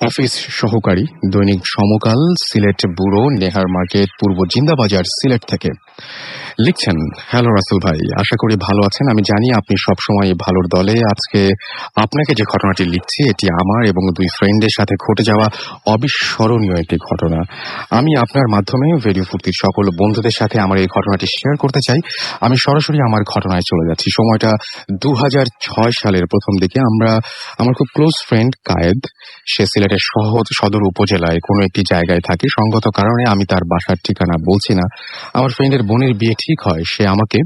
Office সহকারী, দৈনিক সমকাল, Sylhet bureau, নেহার market, পূর্ব জিন্দাবাজার, সিলেট থেকে লিখছেন, হ্যালো রাসেল ভাই, আশা করি ভালো আছেন। আমি জানি আপনি সবসময় ভালোর দলে। আজকে আপনাকে যে ঘটনাটি লিখছি এটি আমার এবং দুই ফ্রেন্ডের সাথে ঘটে যাওয়া অবিস্মরণীয় একটি ঘটনা। আমি আপনার মাধ্যমে ভিডিও ফুর্তির সকল বন্ধুদের সাথে আমার এই ঘটনাটি শেয়ার করতে চাই। আমি সরাসরি আমার ঘটনায় চলে যাচ্ছি। সময়টা 2006 সালের প্রথম দিকে। আমার খুব ক্লোজ ফ্রেন্ড কায়েদ, সে সিলেটের সদর উপজেলায় কোনো একটি জায়গায় থাকে। সঙ্গত কারণে আমি তার বাসার ঠিকানা বলছি না। আমার ফ্রেন্ডের বোনের বিয়ে ঠিক হয়, সে আমাকে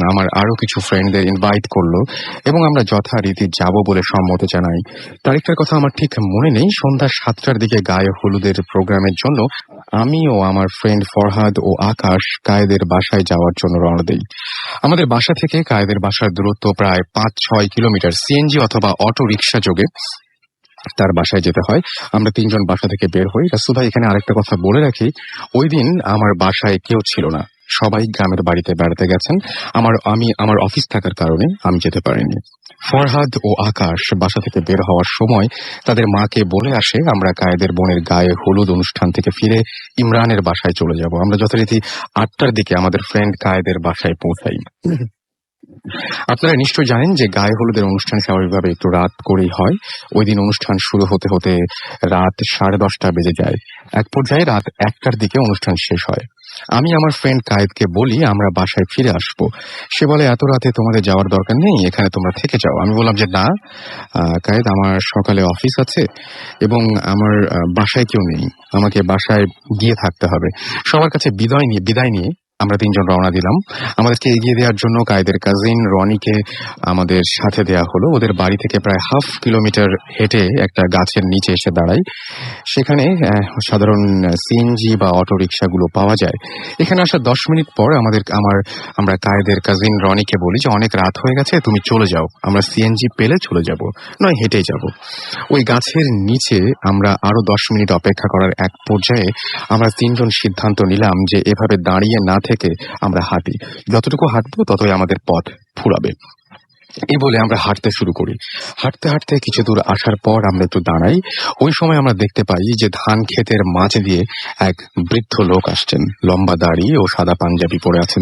আমার আরো কিছু ফ্রেন্ডদের ইনভাইট করলো এবং আমরা যথারীতি যাব বলে সম্মত জানাই। তারিখটার কথা আমার ঠিক মনে নেই। সন্ধ্যা 7টার দিকে গায়ে হলুদের প্রোগ্রামের জন্য আমি ও আমার ফ্রেন্ড ফরহাদ ও আকাশ কায়েদের বাসায় যাওয়ার জন্য রওনা দেই। আমাদের বাসা থেকে কায়েদের বাসার দূরত্ব প্রায় 5-6 কিলোমিটার। সিএনজি অথবা অটো রিক্সা যোগে তার বাসায় যেতে হয়। আমরা 3 জন বাসা থেকে বের হই। রাসূল ভাই, এখানে আরেকটা কথা বলে রাখি, ওই দিন আমার বাসায় কেউ ছিল না, সবাই গ্রামের বাড়িতে বেড়াতে গেছেন। আমার অফিস থাকার কারণে আমি যেতে পারিনি। ফরহাদ ও আকাশ বাসা থেকে বের হওয়ার সময় তাদের মাকে বলে আসে আমরা কায়েদের বোনের গায়ে হলুদ অনুষ্ঠান থেকে ফিরে ইমরানের বাসায় চলে যাব। আমরা যথারীতি 8টার দিকে আমাদের ফ্রেন্ড কায়েদের বাসায় পৌঁছাই। আপনারা নিশ্চয় জানেন যে গায়ে হলুদের অনুষ্ঠান স্বাভাবিকভাবে একটু রাত করেই হয়। ওই দিন অনুষ্ঠান শুরু হতে হতে রাত 10:30 বেজে যায়। এক পর্যায়ে রাত 1টার দিকে অনুষ্ঠান শেষ হয়। আমি আমার ফ্রেন্ড কায়েদকে বলি আমরা বাসায় ফিরে আসবো। সে বলে এত রাতে তোমাদের যাওয়ার দরকার নেই, এখানে তোমরা থেকে যাও। আমি বললাম যে না কায়েদ, আমার সকালে অফিস আছে এবং আমার বাসায় কেউ নেই, আমাকে বাসায় গিয়ে থাকতে হবে। সবার কাছে বিদায় নিয়ে আমরা 3 জন রওনা দিলাম। আমাদেরকে এগিয়ে দেওয়ার জন্য কায়েদের কাজিন রনিকে আমাদের সাথে দেয়া হলো। ওদের বাড়ি থেকে প্রায় হাফ কিলোমিটার হেঁটে একটা গাছের নিচে এসে দাঁড়াই। সেখানে সাধারণ সিএনজি বা অটো রিক্সাগুলো পাওয়া যায়। এখানে আসার 10 মিনিট পর আমরা কায়েদের কাজিন রনিকে বলি যে অনেক রাত হয়ে গেছে, তুমি চলে যাও, আমরা সিএনজি পেলে চলে যাব, নয় হেঁটেই যাব। ওই গাছের নিচে আমরা আরো 10 মিনিট অপেক্ষা করার এক পর্যায়ে আমরা 3 জন সিদ্ধান্ত নিলাম যে এভাবে দাঁড়িয়ে না থেকে আমরা হাঁটি। যতটুকু হাঁটবো ততই আমাদের পথ ফুরাবে। এই বলে আমরা হাঁটতে শুরু করি। হাঁটতে হাঁটতে কিছু দূর আসার পর আমরা একটু দাঁড়াই। ওই সময় আমরা দেখতে পাই যে ধান ক্ষেতের মাঝ দিয়ে এক বৃদ্ধ লোক আসছেন। লম্বা দাড়ি ও সাদা পাঞ্জাবি পরে আছেন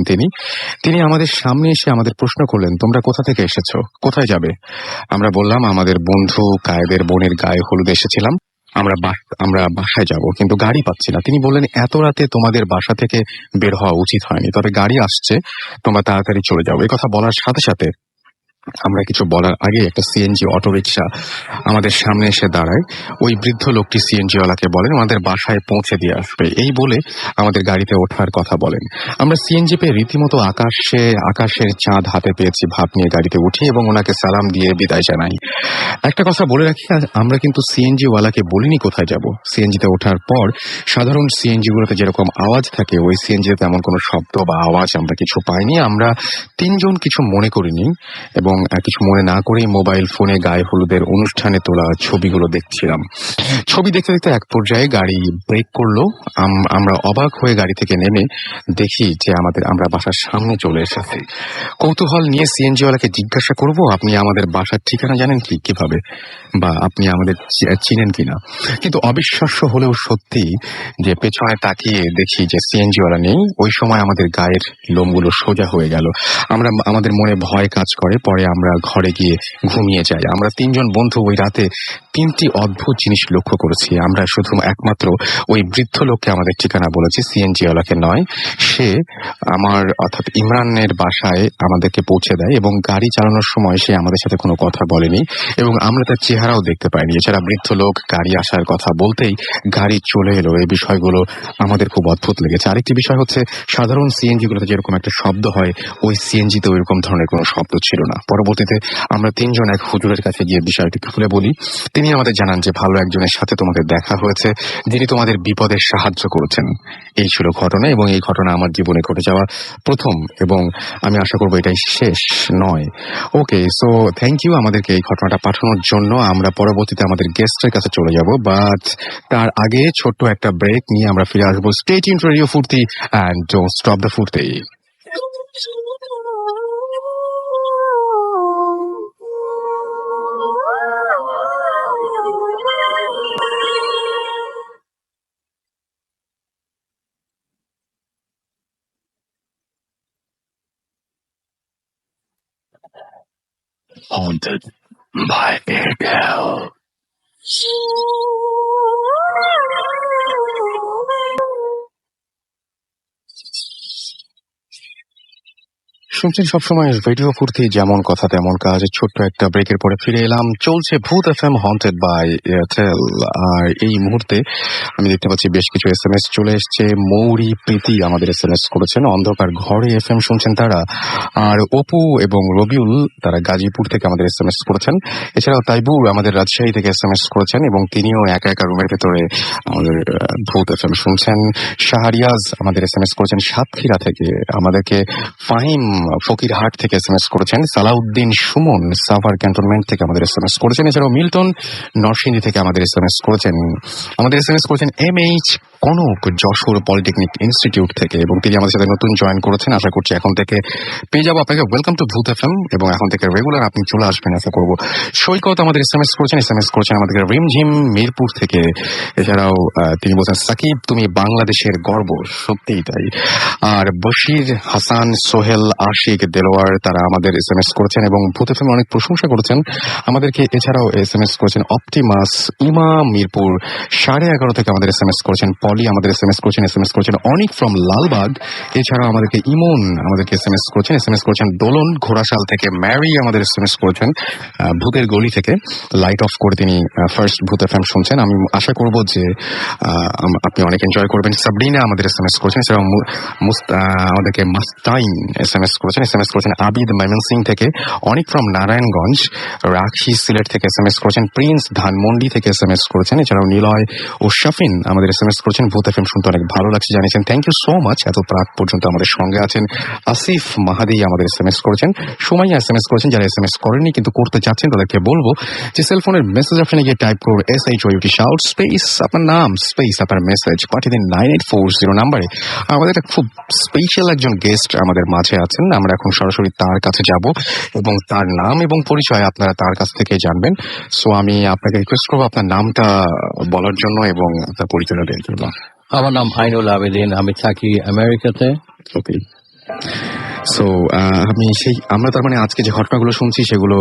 তিনি আমাদের সামনে এসে আমাদের প্রশ্ন করলেন, তোমরা কোথা থেকে এসেছো, কোথায় যাবে? আমরা বললাম আমাদের বন্ধু কায়েদের বোনের গায়ে হলুদ এসেছিলাম, আমরা বাসায় যাব, কিন্তু গাড়ি পাচ্ছি না। তিনি বললেন এত রাতে তোমাদের বাসা থেকে বের হওয়া উচিত হয়নি, তবে গাড়ি আসছে, তোমরা তাড়াতাড়ি চলে যাও। এই কথা বলার সাথে সাথে আমরা কিছু বলার আগে একটা সিএনজি অটো রিক্সা আমাদের সামনে এসে দাঁড়ায়। ওই বৃদ্ধ লোকটি সিএনজি ওয়ালাকে বলেন আমাদের বাসায় পৌঁছে দিয়ে আসবে, এই বলে আমাদের গাড়িতে ওঠার কথা বলেন। আমরা সিএনজি পেয়ে রীতিমতো আকাশের চাঁদ হাতে পেয়েছি ভাব নিয়ে গাড়িতে উঠি এবং ওনাকে সালাম দিয়ে বিদায় জানাই। একটা কথা বলে রাখি, আমরা কিন্তু সিএনজি ওয়ালাকে বলিনি কোথায় যাব। সিএনজিতে ওঠার পর সাধারণ সিএনজি গুলোতে যেরকম আওয়াজ থাকে, ওই সিএনজিতে তেমন কোনো শব্দ বা আওয়াজ আমরা কিছু পাইনি। আমরা 3 জন কিছু মনে করিনি এবং কিছু মনে না করেই মোবাইল ফোনে গায়ে হলুদের অনুষ্ঠানে তোলা ছবিগুলো দেখছিলাম। ছবি দেখতে দেখতে এক পর্যায়ে গাড়ি ব্রেক করলো। আমরা অবাক হয়ে গাড়ি থেকে নেমে দেখি যে আমরা বাসার সামনে চলে এসেছি। কৌতূহল নিয়ে সিএনজি ওয়ালাকে জিজ্ঞাসা করব, আপনি আমাদের বাসার ঠিকানা জানেন কিভাবে, বা আপনি আমাদের চিনেন কিনা? কিন্তু অবিশ্বাস্য হলেও সত্যি যে পেছনে তাকিয়ে দেখি যে সিএনজি ওয়ালা নেই। ওই সময় আমাদের গায়ের লোমগুলো সোজা হয়ে গেল। আমাদের মনে ভয় কাজ করে। পরে আমরা ঘরে গিয়ে ঘুমিয়ে যাই। আমরা 3 জন বন্ধু ওই রাতে 3টি অদ্ভুত জিনিস লক্ষ্য করেছি। আমরা শুধু একমাত্র ওই বৃদ্ধ লোককে আমাদের ঠিকানা বলেছি, সিএনজি ওয়ালাকে নয়। সে অর্থাৎ ইমরানের বাসায় আমাদেরকে পৌঁছে দেয় এবং গাড়ি চালানোর সময় সে আমাদের সাথে কোনো কথা বলেনি এবং আমরা তার চেহারাও দেখতে পাইনি। এছাড়া বৃদ্ধ লোক গাড়ি আসার কথা বলতেই গাড়ি চলে এলো। এই বিষয়গুলো আমাদের খুব অদ্ভুত লেগেছে। আরেকটি বিষয় হচ্ছে, সাধারণ সিএনজি গুলোতে যেরকম একটা শব্দ হয়, ওই সিএনজিতে ওইরকম ধরনের কোনো শব্দ ছিল না। পরবর্তীতে আমরা 3 জন এক হুজুরের কাছে গিয়ে বিষয়টি খুলে বলি। তিনি আমাদের জানান যে ভালো একজনের সাথে তোমাদের দেখা হয়েছে, যিনি তোমাদের বিপদে সাহায্য করেছেন। এই ছিল ঘটনা এবং এই ঘটনা আমার জীবনে ঘটে যাওয়া প্রথম এবং আমি আশা করবো এটাই শেষ নয়। ওকে, সো থ্যাংক ইউ আমাদেরকে এই ঘটনাটা পাঠানোর জন্য। আমরা পরবর্তীতে আমাদের গেস্টের কাছে চলে যাব, বাট তার আগে ছোট্ট একটা ব্রেক নিয়ে আমরা ফিরে আসবো। স্টে টিউনড টু রেডিও ফুর্তি এন্ড ডোন্ট স্টপ দ্য ফুর্তি। Haunted by Airtel. শুনছেন সবসময় রেডিও ফুর্তি, যেমন কথা তেমন কাজ। ছোট্ট একটা ব্রেকের পরে ফিরে এলাম। চলছে ভূত এফএম হন্টেড বাই এয়ারটেল। আর এই মুহূর্তে আমি দেখতে পাচ্ছি বেশ কিছু SMS চলে এসছে। মৌরি প্রীতি আমাদের SMS করেছেন, অন্ধকার ঘরে এফএম শুনছেন তারা। আর অপু এবং রবিউল তারা গাজীপুর থেকে আমাদের SMS করেছেন। এছাড়াও তাইবুর আমাদের রাজশাহী থেকে SMS করেছেন এবং তিনিও একা একা রুমের ভেতরে আমাদের ভূত এফএম শুনছেন। শাহরিয়াজ আমাদের SMS করেছেন সাতক্ষীরা থেকে। আমাদেরকে ফাহিম ফকিরহাট থেকে SMS করেছেন। সালাউদ্দিন সুমন সাভার ক্যান্টনমেন্ট থেকে আমাদের SMS করেছেন। এছাড়াও মিল্টন নরসিংদী থেকে আমাদের SMS করেছেন। আমাদের SMS করেছেন MH Kanak Jessore polytechnic institute থেকে, এবং তিনি আমাদের সাথে নতুন জয়েন করেছেন। আশা করছি এখন থেকে পেয়ে যাবো আপনাকে। ওয়েলকাম টু ভূত এফএম, এবং এখন থেকে রেগুলার আপনি চলে আসবেন আশা করবো। সৈকত আমাদের SMS করেছেন আমাদেরকে রিমঝিম মিরপুর থেকে। এছাড়াও তিনি বলছেন সাকিব তুমি বাংলাদেশের গর্ব, সত্যিই তাই। আর বশির হাসান, সোহেল, আশিক, দেলোয়ার তারা আমাদের SMS করেছেন এবং ভূত এফএম অনেক প্রশংসা করেছেন আমাদেরকে। এছাড়াও SMS করেছেন অপটিমাস, ইমাম মিরপুর 11:30 থেকে আমাদের SMS করেছেন। পলি আমাদের SMS করেছেন অনিক ফ্রম লালবাগ। এছাড়াও আমাদেরকে ইমন আমাদেরকে SMS করেছেন দোলন ঘোড়াশাল থেকে। ম্যারি আমাদের SMS করেছেন ভূতের গলি থেকে। লাইট অফ করে তিনি ফার্স্ট ভূত এফএম শুনছেন। আমি আশা করব যে আপনি অনেক এনজয় করবেন। সাবরিনা আমাদের SMS করেছেন। এছাড়াও আমাদেরকে মাস্তাইন SMS করেছেন আবিদ ময়মনসিং থেকে। অনেক ফ্রম নারায়ণগঞ্জ। রাখি সিলেট থেকে SMS করেছেন। প্রিন্স ধানমন্ডি থেকে SMS করেছেন। এছাড়াও নিলয় ও শাফিন আমাদের SMS করেছেন ভূত এফএম শুনতে অনেক ভালো লাগছে জানিয়েছেন। থ্যাংক ইউ সো মাচ, এত প্রাক পর্যন্ত আমাদের সঙ্গে আছেন। আসিফ মাহাদি আমাদের SMS করেছেন। সুমাইয়া SMS করেছেন। যারা SMS করেননি কিন্তু করতে চাচ্ছেন তাদেরকে বলবো যে সেলফোনের মেসেজ অপশনে গিয়ে টাইপ করুন SHOUT শাউট স্পেস আপনার নাম স্পেস আপনার মেসেজ, পাঠিয়ে দিন 9840 নাম্বারে। আমাদের একটা খুব স্পেশাল একজন গেস্ট আমাদের মাঝে আছেন। আমরা এখন সরাসরি তার কাছে যাব এবং তার নাম এবং পরিচয় আপনারা তার কাছ থেকে জানবেন। সো আমি আপনাকে রিকোয়েস্ট করবো আপনার নামটা বলার জন্য এবং আপনার পরিচয়টা দেওয়ার জন্য। আমার নাম আইনুল আবেদিন, আমি থাকি আমেরিকাতে। ওকে, সো আমরা তার মানে আজকে যে ঘটনাগুলো শুনছি সেগুলো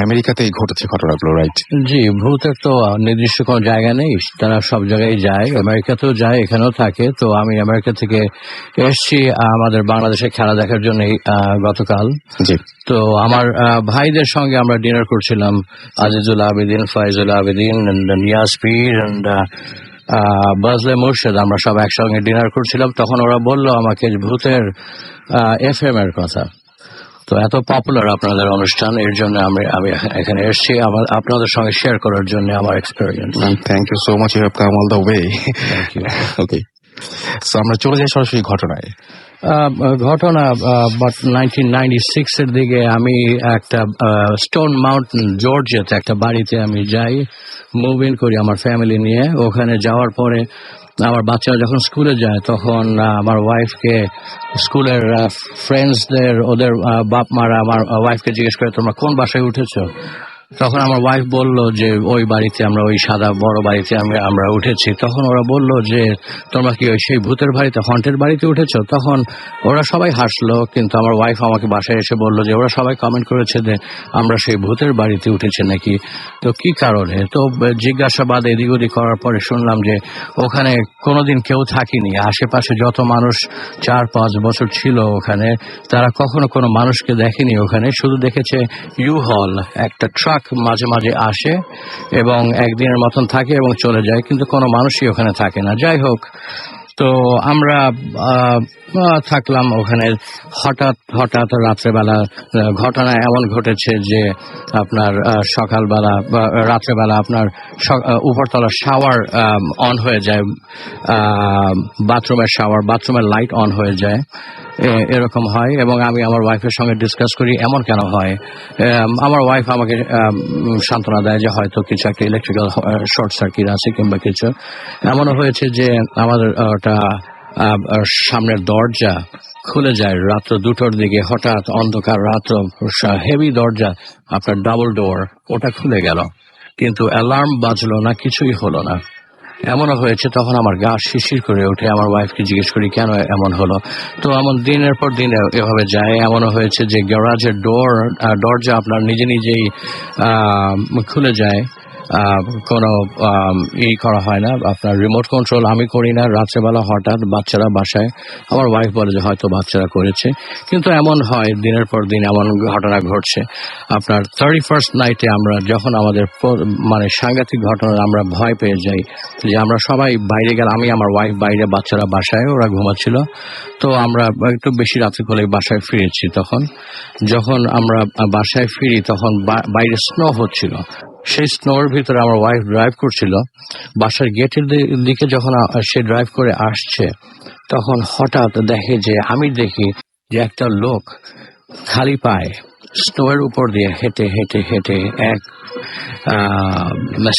আমেরিকাতেই ঘটেছে ঘটনাগুলো, রাইট? জি, ভূতের তো নির্দিষ্ট কোনো জায়গা নেই, তারা সব জায়গায় যায়, আমেরিকাতেও যায়, এখানেও থাকে। তো আমি আমেরিকা থেকে এসছি আমাদের বাংলাদেশে খেলা দেখার জন্য গতকাল। জি। তো আমার ভাইদের সঙ্গে আমরা ডিনার করছিলাম, আজিজুল আবেদিন, ফাইজুল আবেদিন, নিয়াজ পীর, বাজলে মুর্শেদ, আমরা সব একসঙ্গে ডিনার করছিলাম। তখন ওরা বললো আমাকে ভূতের FM এর কথা। তো এত পপুলার আপনাদের অনুষ্ঠান, এর জন্য আমি এখানে এসেছি আপনাদের সঙ্গে শেয়ার করার জন্য আমার experience. Thank you so much, you have come all the way. Okay, so আমরা চলে যাই সরাসরি ঘটনায়। ঘটনা 1996 এর দিকে আমি একটা স্টোন মাউন্টেন জর্জিয়াতে একটা বাড়িতে আমি যাই, মুভ ইন করি আমার ফ্যামিলি নিয়ে। ওখানে যাওয়ার পরে আমার বাচ্চারা যখন স্কুলে যায় তখন আমার ওয়াইফকে স্কুলের ফ্রেন্ডসদের ওদের বাপ মারা আমার ওয়াইফকে জিজ্ঞেস করে তোমরা কোন বাসায় উঠেছো। তখন আমার ওয়াইফ বলল যে ওই বাড়িতে আমরা, ওই সাদা বড় বাড়িতে আমরা উঠেছি। তখন ওরা বলল যে তোমরা কি ওই সেই ভূতের বাড়িতে, হন্টের বাড়িতে উঠেছো? তখন ওরা সবাই হাসলো, কিন্তু আমার ওয়াইফ আমাকে বাসায় এসে বললো যে ওরা সবাই কমেন্ট করেছে যে আমরা সেই ভূতের বাড়িতে উঠেছি নাকি, তো কি কারণে। তো জিজ্ঞাসাবাদ এদিক ওদিক করার পরে শুনলাম যে ওখানে কোনোদিন কেউ থাকেনি, আশেপাশে যত মানুষ 4-5 বছর ছিল ওখানে, তারা কখনো কোনো মানুষকে দেখেনি ওখানে, শুধু দেখেছে ইউ-হল, একটা ট্রাক মাঝে মাঝে আসে এবং একদিনের মতন থাকে এবং চলে যায়, কিন্তু কোনো মানুষই ওখানে থাকে না। যাই হোক, তো আমরা থাকলাম ওখানে। হঠাৎ রাত্রেবেলা ঘটনা এমন ঘটেছে যে আপনার সকালবেলা বা রাত্রেবেলা আপনার উপরতলার শাওয়ার অন হয়ে যায়, বাথরুমের লাইট অন হয়ে যায়, এরকম হয়। এবং আমি আমার ওয়াইফের সঙ্গে ডিসকাস করি এমন কেন হয়। আমার ওয়াইফ আমাকে সান্ত্বনা দেয় যে হয়তো কিছু একটা ইলেকট্রিক্যাল শর্ট সার্কিট আছে কিংবা কিছু। এমনও হয়েছে যে আমাদের ওটা সামনের দরজা খুলে যায় রাত্র 2টোর দিকে, হঠাৎ অন্ধকার রাত্র, হেভি দরজা, আপনার ডাবল ডোর, ওটা খুলে গেল, কিন্তু অ্যালার্ম বাজলো না, কিছুই হলো না। এমনও হয়েছে তখন আমার গা শিরশির করে ওঠে। আমার ওয়াইফকে জিজ্ঞেস করি কেন এমন হলো। তো এমন দিনের পর দিন এভাবে যায়। এমনও হয়েছে যে গ্যারাজের দরজা আপনার নিজে নিজেই খুলে যায়। কোনো করা হয় না, আপনার রিমোট কন্ট্রোল আমি করি না। রাত্রেবেলা হঠাৎ বাচ্চারা বাসায়, আমার ওয়াইফ বলে যে হয়তো বাচ্চারা করেছে, কিন্তু এমন হয় দিনের পর দিন এমন ঘটনা ঘটছে। আপনার 31st নাইটে আমরা যখন আমাদের মানে সাংঘাতিক ঘটনা, আমরা ভয় পেয়ে যাই যে আমরা সবাই বাইরে গেলাম, আমি আমার ওয়াইফ বাইরে, বাচ্চারা বাসায়, ওরা ঘুমাচ্ছিল। তো আমরা একটু বেশি রাত্রে করে বাসায় ফিরেছি। তখন যখন আমরা বাসায় ফিরি তখন বাইরে স্নো হচ্ছিল। সেই স্নোর ভিতরে আমার ওয়াইফ ড্রাইভ করছিল, বাসার গেটের দিকে যখন সে ড্রাইভ করে আসছে তখন হঠাৎ দেখে যে, আমি দেখি যে একটা লোক খালি পায়ে স্নোয়ের উপর দিয়ে হেঁটে হেঁটে হেঁটে এক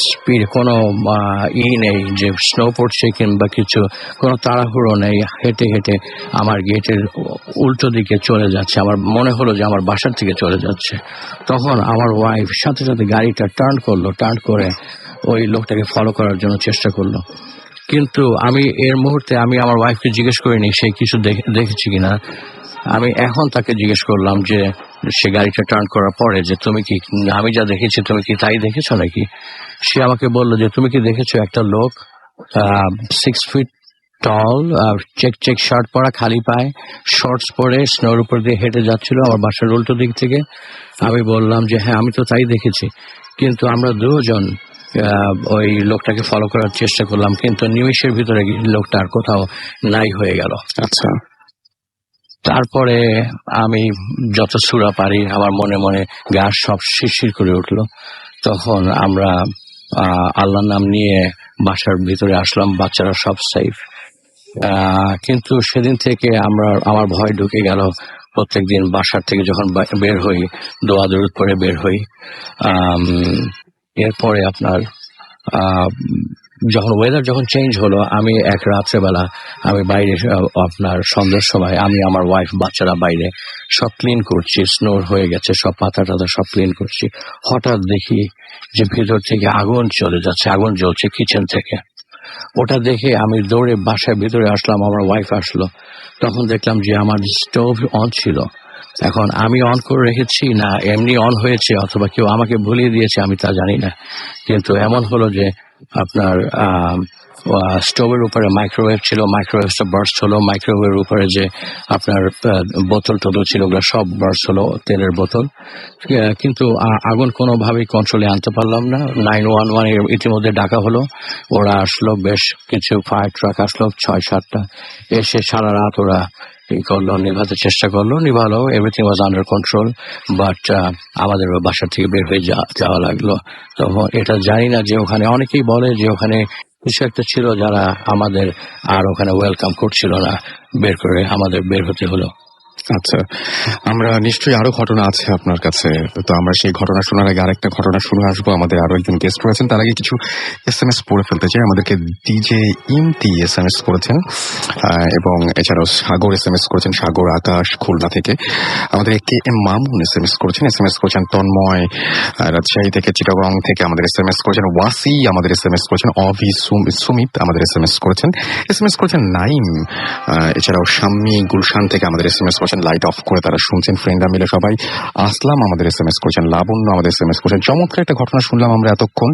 স্পিড, কোনো নেই যে স্নো পড়ছে কিংবা কিছু, কোনো তাড়াহুড়ো নেই, হেঁটে হেঁটে আমার গেটের উল্টো দিকে চলে যাচ্ছে। আমার মনে হলো যে আমার বাসার থেকে চলে যাচ্ছে। তখন আমার ওয়াইফ সাথে সাথে গাড়িটা টার্ন করে ওই লোকটাকে ফলো করার জন্য চেষ্টা করলো। কিন্তু আমি এর মুহূর্তে আমি আমার ওয়াইফকে জিজ্ঞেস করিনি সে কিছু দেখেছি কিনা। আমি এখন তাকে জিজ্ঞেস করলাম যে সে গাড়িটা টার্ন করার পরে যে তুমি কি, আমি যা দেখেছি তুমি কি তাই দেখেছো নাকি? সে আমাকে বললো যে তুমি কি দেখেছো একটা লোক 6 feet টল, চেক শার্ট পরা, খালি পায়ে, শর্টস পরে স্নোর উপর দিয়ে হেঁটে যাচ্ছিল আমার বাসার উল্টো দিক থেকে। আমি বললাম যে হ্যাঁ আমি তো তাই দেখেছি, কিন্তু আমরা দুজন ওই লোকটাকে ফলো করার চেষ্টা করলাম, কিন্তু নিমিষের ভিতরে লোকটা আর কোথাও নাই হয়ে গেল। আচ্ছা, তারপরে আমি যত সূরা পারি আমার মনে মনে গা সব শিরশির করে উঠলো। তখন আমরা আল্লাহর নাম নিয়ে বাসার ভিতরে আসলাম, বাচ্চারা সব সেফ। কিন্তু সেদিন থেকে আমার ভয় ঢুকে গেল। প্রত্যেকদিন বাসার থেকে যখন বের হই, দোয়া দরুদ পড়ে বের হই। এরপরে আপনার যখন ওয়েদার চেঞ্জ হলো, আমি এক রাত্রেবেলা আমি বাইরে, আপনার সন্ধ্যার সময় আমি আমার ওয়াইফ বাচ্চারা বাইরে সব ক্লিন করছি, স্নোর হয়ে গেছে, সব পাতা টাতা সব ক্লিন করছি। হঠাৎ দেখি যে ভিতর থেকে আগুন চলে যাচ্ছে, আগুন জ্বলছে কিচেন থেকে। ওটা দেখে আমি দৌড়ে বাসায় ভিতরে আসলাম, আমার ওয়াইফ আসলো। তখন দেখলাম যে আমার স্টোভ অন ছিল। এখন আমি অন করে রেখেছি না এমনি অন হয়েছে, অথবা কেউ আমাকে ভুলিয়ে দিয়েছে, আমি তা জানি না। কিন্তু এমন হলো যে আপনার স্টোভের উপরে মাইক্রোওয়েভ ছিল, মাইক্রোওয়েভটা বার্স্ট হলো। মাইক্রোওয়েভের উপরে যে আপনার বোতল টোতল ছিল ওগুলো সব বার্স্ট হলো, তেলের বোতল। কিন্তু আগুন কোনোভাবেই কন্ট্রোলে আনতে পারলাম না। 911 এর ইতিমধ্যে ডাকা হলো, ওরা আসলো, বেশ কিছু ফায়ার ট্রাক আসলো 6-7টা, এসে সারা রাত ওরা করলো, নিভাতে চেষ্টা করলো, নিভালো, everything was under control. But আমাদের বাসা থেকে বের হয়ে যাওয়া লাগলো। তো এটা জানি না যে ওখানে অনেকেই বলে যে ওখানে কিছু একটা ছিল যারা আমাদের আর ওখানে ওয়েলকাম করছিল না, আমাদের বের হতে হলো। আচ্ছা, আমরা নিশ্চয়ই আরো ঘটনা আছে আপনার কাছে, তো আমরা সেই ঘটনা শোনার আগে আরেকটা ঘটনা শুনে আসবো। আমাদের আরো একজন গেস্ট রয়েছেন, তার আগে কিছু SMS পড়ে ফেলতে চাই। আমাদেরকে ডিজে ইমতি SMS করেছেন, এবং এছাড়াও সাগর SMS করেছেন, সাগর আকাশ খুলনা থেকে। আমাদের KM মামুন SMS করেছেন তন্ময় রাজশাহী থেকে, চিটাগং থেকে আমাদের SMS করেছেন, ওয়াসি আমাদের SMS করেছেন, সুমিত আমাদের SMS করেছেন নাইম, এছাড়াও শাম্মী গুলশান থেকে আমাদের SMS করেছেন, লাইট অফ করে তারা শুনছেন ফ্রেন্ডরা মিলে সবাই। আসলাম আমাদের SMS করেছেন, লাবণ্য আমাদের SMS করেছেন। চমৎকার একটা ঘটনা শুনলাম আমরা এতক্ষণ,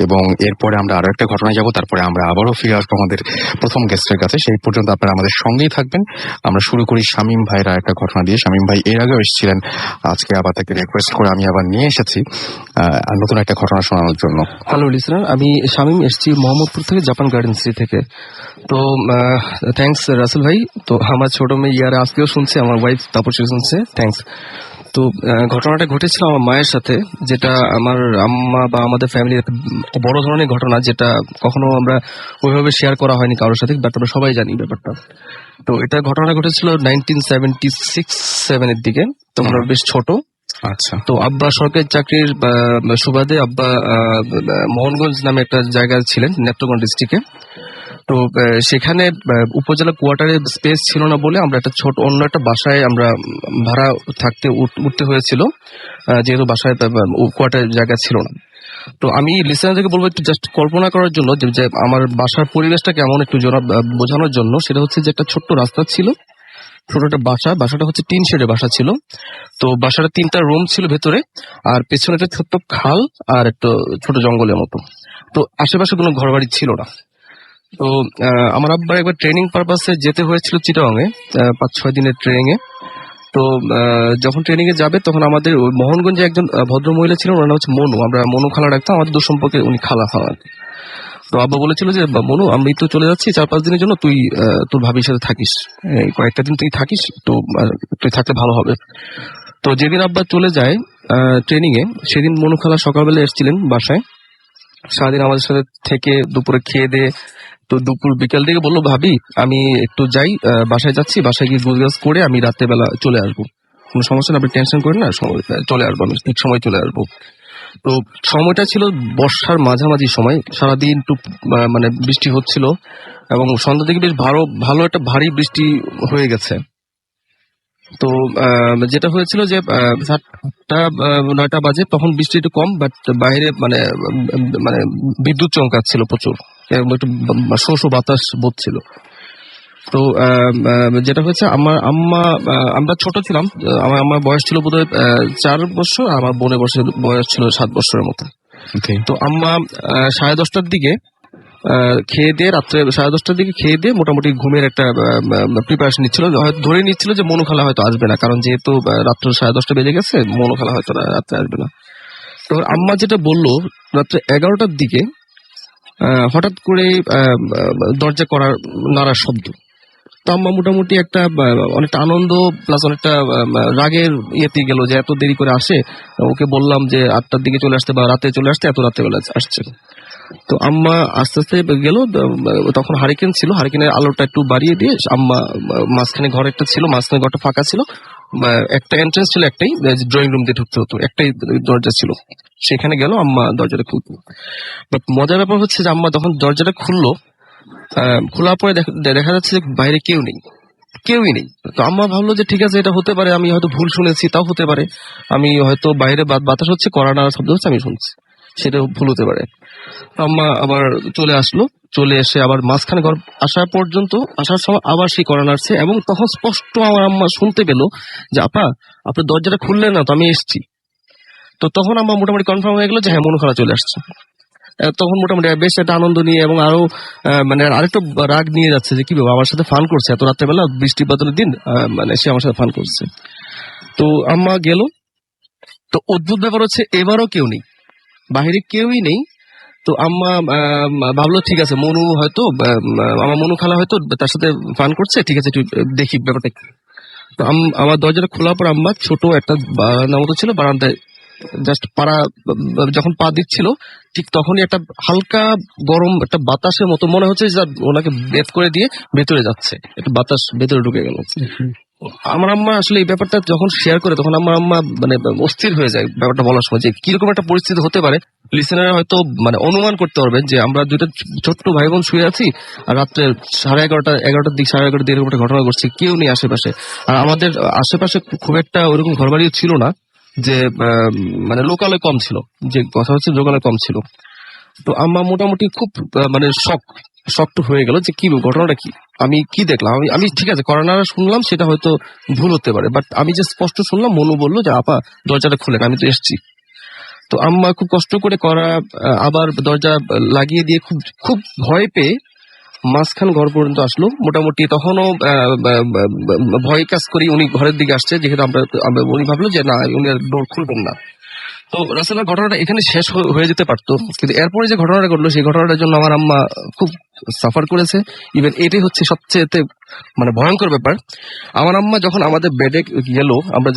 এবং এরপরে আমরা আরো একটা ঘটনায় যাব, তারপরে আমরা আবারও ফিরে আসবো আমাদের প্রথম গেস্টের কাছে। সেই পর্যন্ত আপনারা আমাদের সঙ্গেই থাকবেন। আমরা শুরু করি শামীম ভাইয়ের একটা ঘটনা দিয়ে। শামীম ভাই এর আগেও এসেছিলেন, আজকে আবার তাকে রিকোয়েস্ট করে আমি আবার নিয়ে এসেছি নতুন একটা ঘটনা শোনানোর জন্য। হ্যালো লিসনার, আমি শামীম এসেছি মোহাম্মদপুর থেকে, জাপান গার্ডেন সিটি থেকে। তো থ্যাঙ্কস রাসেল ভাই। তো আমার ছোট মেয়ে ইয়ারা আজকেও শুনছে, আমার ওয়াইফ তাপসী শুনছে, থ্যাঙ্কস। তো ঘটনাটা ঘটেছিল আমার মায়ের সাথে, যেটা আমার আম্মা বা আমাদের ফ্যামিলির একটা বড় ধরনের ঘটনা, যেটা কখনো আমরা ওইভাবে শেয়ার করা হয়নি কারোর সাথে, বাট আমরা সবাই জানি ব্যাপারটা। তো এটা ঘটনাটা ঘটেছিল 1976-7 দিকে। তো আমরা বেশ ছোট। আচ্ছা। তো আব্বা সরকারি চাকরির সুবাদে আব্বা মোহনগঞ্জ নামে একটা জায়গায় ছিলেন, নেত্রকোনা ডিস্ট্রিক্টে। তো সেখানে উপজেলা কোয়ার্টারে স্পেস ছিল না বলে আমরা একটা ছোট অন্য একটা বাসায় আমরা ভাড়া থাকতে উঠতে হয়েছিল, যেহেতু বাসায় কোয়ার্টারের জায়গা ছিল না। তো আমি লিসেনারদেরকে বলবো একটু জাস্ট কল্পনা করার জন্য যে আমার বাসার পরিবেশটা কেমন একটু বোঝানোর জন্য। সেটা হচ্ছে যে একটা ছোট্ট রাস্তা ছিল, ছোট একটা বাসাটা হচ্ছে টিন শেডের বাসা ছিল। তো বাসাটা 3টা রুম ছিল ভেতরে, আর পেছনে একটা ছোট্ট খাল আর একটা ছোট জঙ্গলের মতো। তো আশেপাশে কোনো ঘর বাড়ি ছিল না। তো আমার আব্বার একবার ট্রেনিং পারপাসে যেতে হয়েছিল চিটাগাংয়ে, 5-6 দিনের ট্রেনিং এ। তো যখন ট্রেনিং এ যাবে তখন আমাদের ওই মোহনগঞ্জে একজন ভদ্র মহিলা ছিলেন, ওনার নাম হচ্ছে মনু, আমরা মনু খালা ডাকতাম, আমাদের দূর সম্পর্কে উনি খালা খাওয়া। তো আব্বা বলেছিল যে মনু আমি তো চলে যাচ্ছি 4-5 দিনের জন্য, তুই তোর ভাবির সাথে থাকিস, এই কয়েকটা দিন তুই থাকিস, তো তুই থাকলে ভালো হবে। তো যেদিন আব্বা চলে যায় ট্রেনিং এ, সেদিন মনু খালা সকালবেলা এসেছিলেন বাসায়, সারাদিন আমাদের সাথে থেকে দুপুরে খেয়ে দিয়ে, তো দুপুর বিকেল দিকে বললো ভাবি আমি একটু যাই, বাসায় যাচ্ছি, বাসায় গিয়ে গুজগাছ করে আমি রাতের বেলা চলে আসবো, কোনো সমস্যা না, আপনি টেনশন করেন না, চলে আসবো, আমি ঠিক সময় চলে আসবো। তো সময়টা ছিল বর্ষার মাঝামাঝি সময়, সারাদিন একটু মানে বৃষ্টি হচ্ছিল, এবং সন্ধ্যা থেকে বেশ ভালো একটা ভারী বৃষ্টি হয়ে গেছে। তো যেটা হয়েছিল যে 8টা-9টা বাজে, তখন বৃষ্টি একটু কম, বাট বাইরে মানে মানে বিদ্যুৎ চমকাচ্ছিল প্রচুর, এবং একটু শো বাতাস বইছিল। তো যেটা হয়েছে আমার আম্মা, আমরা ছোট ছিলাম, আমার বয়স ছিল বোধহয় 4 বছর, আমার বোনের বয়স ছিল 7 বছরের মতো। তো আম্মা 10:30টার দিকে খেয়ে দিয়ে, রাত্রে 10:30টার দিকে খেয়ে দিয়ে মোটামুটি ঘুমের একটা প্রিপারেশন নিচ্ছিল, হয়তো ধরে নিচ্ছিল যে মনু খালা হয়তো আসবে না, কারণ যেহেতু রাত্রে 10:30টা বেজে গেছে, মনু খালা হয়তো রাত্রে আসবে না। তো আম্মা যেটা বললো, রাত্রে 11টার দিকে হঠাৎ করে দরজা করার নাড়ার শব্দ। তো আম্মা মোটামুটি একটা অনেকটা আনন্দ প্লাস অনেকটা রাগের ইয়েতে গেল যে এত দেরি করে আসে, ওকে বললাম যে 8টার দিকে চলে আসতে বা রাতে চলে আসতে, এত রাতে বেলা আসছে। তো আম্মা আস্তে আস্তে গেল, তখন হারিকেন ছিল, হারিকেনের আলোটা একটু বাড়িয়ে দিয়ে আম্মা মাঝখানে ঘর একটা ছিল, মাঝখানে ঘরটা ফাঁকা ছিল, একটা এন্ট্রেন্স ছিল, একটাই ড্রয়িং রুম দিয়ে ঢুকতে হতো, একটাই দরজা ছিল, সেখানে গেল আম্মা দরজাটা খুলতো। বাট মজার ব্যাপার হচ্ছে যে আম্মা যখন দরজাটা খুললো, খোলার পরে দেখা যাচ্ছে যে বাইরে কেউই নেই। তো আম্মা ভাবলো যে ঠিক আছে, এটা হতে পারে, আমি হয়তো ভুল শুনেছি, তাও হতে পারে, আমি হয়তো বাইরে বাতাস হচ্ছে, কড়া নাড়া শব্দ হচ্ছে, আমি শুনছি, সেটা ভুল হতে পারে। আম্মা আবার চলে আসলো, চলে এসে আবার মাঝখানে ঘর আসার সময় আবার সেই কড়া নাড়ছে, এবং তখন স্পষ্ট আমার আম্মা শুনতে পেল যে আপা আপনি দরজাটা খুললেন না তো, আমি এসছি। তো তখন আম্মা মোটামুটি কনফার্ম হয়ে গেল যে হ্যাঁ, মনু খালা চলে আসছে। তখন মোটামুটি বেশ একটা আনন্দ নিয়ে, এবং আরো মানে আরেকটু রাগ নিয়ে যাচ্ছে যে কি বাবা আমার সাথে ফান করছে, এত রাত্রেবেলা বৃষ্টি বাদলের দিন, মানে সে আমার সাথে ফান করছে। তো আম্মা গেল। তো অদ্ভুত ব্যাপার হচ্ছে এবারও কেউ নেই, বাহিরে কেউই নেই। তো আম্মা ভাবলো ঠিক আছে, মনু হয়তো আমার মনু খালা হয়তো তার সাথে ফান করছে, ঠিক আছে একটু দেখি ব্যাপারটা। তো আমার দরজাটা খোলার পর আম্মা ছোট একটা বারান্দা মতো ছিল, বারান্দায় জাস্ট যখন পা দিচ্ছিল, ঠিক তখনই একটা হালকা গরম একটা বাতাসের মতো মনে হচ্ছে যে ওনাকে বের করে দিয়ে ভেতরে যাচ্ছে, একটা বাতাস ভেতরে ঢুকে গেল। আমার আম্মা আসলে এই ব্যাপারটা যখন শেয়ার করে, তখন আমার আম্মা মানে অস্থির হয়ে যায় ব্যাপারটা বলার সময়, যে কিরকম একটা পরিস্থিতি হতে পারে। লিসেনার হয়তো মানে অনুমান করতে পারবেন যে আমরা দুইটা ছোট্ট ভাই বোন শুয়ে আছি, আর রাত্রে 11:30 দিকে 11:30 দিকে এরকম একটা ঘটনা ঘটছে, কেউ নেই আশেপাশে। আর আমাদের আশেপাশে খুব একটা ওরকম ঘরবাড়িও ছিল না, যে মানে লোকালয় কম ছিল, যে কথা হচ্ছে লোকালয় কম ছিল। তো আম্মা মোটামুটি খুব মানে শক্ত হয়ে গেল যে কি ঘটনাটা কি, আমি কি দেখলাম। আমি ঠিক আছে করোনারা শুনলাম, সেটা হয়তো ভুল হতে পারে, বাট আমি যে স্পষ্ট শুনলাম, মনু বললো যে আপা দরজাটা খুলেন, আমি তো এসছি। তো আম্মা খুব কষ্ট করে আবার দরজা লাগিয়ে দিয়ে খুব ভয় পেয়ে মাঝখান ঘর পর্যন্ত আসলো। মোটামুটি তখনও ভয় কাজ করি উনি ঘরের দিকে আসছে, যেহেতু উনি ভাবলো যে না, উনি ডোর খুলবেন না। তো রাসেল ঘটনাটা এখানে শেষ হয়ে যেতে পারতো, কিন্তু এরপরে যে ঘটনাটা ঘটলো, সেই ঘটনাটার জন্য আমার আম্মা খুব সাফার করেছে। ইভেন এটাই হচ্ছে সবচেয়ে মানে ভয়ঙ্কর ব্যাপার। আমার আম্মা যখন আমাদের বেডে গেল, আমরা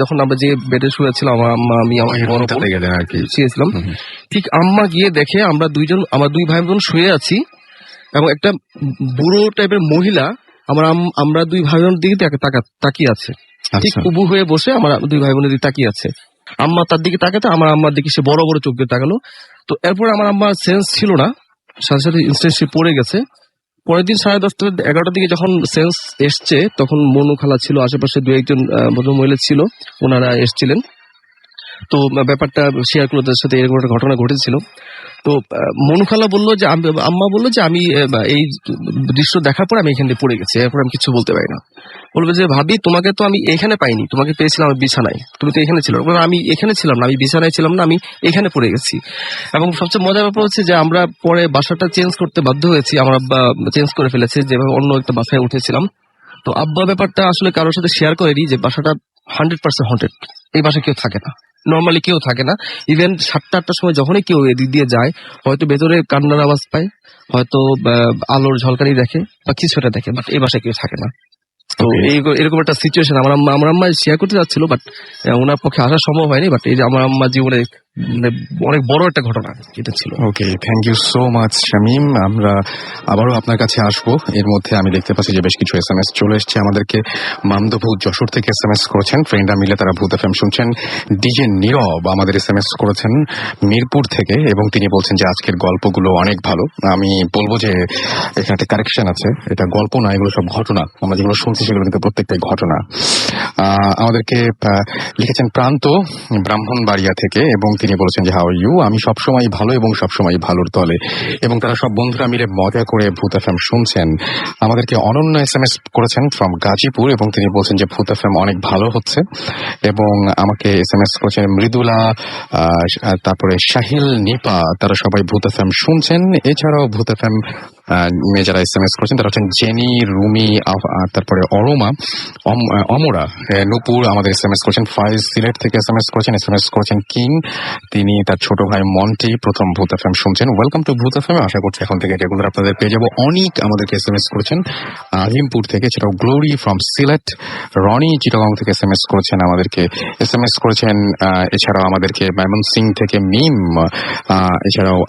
যে বেডে শুয়েছিলাম, আমার আম্মা, আমি, আমার বড় বোন আর কি শুয়েছিলাম, ঠিক আম্মা গিয়ে দেখে আমার দুই ভাই বোন শুয়ে আছি, এবং একটা বুড়ো টাইপের মহিলা আমরা দুই ভাই বোনের দিকে তাকিয়ে আছে, ঠিক উবু হয়ে বসে আমার দুই ভাই বোনের দিকে তাকিয়ে আছে। আম্মা তার দিকে তাকাতে আমার আম্মার দিকে সে বড় বড় চোখ দিয়ে তাকালো। তো এরপর আমার আম্মার সেন্স ছিল না, সাথে সাথে ইনস্ট্যান্ট সে পড়ে গেছে। পরের দিন 10:30-11টার দিকে যখন সেন্স এসছে, তখন মনু খালা ছিল, আশেপাশে দু একজন ভদ্র মহিলা ছিল, ওনারা এসছিলেন। তো ব্যাপারটা শেয়ার করলো তাদের সাথে, এরকম একটা ঘটনা ঘটেছিল। তো মনুখালা বললো যে আম্মা বললো যে আমি এই দৃশ্য দেখার পর আমি এখান থেকে পড়ে গেছি, এরপর আমি কিছু বলতে পারি না। বলবে যে ভাবি তোমাকে তো আমি এখানে পাইনি, তোমাকে পেয়েছিলাম আমি বিছানায়, তুমি তো এখানে ছিল। আমি এখানে ছিলাম না, আমি বিছানায় ছিলাম না, আমি এখানে পড়ে গেছি। এবং সবচেয়ে মজার ব্যাপার হচ্ছে যে আমরা পরে বাসাটা চেঞ্জ করতে বাধ্য হয়েছি, আমার আব্বা চেঞ্জ করে ফেলেছে, যেভাবে অন্য একটা বাসায় উঠেছিলাম। তো আব্বা ব্যাপারটা আসলে কারোর সাথে শেয়ার করেনি যে বাসাটা 100% হন্টেড, এই বাসায় কেউ থাকে না, নর্মালি কেউ থাকে না। ইভেন 7টা-8টার সময় যখনই কেউ এদিক দিয়ে যায়, হয়তো ভেতরে কান্নার আওয়াজ পায়, হয়তো আলোর ঝলকানি দেখে বা কিছু একটা দেখে, বাট এই বাসায় কেউ থাকে না। তো এরকম একটা সিচুয়েশন আমার আম্মা শেয়ার করতে যাচ্ছিল, বাট ওনার পক্ষে আসা সম্ভব হয়নি। বাট এই যে আমার আম্মা জীবনে অনেক বড় একটা ঘটনা এটা ছিল। Okay, thank you so much Shamim. আমরা আবারও আপনার কাছে আসবো। এর মধ্যে আমি দেখতে পাচ্ছি যে বেশ কিছু SMS চলে এসছে আমাদেরকে। মামদভূত যশোর থেকে SMS করেছেন, ফ্রেন্ডরা মিলে তারা ভূত FM শুনছেন। ডিজে নীরব আমাদের SMS করেছেন মিরপুর থেকে, এবং তিনি বলছেন যে আজকের গল্পগুলো অনেক ভালো। আমি বলবো যে এখানে একটা কারেকশন আছে, এটা গল্প না, এগুলো সব ঘটনা। আমরা যেগুলো শুনছি সেগুলো কিন্তু প্রত্যেকটাই ঘটনা। আমাদেরকে লিখেছেন প্রান্ত ব্রাহ্মণবাড়িয়া থেকে, এবং তিনি বলেছেন যে হাউ আর ইউ, আমি সবসময় ভালো এবং সবসময় ভালোর তলে। এবং তারা সব বন্ধুরা মিলে মজা করে ভূত FM শুনছেন। আমাদেরকে অনন্য SMS করেছেন ফ্রম গাজীপুর, এবং তিনি বলছেন যে ভূত FM অনেক ভালো হচ্ছে। এবং আমাকে SMS করেছেন মৃদুলা, তারপরে শাহিল, নিপা, তারা সবাই ভূত FM শুনছেন। এছাড়াও ভূত FM যারা SMS করেছেন তারা হচ্ছেন জেনি, রুমি, তারপরে অরোমা, অমরা, নূপুর আমাদের SMS করেছেন। ফাইজ সিলেট থেকে SMS করেছেন কিং, তিনি তার ছোট ভাই মন্টি প্রথম ভূত FM শুনছেন। ওয়েলকাম টু ভূত FM, আশা করছি এখন থেকে রেগুলার আপনাদের পেয়ে যাবো। অনেক আমাদেরকে SMS করেছেন আজিমপুর থেকে, সেটাও গ্লোরি ফ্রম সিলেট। রনি চিটাগং থেকে SMS করেছেন আমাদেরকে, এছাড়াও আমাদেরকে ময়মনসিং থেকে মিম, এছাড়াও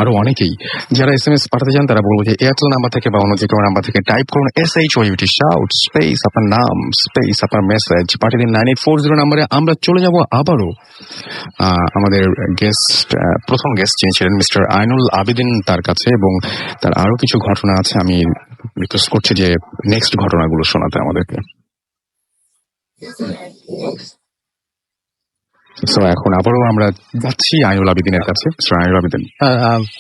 আরো অনেকেই যারা SMS পাঠাতে চান তারা বলবো যে এয়ারটেল নাম্বার থেকে বা অন্য যে কোনো নাম্বার থেকে টাইপ করুন SHOUT শাউট স্পেস আপনার নাম স্পেস আপনার মেসেজ পাঠিয়ে দিন 9840 নাম্বারে। আমরা চলে যাব আবারও আমাদের প্রথম গেস্ট যিনি ছিলেন মিস্টার আইনুল আবিদিন তার কাছে, এবং তার আরো কিছু ঘটনা আছে। আমি রিকোয়েস্ট করছি যে নেক্সট ঘটনাগুলো শোনাতে আমাদেরকে। সো এখন আবারও আমরা যাচ্ছি আইনুল আবিদিনের কাছে। আইনুল আবিদিন,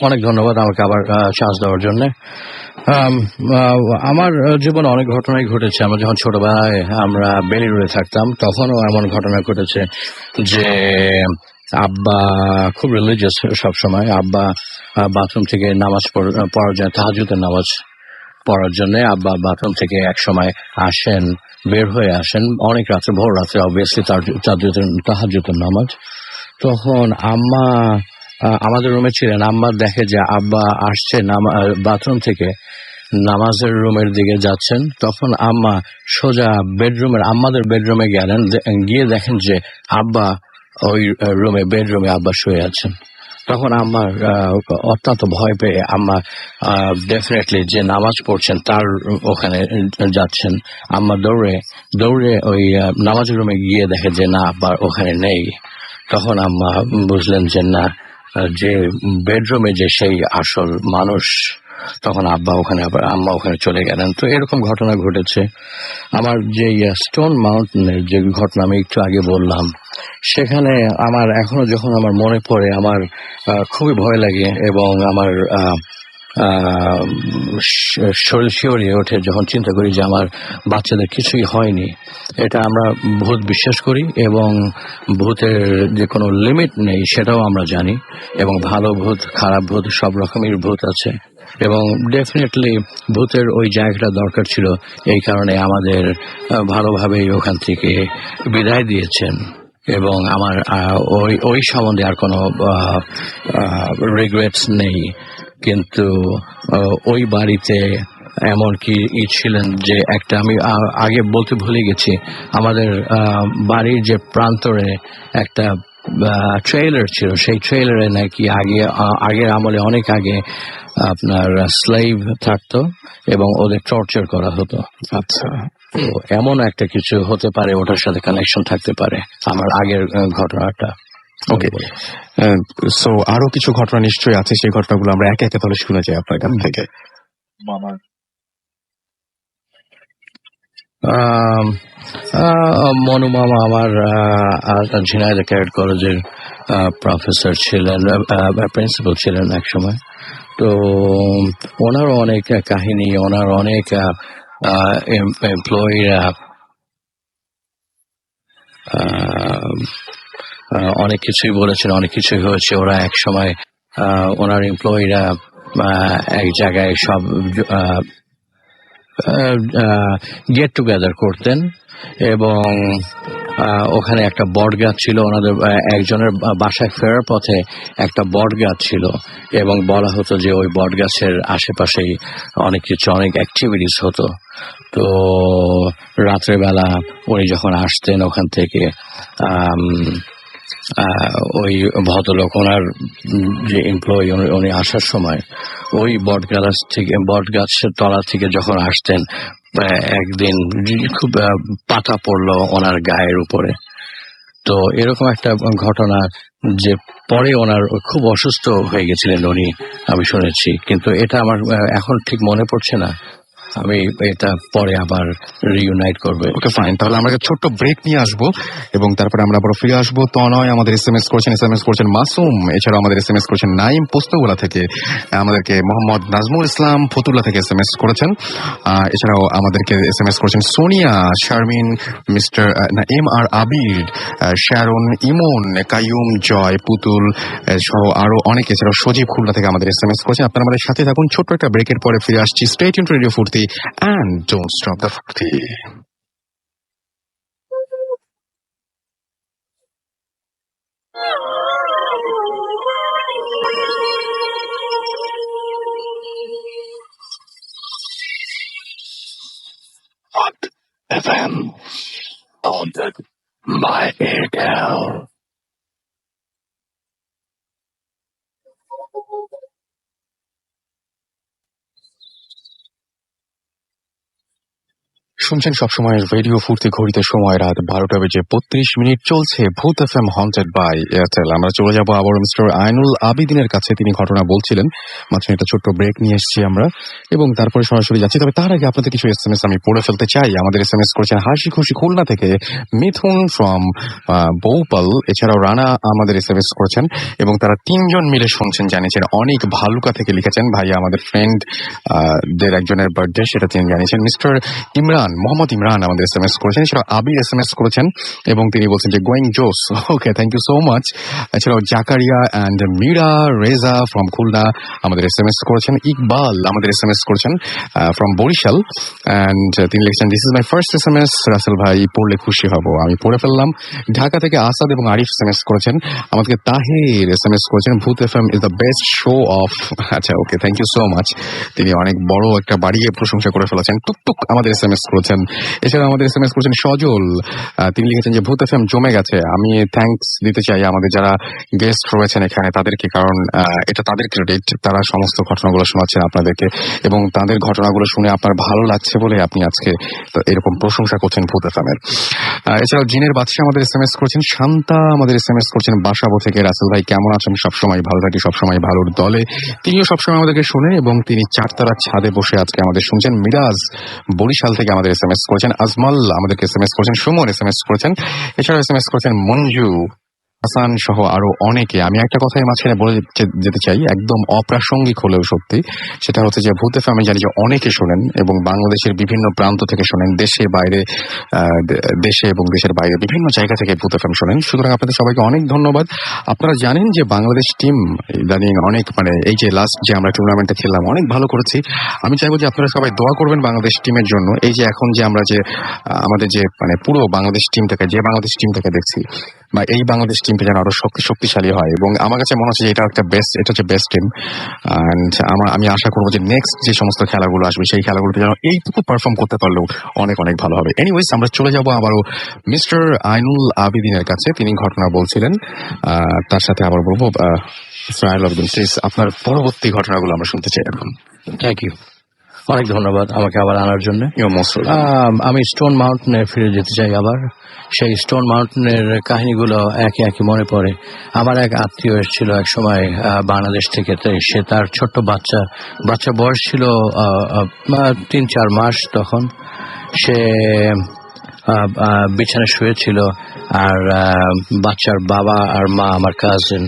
অনেক ধন্যবাদ আমাকে আবার চান্স দেওয়ার জন্য। আমার জীবনে অনেক ঘটনাই ঘটেছে। আমরা যখন ছোটবেলায় আমরা বেলি রোডে থাকতাম তখনও এমন ঘটনা ঘটেছে যে আব্বা খুব রিলিজিয়াস সবসময়। আব্বা বাথরুম থেকে নামাজ পড়ার জন্য, তাহাজ্জুদের নামাজ পড়ার জন্য আব্বা বাথরুম থেকে এক সময় আসেন, বের হয়ে আসেন অনেক রাত্রে, ভোর রাত্রে, অবভিয়াসলি তাহাজ্জুদের নামাজ। তখন আম্মা আমাদের রুমে ছিলেন। আম্মা দেখে যে আব্বা আসছে বাথরুম থেকে নামাজের রুমের দিকে যাচ্ছেন। তখন আম্মা সোজা আমাদের বেডরুমে গেলেন, গিয়ে দেখেন যে আব্বা ওই বেডরুমে আব্বা শুয়ে আছেন। তখন আমার অত্যন্ত ভয় পেয়ে আম্মা ডেফিনেটলি যে নামাজ পড়ছেন তার ওখানে যাচ্ছেন। আম্মা দৌড়ে ওই নামাজের রুমে গিয়ে দেখে যে না, আব্বা ওখানে নেই। তখন আম্মা বুঝলেন যে না, যে বেডরুমে যে সেই আসল মানুষ। তখন আম্মা ওখানে চলে গেলেন। তো এরকম ঘটনা ঘটেছে। আমার যে স্টোন মাউন্টেনের যে ঘটনা আমি একটু আগে বললাম, সেখানে আমার এখনো যখন আমার মনে পড়ে আমার খুবই ভয় লাগে, এবং আমার শরীর শিহরিয়ে ওঠে যখন চিন্তা করি যে আমার বাচ্চাদের কিছুই হয়নি। এটা আমরা ভূত বিশ্বাস করি, এবং ভূতের যে কোনো লিমিট নেই সেটাও আমরা জানি, এবং ভালো ভূত, খারাপ ভূত, সব রকমের ভূত আছে। এবং ডেফিনেটলি ভূতের ওই জায়গাটা দরকার ছিল, এই কারণে আমাদের ভালোভাবেই ওখান থেকে বিদায় দিয়েছেন। এবং আমার ওই সম্বন্ধে আর কোনো রিগ্রেটস নেই। কিন্তু ওই বাড়িতে এমনকি ছিলেন যে একটা, আমি আগে বলতে ভুলে গেছি, আমাদের বাড়ির যে প্রান্তরে একটা ট্রেইলার ছিল। সেই ট্রেইলারে নাকি আগের আমলে অনেক আগে আপনার স্লেভ থাকতো এবং ওদের টর্চার করা হতো। আচ্ছা, তো এমন একটা কিছু হতে পারে, ওটার সাথে কানেকশন থাকতে পারে আমার আগের ঘটনাটা। ওকে, সো আরো কিছু ঘটনা নিশ্চয়ই আছে, সেই ঘটনাগুলো আমরা একে একে তাহলে শুনে যাই আপনার কাছ থেকে। আম, মনু মামা আমার ঝিনাইদহ ক্যাডেট কলেজের প্রফেসর ছিলেন, প্রিন্সিপাল ছিলেন এক সময়। তো ওনারও অনেক কাহিনী, ওনার অনেক এমপ্লয়িরা অনেক কিছুই বলেছেন, অনেক কিছুই হয়েছে। ওরা এক সময় ওনার এমপ্লয়িরা এক জায়গায় সব গেট টুগেদার করতেন এবং ওখানে একটা বট গাছ ছিল। ওনাদের একজনের বাসায় ফেরার পথে একটা বট গাছ ছিল এবং বলা হতো যে ওই বট গাছের আশেপাশেই অনেক কিছু, অনেক অ্যাক্টিভিটিস হতো। তো রাত্রেবেলা উনি যখন আসতেন ওখান থেকে, ওই ভদ্রলোক ওনার যে এমপ্লয়ি উনি আসার সময় ওই বট গাছের তলা থেকে যখন আসতেন, একদিন খুব পাতা পড়লো ওনার গায়ের উপরে। তো এরকম একটা ঘটনা, যে পরে ওনার খুব অসুস্থ হয়ে গেছিলেন উনি, আমি শুনেছি, কিন্তু এটা আমার এখন ঠিক মনে পড়ছে না। আমি এটা পরে আবার রিইউনাইট করবে। ওকে ফাইন, তাহলে আমরা একটা ছোট্ট ব্রেক নিয়ে আসবো এবং তারপরে আমরা আবার ফিরে আসবো। তনয় আমাদের এসএমএস করছেন মাসুম, এছাড়াও আমাদের এসএমএস করছেন নাইম পোস্তগোলা থেকে, আমাদেরকে মোহাম্মদ নাজমুল ইসলাম ফতুল্লা থেকে এসএমএস করেছেন, এছাড়াও আমাদেরকে এসএমএস করেছেন Sonia, Sharmin, mister M R আবির, শ্যারন, ইমন, কাইয়ুম, জয়, পুতুল সহ আরো অনেকে, এছাড়াও সজীব খুলনা থেকে আমাদের এসএমএস করেছেন। আপনারা আমাদের সাথে থাকুন, ছোট্ট একটা ব্রেকের পরে ফিরে আসছি। স্টে টিউনড টু রেডিও ফুর্তি and don't stop the ফুর্তি। Hot FM. Haunted by Airtel. শুনছেন সবসময় রেডিও ফুর্তি, ঘড়িতে সময় রাত 12টা বেজে 32 মিনিট, চলছে ভূত এফএম হন্টেড বাই এয়ারটেল। আমরা চলে যাবো আবার মিস্টার আইনুল আবিদিনের কাছে, তিনি ঘটনা বলছিলেন। মাঝখানে একটা ছোট্ট ব্রেক নিয়ে এসেছি আমরা এবং তারপরে সরাসরি যাচ্ছি। তবে তার আগে আপনাদের কিছু এসএমএস আমি পড়ে ফেলতে চাই। আমাদের এসএমএস করেছেন হাসি খুশি খুলনা থেকে মিথুন ফ্রম বৌপাল, এছাড়াও রানা আমাদের এসএমএস করেছেন এবং তারা 3 জন মিলে শুনছেন, জানিয়েছেন। অনেক ভালুকা থেকে লিখেছেন, ভাইয়া আমাদের ফ্রেন্ড দের একজনের বার্থডে, সেটা তিনি জানিয়েছেন। মিস্টার মোহাম্মদ ইমরান আমাদের এসএমএস করেছেন, এছাড়াও আবির এসএমএস করেছেন এবং তিনি বলছেন যে গোয়িং জোস। ওকে, থ্যাংক ইউ সো মাচ। এছাড়াও জাকারিয়া অ্যান্ড মীরা রেজা ফ্রম খুলনা আমাদের এসএমএস করেছেন। ইকবাল আমাদের এসএমএস করেছেন ফ্রম বরিশাল অ্যান্ড তিনি লিখছেন this is my first SMS, Rasel ভাই পড়লে খুশি হব। আমি পড়ে ফেললাম। ঢাকা থেকে আসাদ এবং আরিফ এসএমএস করেছেন। আমাদেরকে তাহির এসএমএস করেছেন, ভূত FM is the best show off. আচ্ছা, ওকে, থ্যাংক ইউ সো মাচ। তিনি অনেক বড় একটা বাড়িয়ে প্রশংসা করে ফেলেছেন। টুকটুক আমাদের এসএমএস করেছেন। এছাড়া আমাদের এসএমএস করেছেন সজল, তিনি লিখেছেন যে ভূত এফএম জমে গেছে। আমি থ্যাঙ্কস দিতে চাই আমাদের যারা গেস্ট রয়েছেন এখানে তাদেরকে, কারণ এটা তাদের ক্রেডিট, তারা সমস্ত ঘটনাগুলো শোনাচ্ছেন আপনাদেরকে এবং তাদের ঘটনাগুলো শুনে আপনার ভালো লাগছে বলে আপনি আজকে এরকম প্রশংসা করছেন ভূত এফএমের। এছাড়াও জিনের বাদশা আমাদের এসএমএস করছেন, শান্তা আমাদের এসএমএস করছেন বাসাবো থেকে, রাসেল ভাই কেমন আছেন? সবসময় ভালো থাকি, সবসময় ভালোর দলে। তিনিও সবসময় আমাদেরকে শোনেন এবং তিনি 4 তারার ছাদে বসে আজকে আমাদের শুনছেন। মিরাজ বরিশাল থেকে আমাদের এসএমএস করেছেন, আজমাল আমাদেরকে এসএমএস করেছেন, সুমন এসএমএস করেছেন, এছাড়াও এসএমএস করেছেন মঞ্জু, হাসান সহ আরো অনেকে। আমি একটা কথাই মাঝখানে বলে যেতে চাই, একদম অপ্রাসঙ্গিক হলেও সত্যি, সেটা হচ্ছে যে ভূত এফএম আমি জানি যে অনেকে শোনেন এবং বাংলাদেশের বিভিন্ন প্রান্ত থেকে শোনেন, দেশে এবং দেশের বাইরে বিভিন্ন জায়গা থেকে ভূত এফএম শোনেন। সুতরাং আপনাদের সবাইকে অনেক ধন্যবাদ। আপনারা জানেন যে বাংলাদেশ টিম ইদানিং অনেক এই যে লাস্ট যে আমরা টুর্নামেন্টে খেললাম অনেক ভালো করেছি। আমি চাইবো যে আপনারা সবাই দোয়া করবেন বাংলাদেশ টিমের জন্য। এই যে এখন যে আমরা যে আমাদের যে পুরো বাংলাদেশ টিমটাকে দেখছি, বা এই বাংলাদেশ টিমটা যেন আরো শক্তিশালী হয় এবং আমার কাছে মনে হচ্ছে যে এটা হচ্ছে বেস্ট টিম। অ্যান্ড আমি আশা করবো যে নেক্সট যে সমস্ত খেলাগুলো আসবে সেই খেলাগুলোতে যেন এইটুকু পারফর্ম করতে পারলেও অনেক অনেক ভালো হবে। এনিওয়েজ, আমরা চলে যাবো আবারও মিস্টার আইনুল আবিদিনের কাছে, তিনি ঘটনা বলছিলেন। তার সাথে আবার বলবো আইনুল আবিদিন, প্লিজ আপনার পরবর্তী ঘটনাগুলো আমরা শুনতে চাই এখন। Thank you. অনেক ধন্যবাদ আমাকে আবার আনার জন্য। You're most welcome. আমি স্টোন মাউন্টেনে ফিরে যেতে চাই আবার। সেই স্টোন মাউন্টেনের কাহিনীগুলো একে একে মনে পড়ে। আমার এক আত্মীয় এসেছিল এক সময় বাংলাদেশ থেকে। তাই সে তার ছোট্ট বাচ্চা বয়স ছিল 3-4 মাস। তখন সে বিছানায় শুয়েছিল, আর বাচ্চার বাবা আর মা, আমার কাজিন,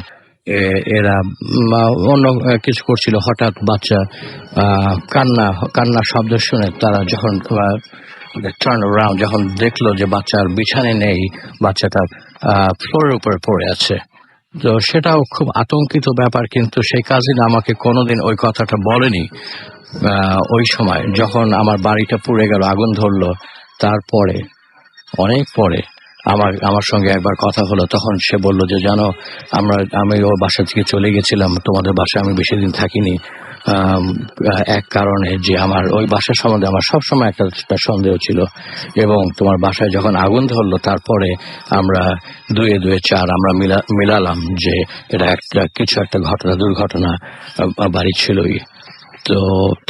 এরা অন্য কিছু করছিল। হঠাৎ বাচ্চা কান্না শব্দ শুনে তারা যখন টার্ন অ্যারাউন্ড, যখন দেখলো যে বাচ্চার বিছানায় নেই, বাচ্চাটা ফ্লোরের উপরে পড়ে আছে। তো সেটাও খুব আতঙ্কিত ব্যাপার, কিন্তু সেই কাজিন আমাকে কোনোদিন ওই কথাটা বলেনি। ওই সময় যখন আমার বাড়িটা পুড়ে গেল, আগুন ধরলো, তারপরে অনেক পরে আমার সঙ্গে একবার কথা হলো। তখন সে বলল যে জানো, আমি ওর বাসা থেকে চলে গেছিলাম, তোমাদের বাসায় আমি বেশি দিন থাকিনি, এক কারণে যে আমার ওই বাসা সম্বন্ধে আমার সবসময় একটা সন্দেহ ছিল, এবং তোমার বাসায় যখন আগুন ধরলো তারপরে আমরা 2-2 4 আমরা মিলালাম যে এটা কিছু একটা দুর্ঘটনা বাড়ি ছিলই। তো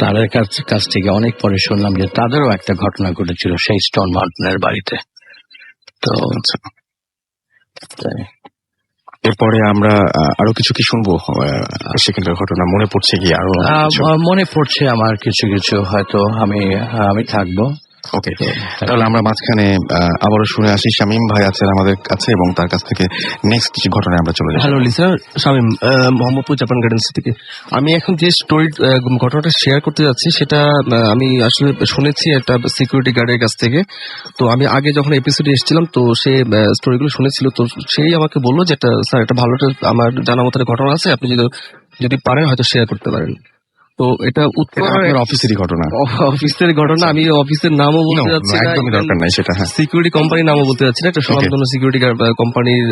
তাদের কাছ থেকে অনেক পরে শুনলাম যে তাদেরও একটা ঘটনা ঘটেছিল সেই স্টোন মাউন্টেনের বাড়িতে। তো তাই। এরপরে আমরা আরো কিছু কি শুনবো সেখানকার ঘটনা? মনে পড়ছে কি আরো কিছু? মনে পড়ছে আমার কিছু কিছু, হয়তো আমি থাকবো। ওকে, তাহলে আমরা মাঝখানে আবারও শুনে আসি। শামীম ভাই আছেন আমাদের কাছে এবং তার কাছ থেকে নেক্সট কিছু ঘটনায় আমরা চলে যাই। Hello Lisa, Shamim, Mohammadpur Japan gardens থেকে। আমি এখন যে ঘটনাটা শেয়ার করতে যাচ্ছি সেটা আমি আসলে শুনেছি একটা সিকিউরিটি গার্ডের কাছ থেকে। তো আমি আগে যখন এপিসোডে এসেছিলাম, তো সে স্টোরিগুলো শুনেছিল, তো সেই আমাকে বললো যে স্যার একটা ভালো আমার জানা মতো ঘটনা আছে, আপনি যদি পারেন হয়তো শেয়ার করতে পারেন। তো এটা অফিসের ঘটনা। আমি অফিসের নামও বলতে যাচ্ছি না, একদমই দরকার নাই সেটা। হ্যাঁ, সিকিউরিটি কোম্পানির নামও বলতে যাচ্ছি না। একটা স্বনামধন্য সিকিউরিটি কোম্পানির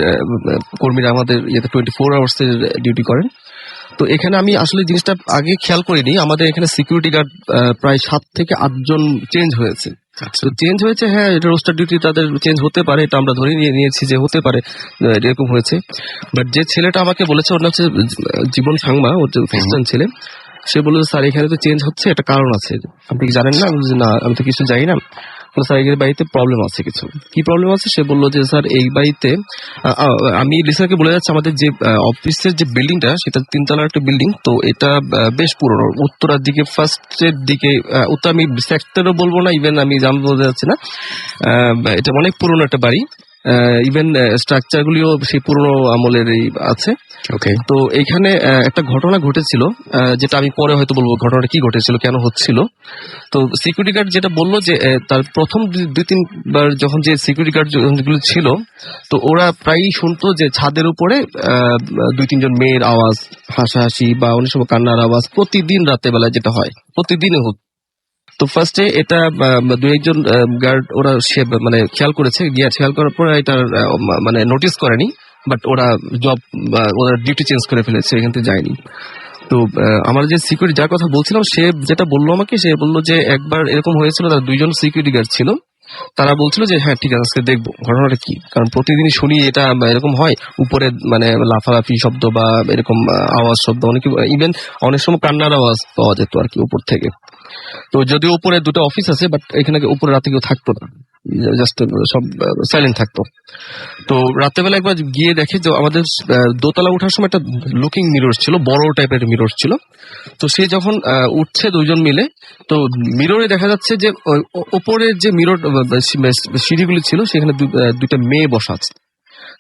কর্মীরা আমাদের 24 আওয়ার্স এর ডিউটি করেন। তো এখানে আমি আসলে জিনিসটা আগে খেয়াল করিনি, আমাদের এখানে সিকিউরিটি গার্ড প্রায় 7 থেকে 8 জন চেঞ্জ হয়েছে। তো চেঞ্জ হয়েছে, হ্যাঁ, এটা রোস্টার ডিউটি তাদের চেঞ্জ হতে পারে, এটা আমরা ধরে নিয়েছি যে হতে পারে এরকম হয়েছে। বাট যে ছেলেটা আমাকে বলেছে, ওর নাম হচ্ছে জীবন সাংমা, ওর খ্রিস্টান ছেলে। সে বলল স্যার এখানে তো চেঞ্জ হচ্ছে, একটা কারণ আছে, আপনি কি জানেন না? না, আমি তো কিছু জানি না। স্যার এই বাড়িতে প্রবলেম আছে। কিছু কি প্রবলেম আছে? সে বললো যে স্যার এই বাড়িতে, আমি লিসাকে বলে যাচ্ছি, আমাদের যে অফিসের যে বিল্ডিংটা সেটা 3 তলার একটা বিল্ডিং। তো এটা বেশ পুরনো, উত্তরার দিকে, ফার্স্টের দিকে, উত্তর আমি সেক্টরও বলবো না, ইভেন আমি জানতে বলতে যাচ্ছি না, এটা অনেক পুরনো একটা বাড়ি। ইভেন স্ট্রাকচার গুলিও সেই পুরনো আমলেরই আছে। ওকে, তো এইখানে একটা ঘটনা ঘটেছিল, যেটা আমি পরে হয়তো বলবো ঘটনাটা কি ঘটেছিল, কেন হচ্ছিল। তো সিকিউরিটি গার্ড যেটা বললো যে তার প্রথম 2-3 বার যখন যে সিকিউরিটি গার্ড গুলো ছিল, তো ওরা প্রায়ই শুনতো যে ছাদের উপরে 2-3 জন মেয়ের আওয়াজ, হাসাহাসি বা অনেক সময় কান্নার আওয়াজ, প্রতিদিন রাতে বেলা যেটা হয়, প্রতিদিনই হতো। তো ফার্স্টে এটা 2-1 জন গার্ড ওরা মানে খেয়াল করেছে, খেয়াল করার পর এটা মানে নোটিস করেনি, বাট ওরা ওরা ডিউটি চেঞ্জ করে ফেলেছে, এখান থেকে যায়নি। তো আমার যে সিকিউরিটি যার কথা বলছিলাম, সে যেটা বললো আমাকে, সে বললো যে একবার এরকম হয়েছিল, তার 2 জন সিকিউরিটি গার্ড ছিল, তারা বলছিল যে হ্যাঁ ঠিক আছে, আজকে দেখবো ঘটনাটা কি, কারণ প্রতিদিনই শুনি এটা এরকম হয়, উপরে মানে লাফালাফি শব্দ বা এরকম আওয়াজ শব্দ, ইভেন অনেক সময় কান্নার আওয়াজ পাওয়া যেত আর কি উপর থেকে। তো যদিও উপরে 2টা অফিস আছে, বাট এখানে উপরে রাতে কেউ থাকতো না, জাস্ট সব সাইলেন্ট থাকতো। তো রাতেবেলা একবার গিয়ে দেখে যে আমাদের দোতলা ওঠার সময় একটা লুকিং মিরর ছিল, বড় টাইপের মিরর ছিল। তো সে যখন উঠছে 2 জন মিলে, তো মিররে দেখা যাচ্ছে যে ওপরের যে মিরর সিঁড়িগুলি ছিল সেখানে 2টা মেয়ে বসা আছে।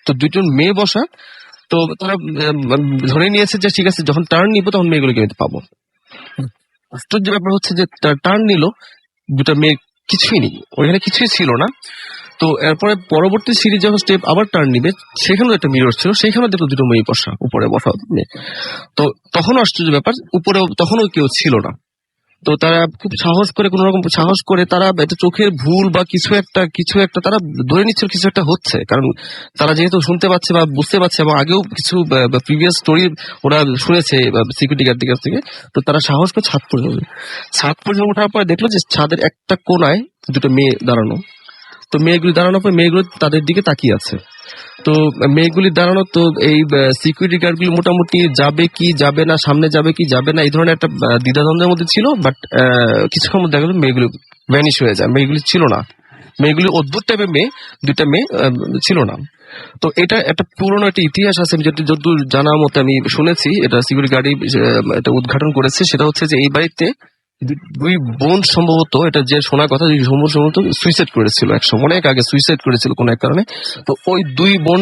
তো 2 জন মেয়ে বসা, তো তারা ধরে নিয়েছে যে ঠিক আছে, যখন টার্ন নিবো তখন মেয়েগুলোকে আমি পাবো। আশ্চর্য ব্যাপার হচ্ছে যে টার্ন নিল, 2টা মেয়ে কিছুই নেই, ওইখানে কিছুই ছিল না। তো এরপরে পরবর্তী সিরিজ যখন স্টেপ আবার টার্ন নিবে, সেখানেও একটা মিরর ছিল, সেখানেও দেখলো 2টো মেয়ে বসা, উপরে বসা মেয়ে। তো তখনও আশ্চর্য ব্যাপার, উপরেও তখনও কেউ ছিল না। তো তারা খুব সাহস করে, কোন রকম সাহস করে, তারা এটা চোখের ভুল বা কিছু একটা তারা ধরে নিচ্ছিল কিছু একটা হচ্ছে, কারণ তারা যেহেতু শুনতে পাচ্ছে বা বুঝতে পারছে, এবং আগেও কিছু প্রিভিয়াস স্টোরি ওরা শুনেছে সিকিউরিটি গার্ডের কাছ থেকে। তো তারা সাহস করে ছাদ পর্যন্ত ওঠার পরে দেখলো যে ছাদের একটা কোনায় 2টো মেয়ে দাঁড়ানো। তো মেয়েগুলি দাঁড়ানোর পর মেয়েগুলো তাদের দিকে তাকিয়ে আছে। তো মেয়েগুলি দাঁড়ানো, তো এই সিকিউরিটি গার্ডগুলি মোটামুটি যাবে কি যাবে না, সামনে যাবে কি যাবে না, এই ধরনের একটা দ্বিধাদ্বন্দ্বের মধ্যে ছিল। বাট কিছুক্ষণ মধ্যে দেখা গেল মেয়েগুলি ভ্যানিশ হয়ে যায়, মেয়েগুলি ছিল না। মেয়েগুলি অদ্ভুত টাইপের মেয়ে, দুইটা মেয়ে ছিল না। তো এটা একটা পুরনো একটা ইতিহাস আছে, আমি যতদূর জানা মতে আমি শুনেছি, এটা সিকিউরিটি গার্ডই এটা উদ্ঘাটন করেছে। সেটা হচ্ছে যে এই বাড়িতে দুই বোন সম্ভবত, এটা যে শোনার কথা, সম্ভবত সুইসাইড করেছিল একসময়, অনেক আগে সুইসাইড করেছিল কোনো এক কারণে। তো ওই দুই বোন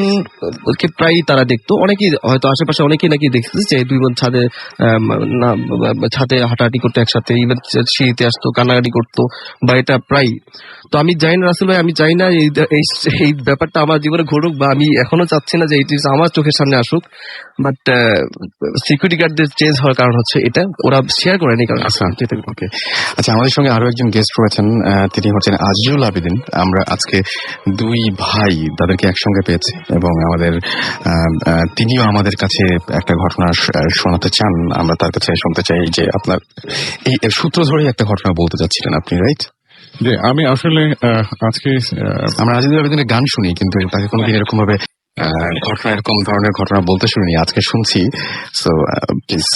কে প্রায় তারা দেখতো, অনেকেই হয়তো আশেপাশে অনেকেই নাকি দেখতেছে যে এই দুই বোন ছাদে না ছাদে হাঁটাহাঁটি করতো একসাথে, ইভেন সিঁড়িতে আসতো, কান্নাকাটি করতো, বা এটা প্রায়। তো আমি চাই না রাসেল ভাই, আমি চাই না এই ব্যাপারটা আমার জীবনে ঘটুক, বা আমি এখনো চাচ্ছি না যে এই জিনিস আমার চোখের সামনে আসুক। বাট সিকিউরিটি গার্ডদের চেঞ্জ হওয়ার কারণ হচ্ছে এটা, ওরা শেয়ার করেনি কারণ। ওকে, আচ্ছা, আমাদের সঙ্গে আরো একজন গেস্ট রয়েছেন, তিনি হচ্ছেন আজিজুল আবেদিন। আমরা আজকে দুই ভাই তাদেরকে একসঙ্গে পেয়েছি এবং আমাদের তিনিও আমাদের কাছে একটা ঘটনা শোনাতে চান। আমরা তার কাছে শুনতে চাই যে আপনার এই সূত্র ধরে একটা ঘটনা বলতে চাচ্ছিলেন আপনি, রাইট? যে আমি আসলে আজকে আমরা আজিজুল আবেদিনের গান শুনি, কিন্তু তাকে কোনোদিন এরকম ভাবে ঘটনা, এরকম ধরনের ঘটনা বলতে শুনিনি, আজকে শুনছি। So please.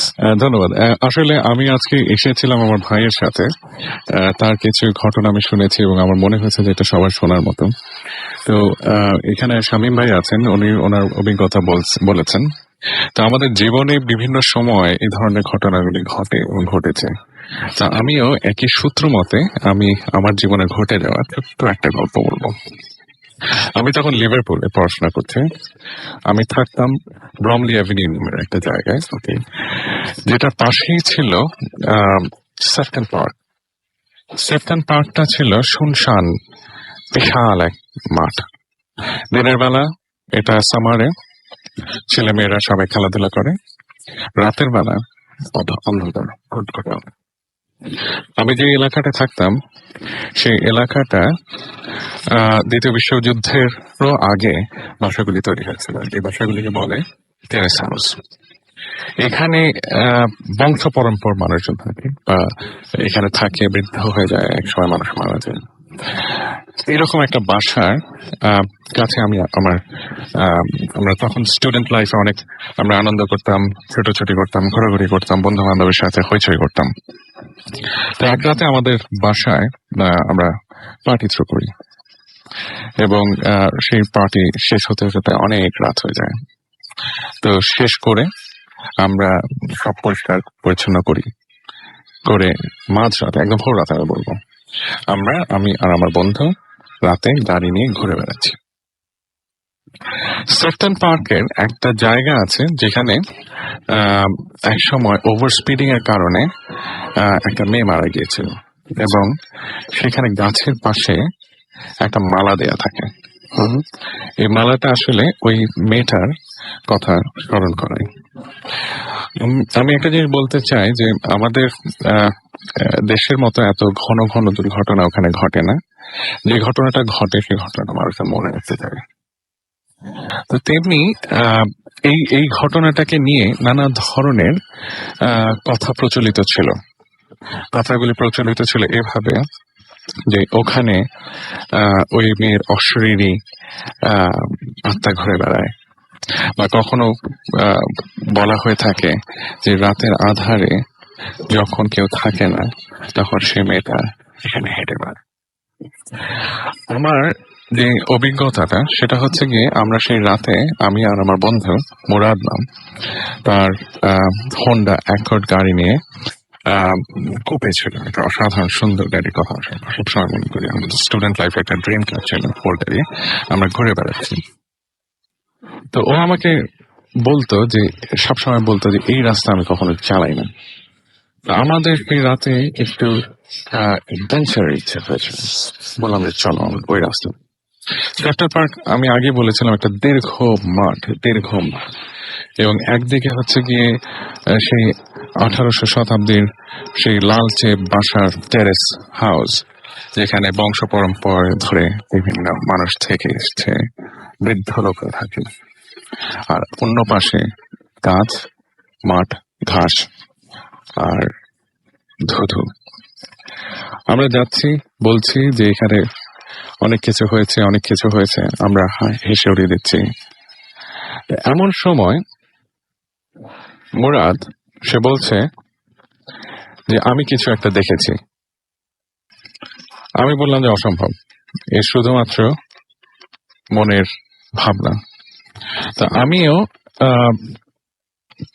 ধন্যবাদ। আসলে আমি আজকে এসেছিলাম আমার ভাইয়ের সাথে, তার কিছু ঘটনা আমি শুনেছি এবং আমার মনে হয়েছে যে এটা সবার শোনার মতো। তো এখানে শামীম ভাই আছেন, উনি ওনার অভিজ্ঞতা বলেছেন। তো আমাদের জীবনে বিভিন্ন সময় এই ধরনের ঘটনাগুলি ঘটে এবং ঘটেছে। তা আমিও একই সূত্র মতে আমি আমার জীবনে ঘটে যাওয়া ছোট্ট একটা গল্প বলবো। আমি তখন লিভারপুলে পড়াশোনা করছি। আমি থাকতাম ব্রমলি অ্যাভিনিউ নামের একটা জায়গায়, ওকে, যেটা পাশেই ছিল সেফটন পার্ক। সেফটন পার্কটা ছিল শুনশান বিশাল এক মাঠ। দিনের বেলা এটা সামারে ছেলে মেয়েরা সবাই খেলাধুলা করে, রাতের বেলা অন্ধকার ঘটঘটে। আমি যে এলাকাটা থাকতাম সেই এলাকাটা দ্বিতীয় বিশ্বযুদ্ধেরও আগে বাসাগুলি তৈরি হয়েছিল। এই বাসাগুলিকে বলে টেরেস হাউস। এখানে বংশ পরম্পর মানুষজন থাকে, বা এখানে থাকে, বৃদ্ধ হয়ে যায়, এক সময় মানুষ মারা যায়। এরকম একটা বাসার কাছে আমি আমরা তখন স্টুডেন্ট লাইফে অনেক আমরা আনন্দ করতাম, ছোটাছুটি করতাম, ঘোরাঘুরি করতাম, বন্ধু বান্ধবের সাথে হইচই করতাম। তো এক রাতে আমাদের বাসায় আমরা পার্টি থ্রো করি এবং সেই পার্টি শেষ হতে হতে অনেক রাত হয়ে যায়। তো শেষ করে আমরা সব পরিষ্কার পরিচ্ছন্ন করে মাঝরাতে, একদম ভোর রাতে আমি বলবো, আমি আর আমার বন্ধু রাতে গাড়ি নিয়ে ঘুরে বেড়াচ্ছি। সেফটন পার্কের একটা জায়গা আছে যেখানে এক সময় ওভার স্পিডিং এর কারণে একটা মেয়ে মারা গিয়েছিল এবং সেখানে গাছের পাশে একটা মালা দেয়া থাকে। এই মালাটা আসলে ওই মেয়েটার কথা স্মরণ করায়। আমি একটা জিনিস বলতে চাই যে আমাদের দেশের মতো এত ঘন ঘন দুর্ঘটনা ওখানে ঘটে না। যে ঘটনাটা ঘটে সেই ঘটনাটা মানুষের মনে রাখতে চায়। তো তেমনি এই ঘটনাটাকে নিয়ে নানা ধরনের কথা প্রচলিত ছিল। কথাগুলি প্রচলিত ছিল এভাবে যে ওখানে ওই মেয়ের অশরীরী আত্মা ঘুরে বেড়ায়, বা কখনো বলা হয়ে থাকে যে রাতের আধারে যখন কেউ থাকে না তখন সে মেয়েটা এখানে হেঁটে বেড়ায়। আমার যে অভিজ্ঞতাটা সেটা হচ্ছে গিয়ে, আমরা সেই রাতে আমি আর আমার বন্ধু মুরাদ নাম, তার হোন্ডা অ্যাকর্ড গাড়ি নিয়ে কুপে ছিল, একটা অসাধারণ সুন্দর গাড়ির কথা সবসময় মনে করি। আমাদের স্টুডেন্ট লাইফে একটা ড্রিম ক্লাব ছিল, ফোর্ডে দিয়ে আমরা ঘুরে বেড়াচ্ছি। তো ও আমাকে বলতো যে, সবসময় বলতো যে এই রাস্তা আমি কখনো চালাই না। আমাদের সেই রাতে একটু অ্যাডভেঞ্চারের ইচ্ছে হয়েছে, বললাম যে চলো ওই রাস্তা। সেফটন পার্ক আমি আগে বলেছিলাম একটা দীর্ঘ মাঠ এবং একদিকে হচ্ছে গিয়ে সেই 1800 শতাব্দীর সেই লালচে বাসার টেরেস হাউস, যেখানে বংশ পরম্পরা ধরে বিভিন্ন মানুষ থেকে এসছে, বৃদ্ধ লোকরা থাকে, আর অন্য পাশে গাছ, মাঠ, ঘাস আর ধুধু। আমরা যাচ্ছি, বলছি যে এখানে অনেক কিছু হয়েছে আমরা হেসে উড়িয়ে দিচ্ছি। এমন সময় মুরাদ সে বলছে যে আমি কিছু একটা দেখেছি। আমি বললাম যে অসম্ভব, এ শুধুমাত্র মনের ভাবনা। তা আমিও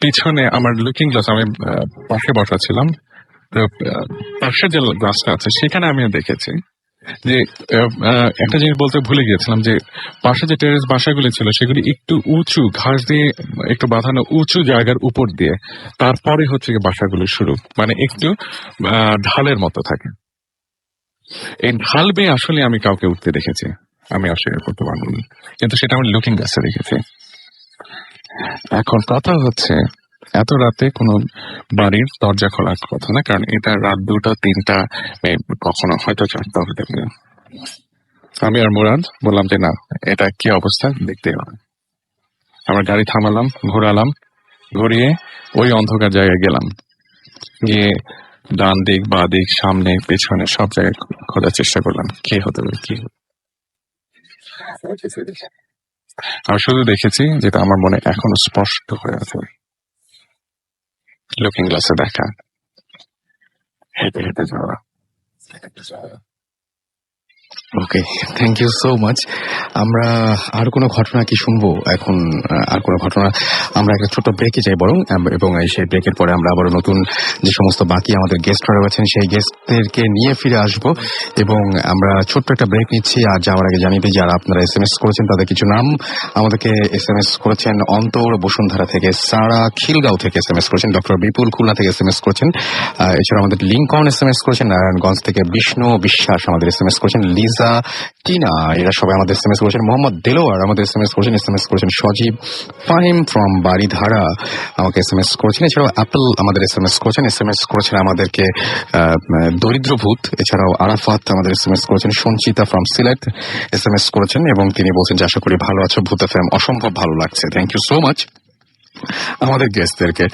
পিছনে আমার লুকিং গ্লাস, আমি পাশে বসা ছিলাম, তো পাশের যে গ্লাসটা আছে সেখানে আমিও দেখেছি যে একটা জিনিস বলতে ভুলে গিয়েছিলাম যে পাশে যে টেরেস বাসাগুলি ছিল সেগুলি একটু উঁচু, ঘাস দিয়ে একটু বাঁধানো উঁচু জায়গার উপর দিয়ে, তারপরে হচ্ছে গিয়ে বাসাগুলি শুরু, মানে একটু ঢালের মতো থাকে। এই ঢাল বেয়ে আসলে আমি কাউকে উঠতে দেখেছি, আমি অস্বীকার করতে পারবো না, কিন্তু সেটা আমি লুকিং গ্লাসে দেখেছি। এখন কথা হচ্ছে এত রাতে কোনো বাড়ির দরজা খোলার কথা না, কারণ এটা রাত 2টা 3টা, কখনো হয়তো 4টা হতে পারে। আমি আর মুরাদ বললাম যে না, এটা কি অবস্থা দেখতে হবে। আমরা গাড়ি থামালাম, ঘোরালাম, ঘুরিয়ে ওই অন্ধকার জায়গায় গেলাম, গিয়ে ডান দিক বা দিক সামনে পেছনে সব জায়গায় খোঁজার চেষ্টা করলাম কি হতে পারে, কি আমি শুধু দেখেছি যেটা আমার মনে এখনো স্পষ্ট হয়ে আছে, লুকিং গ্লাসে দেখা, হেঁটে হেঁটে যাওয়া। ওকে, থ্যাংক ইউ সো মাচ। আমরা আর কোনো ঘটনা কি শুনবো এখন? আর কোনো ঘটনা? আমরা একটা ছোট্ট ব্রেকে যাই বরং, এবং সেই ব্রেকের পরে আমরা আবার নতুন যে সমস্ত বাকি আমাদের গেস্টরা রয়েছেন সেই গেস্টদেরকে নিয়ে ফিরে আসব, এবং আমরা ছোট্ট একটা ব্রেক নিচ্ছি। আর যাওয়ার আগে জানিয়ে দিই, যারা আপনারা SMS করেছেন তাদের কিছু নাম আমাদেরকে SMS করেছেন। অন্তর বসুন্ধরা থেকে, সারা খিলগাঁও থেকে SMS করেছেন, ডক্টর বিপুল খুলনা থেকে SMS করেছেন, এছাড়া আমাদের লিঙ্কন SMS করেছেন, নারায়ণগঞ্জ থেকে বিষ্ণু বিশ্বাস আমাদের SMS করেছেন, লিজা, টিনা, এরা সবাই আমাদের SMS করেছেন। মোহাম্মদ দেলোয়ার আমাদের SMS করেছেন সজীব, ফাহিম ফ্রম বাড়িধারা আমাকে SMS করেছেন। এছাড়াও অ্যাপল আমাদের SMS করেছেন আমাদেরকে দরিদ্রভূত। এছাড়াও আরাফাত আমাদের SMS করেছেন, সঞ্চিতা ফ্রম সিলেট SMS করেছেন, এবং তিনি বলছেন যে আশা করি ভালো আছো, ভূত FM অসম্ভব ভালো লাগছে। থ্যাংক ইউ সো মাচ আমাদের গেস্টদেরকে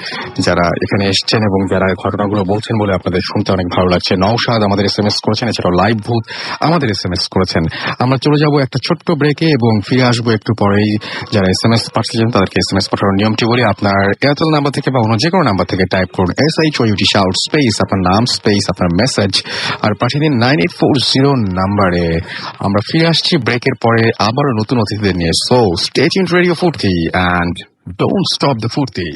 যারা এখানে এসছেন এবং যারা ঘটনাগুলো বলছেন বলে আপনাদের শুনতে অনেক ভালো লাগছে। নওশাদ আমাদের SMS করেছেন, এছাড়াও লাইভ ভূত আমাদের SMS করেছেন। আমরা চলে যাব একটা ছোট্ট ব্রেকে এবং ফিরে আসবো একটু পরেই। যারা SMS পাঠিয়েছেন তাদেরকে SMS পাঠানোর নিয়মটি বলি। আপনার এয়ারটেল নাম্বার থেকে বা অন্য যে কোনো নাম্বার থেকে টাইপ করুন SHOUT শাউট স্পেস আপনার নাম স্পেস আপনার মেসেজ, আর পাঠিয়ে দিন 9840 নাম্বারে। আমরা ফিরে আসছি ব্রেকের পরে আবারও নতুন অতিথিদের নিয়ে। সো স্টে টিউনড রেডিও ফুর্তি and don't stop the Furti.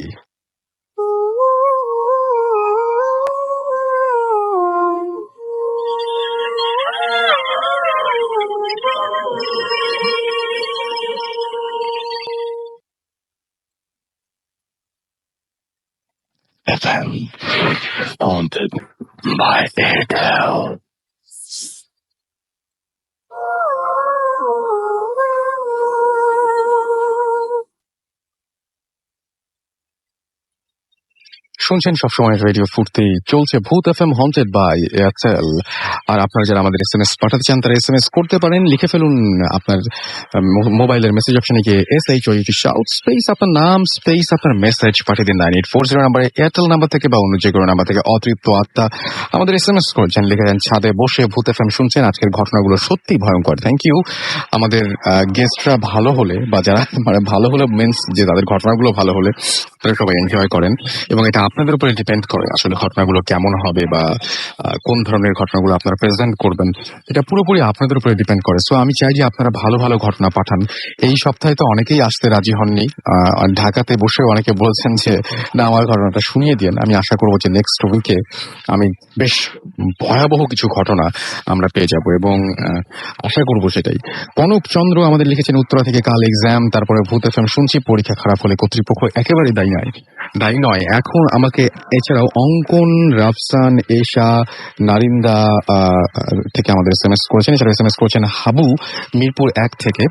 FM haunted by Airtel. শুনছেন সবসময় রেডিও ফুর্তি, চলছে ভূত FM হন্টেড বাই এয়ারটেল। আর আপনারা যারা আমাদের SMS পাঠাতে চান তারা SMS করতে পারেন, লিখে ফেলুন আপনার মোবাইলের মেসেজ অপশনে গিয়ে SHOUT শাউট স্পেস আপনার নাম স্পেস আপনার মেসেজ পাঠিয়ে দিন 9840 নাম্বারে। এয়ারটেল নাম্বার থেকে বা অন্য যে কোনো নাম্বার থেকে অতৃপ্ত আত্মা আমাদের SMS করেছেন, লিখেছেন ছাদে বসে ভূত FM শুনছেন, আজকের ঘটনাগুলো সত্যি ভয়ঙ্কর। Thank you. আমাদের গেস্টরা ভালো হলে, বা যারা মানে ভালো হলে মিনস যে তাদের ঘটনাগুলো ভালো হলে তারা সবাই এনজয় করেন, এবং এটা আপনাদের উপরে ডিপেন্ড করে আসলে ঘটনাগুলো কেমন হবে বা কোন ধরনের ঘটনাগুলো আপনারা প্রেজেন্ট করবেন, এটা পুরোপুরি আপনাদের উপরে ডিপেন্ড করে। সো আমি চাই যে আপনারা ভালো ভালো ঘটনা পাঠান। এই সপ্তাহে তো অনেকেই আসতে রাজি হননি, ঢাকাতে বসে অনেকে বলছেন যে না আমার ঘটনাটা শুনিয়ে দিন। আমি আশা করবো যে নেক্সট উইকে আমি বেশ ভয়াবহ কিছু ঘটনা আমরা পেয়ে যাব, এবং আশা করবো সেটাই। কনক চন্দ্র আমাদের লিখেছেন উত্তরা থেকে, কাল এক্সাম, তারপরে ভূত FM শুনছি, পরীক্ষা খারাপ হলে কর্তৃপক্ষ একেবারে দায়ী নয়। এখন আমাকে এছাড়াও অঙ্কন, রাফসান, এশা, নারিন্দা থেকে আমাদের SMS করেছেন। এছাড়া SMS করেছেন হাবু মিরপুর 1 থেকে,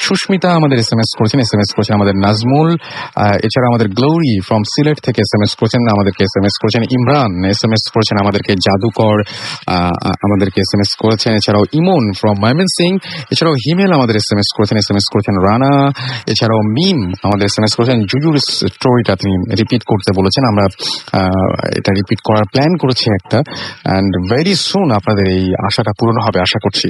সুস্মিতা আমাদের SMS করেছেন আমাদের নাজমুল, এছাড়া আমাদের গ্লোরি ফ্রম সিলেট থেকে SMS করেছেন আমাদেরকে, SMS করেছেন ইমরান, SMS করেছেন আমাদেরকে জাদুকর, আমাদেরকে SMS করেছেন, এছাড়াও ইমন ফ্রম ময়মনসিং, এছাড়াও হিমেল আমাদের SMS করেছেন রানা, এছাড়াও মিম আমাদের SMS করেছেন জুজুর স্টোরিটা তিনি রিপিট করতে বলেছেন। আমরা এটা রিপিট করার প্ল্যান করেছি একটা, অ্যান্ড ভেরি সুন আপনাদের এই আশাটা পূরণ হবে আশা করছি।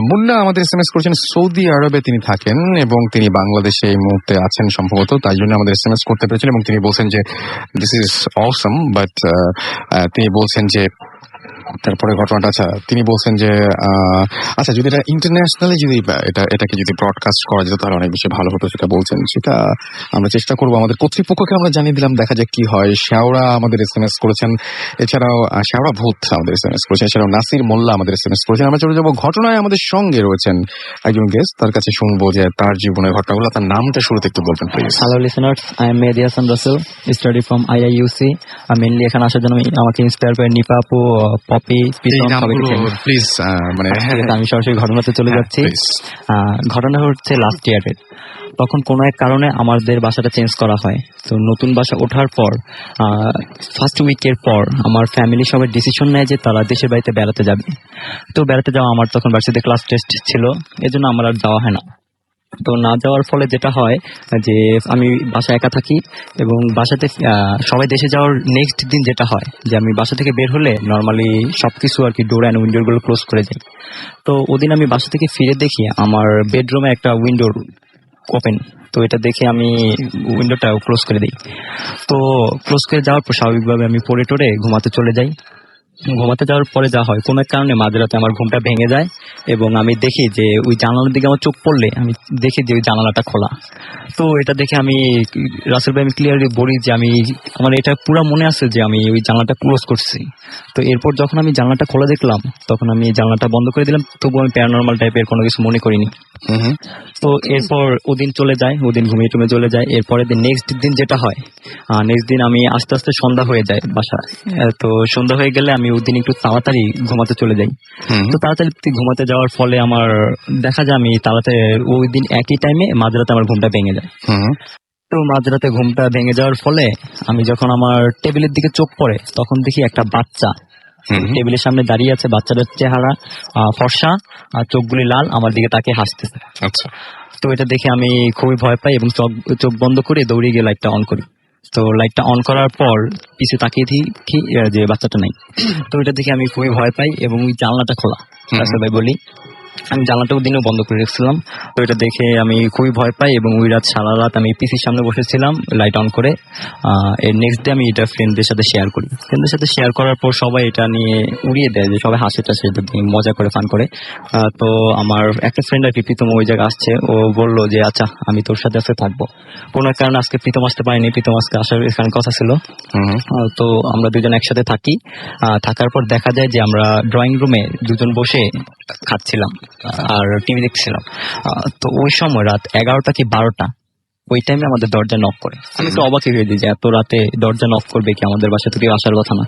মুন্না আমাদের SMS করেছেন সৌদি আরবে তিনি থাকেন এবং তিনি বাংলাদেশে এই মুহূর্তে আছেন সম্ভবত, তাই জন্য আমাদের SMS করতে পেরেছেন এবং তিনি বলছেন যে দিস ইজ অসম, বাট তিনি বলছেন যে তারপরে ঘটনাটা, আচ্ছা তিনি বলছেন যে আচ্ছা যদি এটা ইন্টারন্যাশনালি যদি এটাকে যদি ব্রডকাস্ট করা যেত তাহলে অনেক বেশি ভালো হতো, সেটা বলছেন। সেটা আমরা চেষ্টা করবো, আমাদের কর্তৃপক্ষকে আমরা জানিয়ে দিলাম, দেখা যাক কি হয়। শেওড়া আমাদের SMS করেছেন, এছাড়াও শেওড়া ভূত আমাদের SMS করেছেন, এছাড়াও নাসির মোল্লা আমাদের SMS করেছেন। আমরা চলে যাবো ঘটনায়, আমাদের সঙ্গে রয়েছেন একজন গেস্ট, তার কাছে শুনবো যে তার জীবনের ঘটনাগুলো। তার নামটা শুরুতে একটু বলবেন please. Hello listeners, I am Mehedi Hasan Rasel, study from IIUC। Mainly এখানে আসার জন্য আমাকে ইন্সপায়ার করে নিপা আপু, পপি, পিতম সবাইকে চিনি। প্লিজ মানে আমি সরাসরি ঘটনাতে চলে যাচ্ছি। ঘটনা হচ্ছে লাস্ট ইয়ারের, তখন কোনো এক কারণে আমাদের বাসাটা চেঞ্জ করা হয়। তো নতুন বাসা ওঠার পর ফার্স্ট উইকের পর আমার ফ্যামিলি সবাই ডিসিশন নেয় যে তারা দেশের বাড়িতে বেড়াতে যাবে। তো বেড়াতে যাওয়া, আমার তখন ভার্সিটিতে ক্লাস টেস্ট ছিল, এজন্য আমার আর যাওয়া হয় না। তো না যাওয়ার ফলে যেটা হয় যে আমি বাসায় একা থাকি এবং বাসাতে সবাই দেশে যাওয়ার নেক্সট দিন যেটা হয় যে আমি বাসা থেকে বের হলে নর্মালি সবকিছু আর কি ডোর অ্যান্ড উইন্ডোগুলো ক্লোজ করে যাই। তো ওদিন আমি বাসা থেকে ফিরে দেখি আমার বেডরুমে একটা উইন্ডো ওপেন। তো এটা দেখে আমি উইন্ডোটা ক্লোজ করে দিই। তো ক্লোজ করে যাওয়ার পর স্বাভাবিকভাবে আমি পড়ে টোরে ঘুমাতে চলে যাই। ঘুমাতে যাওয়ার পরে যা হয়, কোনো এক কারণে মাঝরাতে আমার ঘুমটা ভেঙে যায় এবং আমি দেখি যে ওই জানালার দিকে আমার চোখ পড়লে আমি দেখি যে ওই জানালাটা খোলা। তো এটা দেখে আমি রাসেল ভাই আমি ক্লিয়ারলি বলি যে আমার এটা পুরো মনে আছে যে আমি ওই জানালাটা ক্লোজ করছি। তো এরপর যখন আমি জানালাটা খোলা দেখলাম তখন আমি জানালাটা বন্ধ করে দিলাম, তবু আমি প্যারানর্মাল টাইপের কোনো কিছু মনে করিনি। তো এরপর ওদিন চলে যায়, ওদিন ঘুমিয়ে টুমে চলে যায়। এরপরের দিন নেক্সট দিন যেটা হয়, নেক্সট দিন আমি আস্তে আস্তে সন্ধ্যা হয়ে যায় বাসায়। তো সন্ধ্যা হয়ে গেলে আমি ওই দিন একটু তাড়াতাড়ি ঘুমাতে চলে যাই। তো তাড়াতাড়ি ঘুমাতে যাওয়ার ফলে আমার দেখা যায় আমি তাড়াতাড়ি ওই দিন একই টাইমে মাঝরাতে আমার ঘুমটা ভেঙে যায়। তো মাঝরাতে ঘুমটা ভেঙে যাওয়ার ফলে আমি যখন আমার টেবিলের দিকে চোখ পড়ে তখন দেখি একটা বাচ্চা টেবিলের সামনে দাঁড়িয়ে আছে। বাচ্চাটার চেহারা ফর্সা আর চোখগুলি লাল, আমার দিকে তাকে হাসতেছে। আচ্ছা, তো এটা দেখে আমি খুবই ভয় পাই এবং চোখ বন্ধ করে দৌড়ে গিয়ে লাইটটা অন করি। তো লাইটটা অন করার পর পিছু তাকিয়ে দেখি যে বাচ্চাটা নাই। তো এটা দেখে আমি খুবই ভয় পাই এবং ওই জানলাটা খোলা। ভাই বলি আমি জানলাটা দিনও বন্ধ করে রেখেছিলাম। তো এটা দেখে আমি খুবই ভয় পাই এবং ওই রাত সারা রাত আমি পিসির সামনে বসেছিলাম লাইট অন করে। এর নেক্সট ডে আমি এটা ফ্রেন্ডদের সাথে শেয়ার করি। ফ্রেন্ডদের সাথে শেয়ার করার পর সবাই এটা নিয়ে উড়িয়ে দেয়, যে সবাই হাসে টাসে মজা করে ফান করে। তো আমার একটা ফ্রেন্ড আর কি প্রীতম ওই জায়গায় আসছে, ও বললো যে আচ্ছা আমি তোর সাথে আজকে থাকবো। কোনো কারণে আজকে প্রীতম আসতে পারিনি, প্রীতম আজকে আসার এখানে কথা ছিল। তো আমরা দুজন একসাথে থাকি। থাকার পর দেখা যায় যে আমরা ড্রয়িং রুমে দুজন বসে খাচ্ছিলাম আর টিভি দেখছিলাম। তো ওই সময় রাত 11টা কি 12টা ওই টাইমে আমাদের দরজা নক করে। আমি তো অবাক হয়ে দিই যে এত রাতে দরজা নক করবে কি, আমাদের বাসা থেকে আসার কথা না।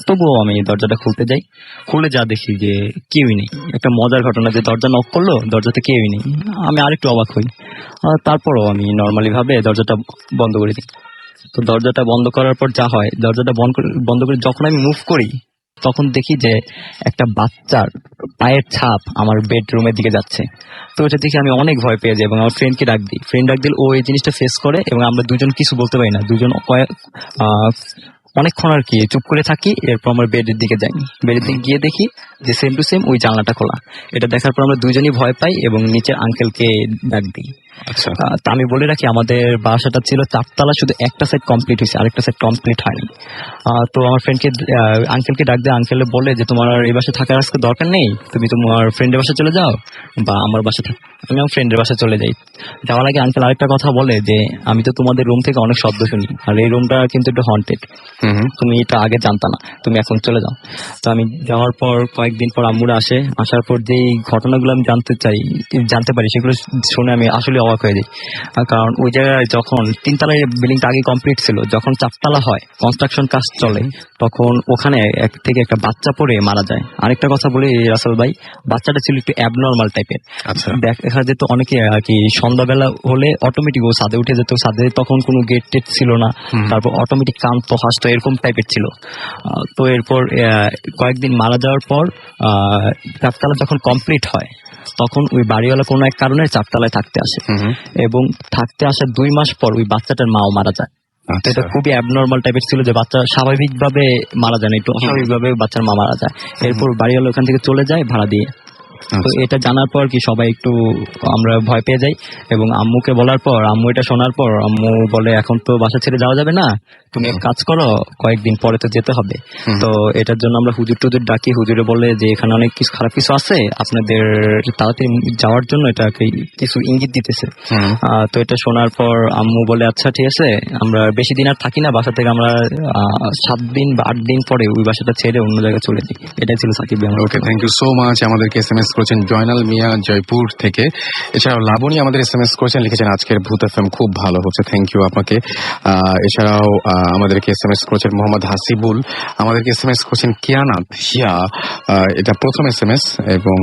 তবুও আমি দরজাটা খুলতে যাই, খুলে যা দেখি যে কেউই নেই। একটা মজার ঘটনা যে দরজা নক করলো, দরজাতে কেউই নেই। আমি আরেকটু অবাক হই। তারপরও আমি নর্মালি ভাবে দরজাটা বন্ধ করে দিই। তো দরজাটা বন্ধ করার পর যা হয়, দরজাটা বন্ধ করে যখন আমি মুভ করি তখন দেখি যে একটা বাচ্চার পায়ের ছাপ আমার বেডরুমের দিকে যাচ্ছে। তো এটা দেখে আমি অনেক ভয় পেয়ে যাই এবং আমার ফ্রেন্ডকে ডাক দিই। ফ্রেন্ড ডাক দিলে ও এই জিনিসটা ফেস করে এবং আমরা দুজন কিছু বলতে পারি না, দুজন অনেকক্ষণ আর কি চুপ করে থাকি। এরপর আমার বেডের দিকে যাই, বেডের দিকে গিয়ে দেখি যে সেম টু সেম ওই জানলাটা খোলা। এটা দেখার পর আমরা দুজনই ভয় পাই এবং নিচের আঙ্কেলকে ডাক দিই। আচ্ছা, তা আমি বলে রাখি আমাদের বাসাটা ছিল 4 তলা, শুধু একটা সাইড কমপ্লিট হয়েছে, আরেকটা সাইড কমপ্লিট হয়নি। তো আমার ফ্রেন্ডকে আঙ্কেলকে ডাক দিয়ে আঙ্কেলে বলে যে তোমার এই বাসায় থাকার আজকে দরকার নেই, তুমি তোমার ফ্রেন্ডের বাসায় চলে যাও বা আমার বাসায় থাক। আমি আমার ফ্রেন্ডের বাসায় চলে যাই। যাওয়ার আগে আঙ্কেল আরেকটা কথা বলে যে আমি তো তোমাদের রুম থেকে অনেক শব্দ শুনি আর এই রুমটা কিন্তু একটু হন্টেড, তুমি এটা আগে জানতা না, তুমি এখন চলে যাও। তো আমি যাওয়ার পর কয়েকদিন পর আম্মুরা আসার পর যেই ঘটনাগুলো আমি জানতে পারি সেগুলো শুনে আমি আসলে অবাক হয়ে যাই। কারণ ওই জায়গায় যখন 3 তলার বিল্ডিংটা আগে কমপ্লিট ছিল, যখন 4 তলা হয়, কনস্ট্রাকশন কাজ চলে, তখন ওখানে থেকে একটা বাচ্চা পড়ে মারা যায়। আরেকটা কথা বলি রাসেল ভাই, বাচ্চাটা ছিল একটু অ্যাবনর্মাল টাইপের। আচ্ছা। দেখা যেত অনেকে আর কি সন্ধ্যাবেলা হলে অটোমেটিক ও ছাদে উঠে যেত, ছাদে তখন কোনো গেট টেট ছিল না, তারপর অটোমেটিক কাঁদতো হাসতো এরকম টাইপের ছিল। তো এরপর কয়েকদিন মারা যাওয়ার পর 4 তলা যখন কমপ্লিট হয়, তখন ওই বাড়িওয়ালা কোনো এক কারণে 4 তলায় থাকতে আসে, এবং থাকতে আসার 2 মাস পর ওই বাচ্চাটার মাও মারা যায়। তো এটা খুবই অ্যাবনর্মাল টাইপের ছিল যে বাচ্চা স্বাভাবিকভাবে মারা যায় না, একটু অস্বাভাবিকভাবে বাচ্চার মা মারা যায়। এরপর বাড়িওয়ালা ওখান থেকে চলে যায় ভাড়া দিয়ে। তো এটা জানার পর কি সবাই একটু আমরা ভয় পেয়ে যাই, এবং আম্মুকে বলার পর আম্মু এটা শোনার পর আম্মু বলে এখন তো বাসা ছেড়ে যাওয়া যাবে না, তুমি এক কাজ করো, কয়েকদিন পরে তো যেতে হবে। তো এটার জন্য আমরা হুজুর টুজুর ডাকি, হুজুরে বলে যে এখানে অনেক কিছু খারাপ কিছু আছে, আপনাদের তাড়াতাড়ি যাওয়ার জন্য এটা কিছু ইঙ্গিত দিতেছে। তো এটা শোনার পর আম্মু বলে আচ্ছা ঠিক আছে, আমরা বেশি দিন আর থাকি না বাসা থেকে, আমরা 7 দিন বা 8 দিন পরে ওই বাসাটা ছেড়ে অন্য জায়গায় চলে যাই। এটাই ছিল সাকিব ভাই। ওকে, থ্যাংক ইউ সো মাচ। আমাদেরকে এসএমএস করেছেন জয়নাল মিয়া জয়পুর থেকে। এছাড়াও লাবণী আমাদের এসএমএস করেছেন, লিখেছেন আজকের ভূত এফএম খুব ভালো হচ্ছে, থ্যাংক ইউ আপনাকে। এছাড়াও আমাদেরকে এসএমএস করেছেন মোহাম্মদ হাসিবুল, আমাদেরকে এসএমএস করেছেন কিয়ানাত হিয়া। এটা প্রথম এসএমএস, এবং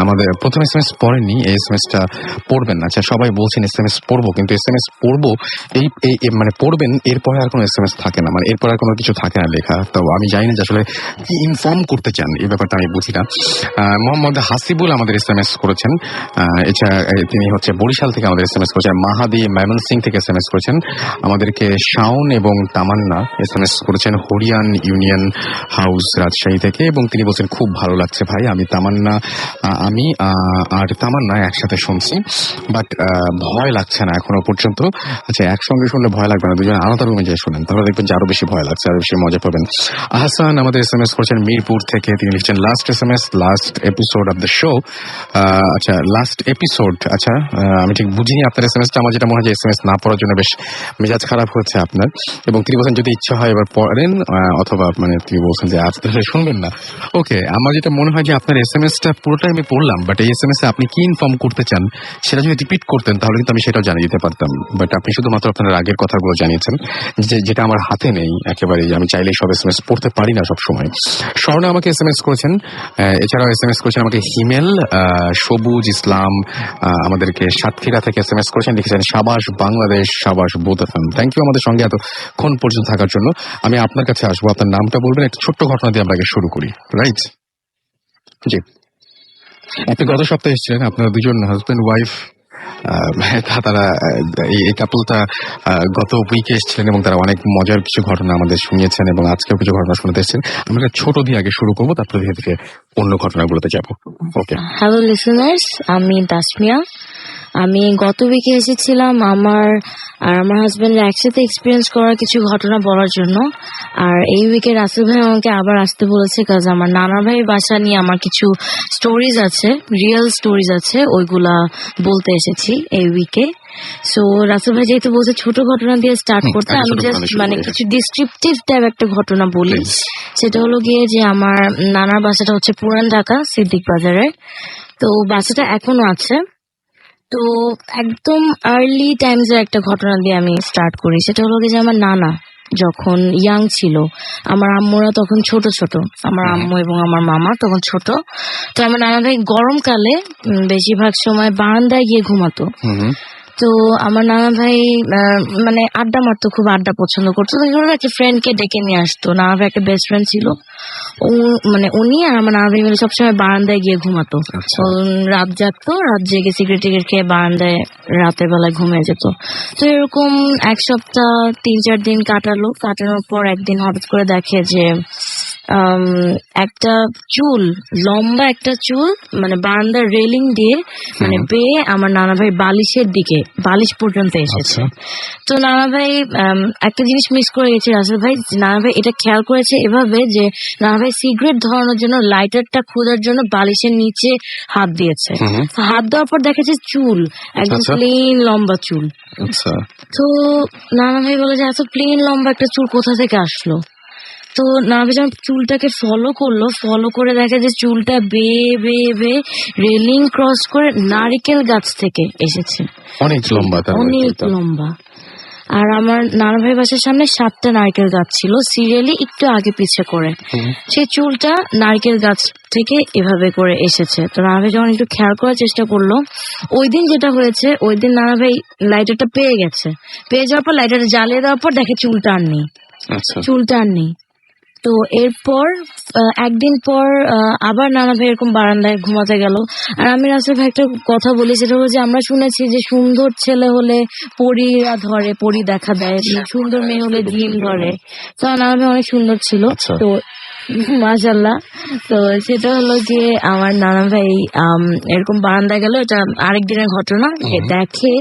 আমাদের প্রথম এসএমএস পড়েননি, এই এসএমএসটা পড়বেন না। আচ্ছা, সবাই বলছেন এসএমএস পড়বো, কিন্তু এসএমএস পড়বো এই মানে পড়বেন, এরপরে আর কোনো এসএমএস থাকে না, মানে এরপর আর কোনো কিছু থাকে না লেখা। তো আমি জানি না যে আসলে কি ইনফর্ম করতে চান, এই ব্যাপারটা আমি বুঝি না। মোহাম্মদ হাসিবুল আমাদের এসএমএস করেছেন। এছাড়া তিনি হচ্ছে বরিশাল থেকে আমাদের এসএমএস করেছেন। মাহাদি ময়মনসিং থেকে এসএমএস করেছেন। আমাদেরকে শাওন এবং তামান্না এসএমএস করেছেন হরিয়ান ইউনিয়ন হাউস রাজশাহী থেকে, এবং তিনি বলছেন খুব ভালো লাগছে ভাই, আমি আর তামান্না একসাথে শুনছি, বাট ভয় লাগছে না এখনো পর্যন্ত। আচ্ছা, একসঙ্গে শুনলে ভয় লাগবে না, দুজন আলাদা রুমে যেয়ে শুনেন, তাহলে দেখবেন যে আরো বেশি ভয় লাগছে, আরো বেশি মজা পাবেন। আহসান আমাদের এসএমএস করেছেন মিরপুর থেকে, তিনি লিখছেন last SMS, last episode of the show. আচ্ছা, লাস্ট এপিসোড। আচ্ছা, আমি ঠিক বুঝিনি আপনার এসএমএসটা। আমার যেটা মনে হয় যে এসএমএস না পড়ার জন্য বেশ মেজাজ খারাপ হচ্ছে আপনার, এবং তিনি বলছেন যদি ইচ্ছা হয় এবার পড়েন, অথবা মানে তিনি বলছেন যে আজ তাহলে শুনবেন না। ওকে, আমার যেটা মনে হয় যে আপনার এসএমএসটা পুরোটাই আমি পড়লাম, বাট এই এসএমএস এ আপনি কি ইনফর্ম করতে চান সেটা যদি রিপিট করতেন তাহলে কিন্তু আমি সেটাও জানিয়ে দিতে পারতাম, বাট আপনি শুধুমাত্র আপনার আগের কথাগুলো জানিয়েছেন, যেটা আমার হাতে নেই একেবারেই। আমি চাইলেই সব এসএমএস পড়তে পারি না সব সময়। স্বর্ণা আমাকে এসএমএস করেছেন, এছাড়াও এসএমএস করেছেন আমাকে হিমেল, সবুজ ইসলাম আমাদেরকে সাতক্ষীরা থেকে এসএমএস করেছেন, লিখেছেন সাবাস বাংলাদেশ, সাবাস বোথ এফএম। থ্যাংক ইউ আমাদের সঙ্গে এতক্ষণ পর্যন্ত থাকার জন্য। আমি আপনার কাছে আসবো, আপনার নামটা বলবেন, একটা ছোট্ট ঘটনা দিয়ে আমরা আগে শুরু করি, রাইট? জি, আপনি গত সপ্তাহে এসেছিলেন, আপনার দুজন হাজবেন্ড ওয়াইফ, তারা এই কাপলটা গত উইকে এসেছিলেন, এবং তারা অনেক মজার কিছু ঘটনা আমাদের শুনিয়েছেন, এবং আজকেও কিছু ঘটনা শুনতে এসেছেন। আমরা ছোট দিয়ে আগে শুরু করবো, তারপরে ধীরে ধীরে অন্য ঘটনাগুলোতে যাবো। ওকে। হ্যালো লিসেনার্স, আমি দাসমিয়া। আমি গত উইকে এসেছিলাম আমার আর আমার হাজবেন্ডের একসাথে এক্সপিরিয়েন্স করার কিছু ঘটনা বলার জন্য। আর এই উইকে রাসেল ভাই আমাকে আবার আসতে বলেছে, কাজ আমার নানা ভাই বাসা নিয়ে আমার কিছু স্টোরিজ আছে, রিয়েল স্টোরিজ আছে, ওইগুলা বলতে এসেছি এই উইকে। সো রাসেল ভাই যেহেতু বলছে ছোট ঘটনা দিয়ে স্টার্ট করতে, আমি জাস্ট মানে কিছু ডিসক্রিপটিভ টাইপ একটা ঘটনা বলি। সেটা হলো গিয়ে যে আমার নানার বাসাটা হচ্ছে পুরান ঢাকা সিদ্দিক বাজারে। তো বাসাটা এখনো আছে। তো একদম আর্লি টাইমসের একটা ঘটনা দিয়ে আমি স্টার্ট করি। সেটা হলো যে আমার নানা যখন ইয়াং ছিল, আমার আম্মুরা তখন ছোট ছোট, আমার আম্মু এবং আমার মামা তখন ছোট। তো আমার নানা ভাই গরমকালে বেশিরভাগ সময় বারান্দায় গিয়ে ঘুমাতো। তো আমার নানা ভাই মানে আড্ডা মারতো, খুব আড্ডা পছন্দ করতো। তো একটা ফ্রেন্ডকে ডেকে নিয়ে আসতো। নানা ভাই একটা বেস্ট ফ্রেন্ড ছিল, মানে উনি আর আমার নানা ভাই মিলে সবসময় বারান্দায় গিয়ে ঘুমাতো। রাত জাগতো, রাত জেগে সিগারেট টিগারেট খেয়ে বারান্দায় রাতের বেলায় ঘুমিয়ে যেত। তো এরকম 1 সপ্তাহ 3-4 দিন কাটানোর পর একদিন হঠাৎ করে দেখে যে একটা চুল, লম্বা একটা চুল, মানে বারান্দার রেলিং দিয়ে মানে বেয়ে আমার নানা ভাই বালিশের দিকে, বালিশ পর্যন্ত এসেছে। তো নানা ভাই একটা জিনিস মিস করে গেছে রাসেল ভাই। নানা ভাই এটা খেয়াল করেছে এভাবে যে নানা ভাই সিগারেট ধরানোর জন্য লাইটারটা খোঁজার জন্য বালিশের নিচে হাত দিয়েছে। হাত দেওয়ার পর দেখেছে চুল একদম প্লেন লম্বা চুল। তো নানা ভাই বলে যে এত প্লেন লম্বা একটা চুল কোথা থেকে আসলো। তো নানাভাই যখন চুলটাকে ফলো করে দেখে যে চুলটা বেয়ে বেয়ে বেয়ে রেলিং ক্রস করে নারিকেল গাছ থেকে এসেছে, অনেক লম্বা তার মানে অনেক চুলটা। লম্বা। আর আমার নানাভাই বাসার সামনে 7টা নারকেল গাছ ছিল, সিরিয়ালি একটু আগে পিছে করে। সেই চুলটা নারকেল গাছ থেকে এভাবে করে এসেছে। তো নানাভাই যখন একটু খেয়াল করার চেষ্টা করলো, ওই দিন যেটা হয়েছে, ওই দিন নানাভাই লাইটারটা পেয়ে গেছে, পেয়ে যাওয়ার পর লাইটারটা জ্বালিয়ে দেওয়ার পর দেখে চুলটা আর নেই, আচ্ছা, চুলটা আর নেই। তো এরপর একদিন পর আবার নানা ভাই এরকম বারান্দায় ঘুমাতে গেল। আর আমি রাসেল ভাই একটা কথা বলি, সেটা হলো যে আমরা শুনেছি যে সুন্দর ছেলে হলে পরীরা ধরে, পরী দেখা দেয়, সুন্দর মেয়ে হলে জিন ধরে। তো নানা ভাই অনেক সুন্দর ছিল, আচ্ছা। তো মাশাল্লাহ। তো সেটা হলো যে আমার নানা ভাই এরকম বারান্দায় গেল, এটা আরেক দিনের ঘটনা। দেখে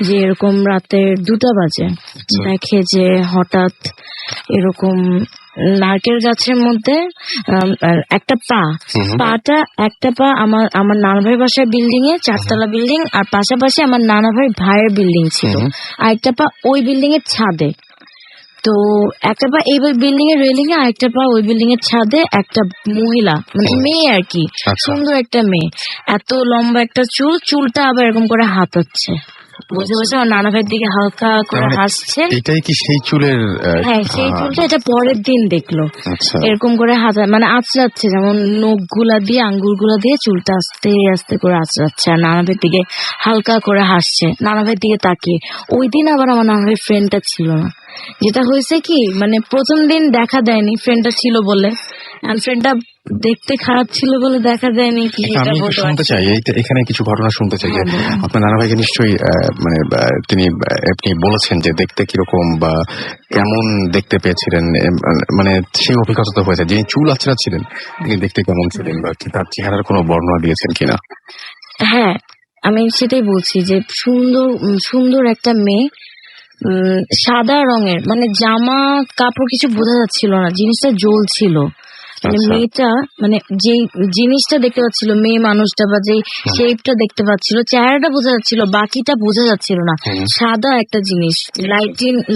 যে এরকম রাতের 2টা বাজে, দেখে যে হঠাৎ এরকম নারকেল গাছের মধ্যে একটা একটা পা আমার নানা ভাইয়ের বাসার বিল্ডিং এ, 4তলা বিল্ডিং, আর পাশাপাশি আমার নানা ভাইয়ের বিল্ডিং ছিল, আর একটা পা ওই বিল্ডিং এর ছাদে। তো একটা পা এই বিল্ডিং এর রেলিং এ, আর একটা পা ওই বিল্ডিং এর ছাদে। একটা মহিলা, মানে মেয়ে আর কি, সুন্দর একটা মেয়ে, এত লম্বা একটা চুলটা আবার এরকম করে হাতাচ্ছে, বসে বসে আমার নানা ভাইয়ের দিকে হালকা করে হাসছে। এটাই কি সেই চুলের? হ্যাঁ, সেই চুলটা এটা পরের দিন দেখলো আচ্ছা, এরকম করে হাতা, মানে আঁচড়াচ্ছে, যেমন নখ গুলা দিয়ে, আঙ্গুর গুলা দিয়ে চুলটা আস্তে আস্তে করে আঁচড়াচ্ছে, আর নানা ভাইয়ের দিকে হালকা করে হাসছে, নানা ভাইয়ের দিকে তাকিয়ে। ওই দিন আবার আমার নানা ভাইয়ের ফ্রেন্ডটা ছিল না। যেটা হয়েছে কি, মানে প্রথম দিন দেখা দেয়নি, ফ্রেন্ডটা ছিল বলে, ফ্রেন্ডটা দেখতে খারাপ ছিল বলে দেখা দেয়নি কি, আমি এটা একটু বলতে শুনতে পারছি চাই, না। এখানে কিছু ঘটনা শুনতে চাই যে হ্যাঁ, বলুন। আপনার নানা ভাইকে নিশ্চয়ই মানে তিনি আপনি বলেছেন যে দেখতে কিরকম বা কেমন দেখতে পেয়েছিলেন, মানে সেই অভিজ্ঞতা তো হয়েছে। যিনি চুল আঁচড়াচ্ছিলেন তিনি দেখতে কেমন ছিলেন, বা কি তার চেহারার কোনো বর্ণনা দিয়েছেন কিনা? হ্যাঁ, আমি সেটাই বলছি যে সুন্দর একটা মেয়ে, সাদা রঙের, মানে জামা কাপড় কিছু বোঝা যাচ্ছিল না, জিনিসটা জ্বলছিল। মানে আচ্ছা। মেয়েটা, মানে যে জিনিসটা দেখতে পাচ্ছিল, মেয়ে মানুষটা বা যে শেপটা দেখতে পাচ্ছিল, চেহারাটা বোঝা যাচ্ছিল, বাকিটা বোঝা যাচ্ছিল না। সাদা একটা জিনিস,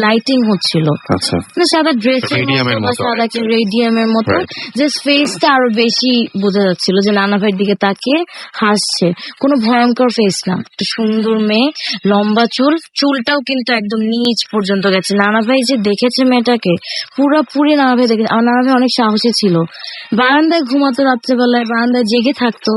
লাইটিং হচ্ছিল, আচ্ছা, মানে সাদা ড্রেসের রেডিয়ামের মতো বা মতো। সাদা রেডিয়ামের মতো, জাস্ট ফেসটা আরো বেশি বোঝা যাচ্ছিল, যে নানা ভাইয়ের দিকে তাকিয়ে হাসছে। কোনো ভয়ঙ্কর ফেস না, একটা সুন্দর মেয়ে, লম্বা চুলটাও কিন্তু একদম নিচ পর্যন্ত গেছে। নানা ভাই যে দেখেছে মেয়েটাকে, পুরোপুরি নানা ভাই দেখেছে। আমার নানা ভাই অনেক সাহসী ছিল, বারান্দায় ঘুমাতো, রাত্রেবেলায় বারান্দায় জেগে থাকতো।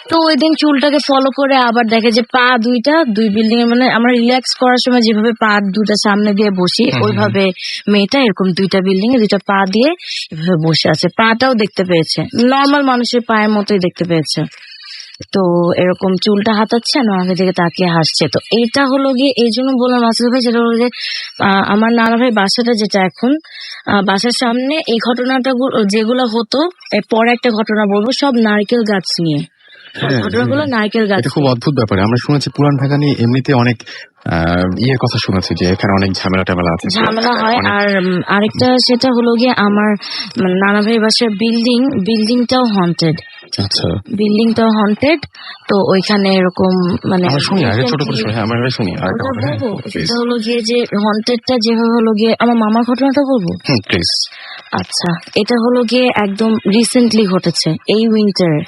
তো ওই দিন চুলটাকে ফলো করে আবার দেখে যে পা দুই বিল্ডিং এর, মানে আমরা রিল্যাক্স করার সময় যেভাবে পা দুটা সামনে দিয়ে বসি, ওইভাবে মেয়েটা এরকম 2টা বিল্ডিং এ 2টা পা দিয়ে এভাবে বসে আছে। পাটাও দেখতে পেয়েছে, নর্মাল মানুষের পায়ের মতোই দেখতে পেয়েছে। তো এরকম চুলটা হাতাচ্ছে, আর নানা ভাই দিকে তাকিয়ে হাসছে। তো এটা হলো গিয়ে, এই জন্য বললাম আসল ভাই, সেটা হলো যে আমার নানা ভাই বাসাটা যেটা এখন, বাসার সামনে এই ঘটনাটা যেগুলো হতো, পরে একটা ঘটনা বলবো, সব নারকেল গাছ নিয়ে, ঘটনাগুলো নারকেল গাছ এটা খুব অদ্ভুত ব্যাপার। আমরা শুনেছি পুরান ঢাকা নিয়ে এমনিতে অনেক ইয়ের কথা শুনেছি যে এখানে অনেক ঝামেলা টামেলা আছে, ঝামেলা হয়। আর আরেকটা সেটা হলো গিয়ে, আমার নানা ভাই বাসার বিল্ডিংটাও হন্টেড। আচ্ছা, বিল্ডিংটাও হন্টেড। তো ওইখানে এরকম, মানে আমরা শুনি আগে ছোট করে শুনি। হ্যাঁ, আমরা শুনি আরেকটা ওটা কথা। হ্যাঁ, বলবো, প্লিজ। সেটা হলো গিয়ে যে হন্টেডটা যেভাবে হলো গিয়ে, আমার মামার ঘটনাটা বলবো। প্লিজ। আচ্ছা, এটা হলো গিয়ে একদম রিসেন্টলি ঘটেছে, এই উইন্টারে।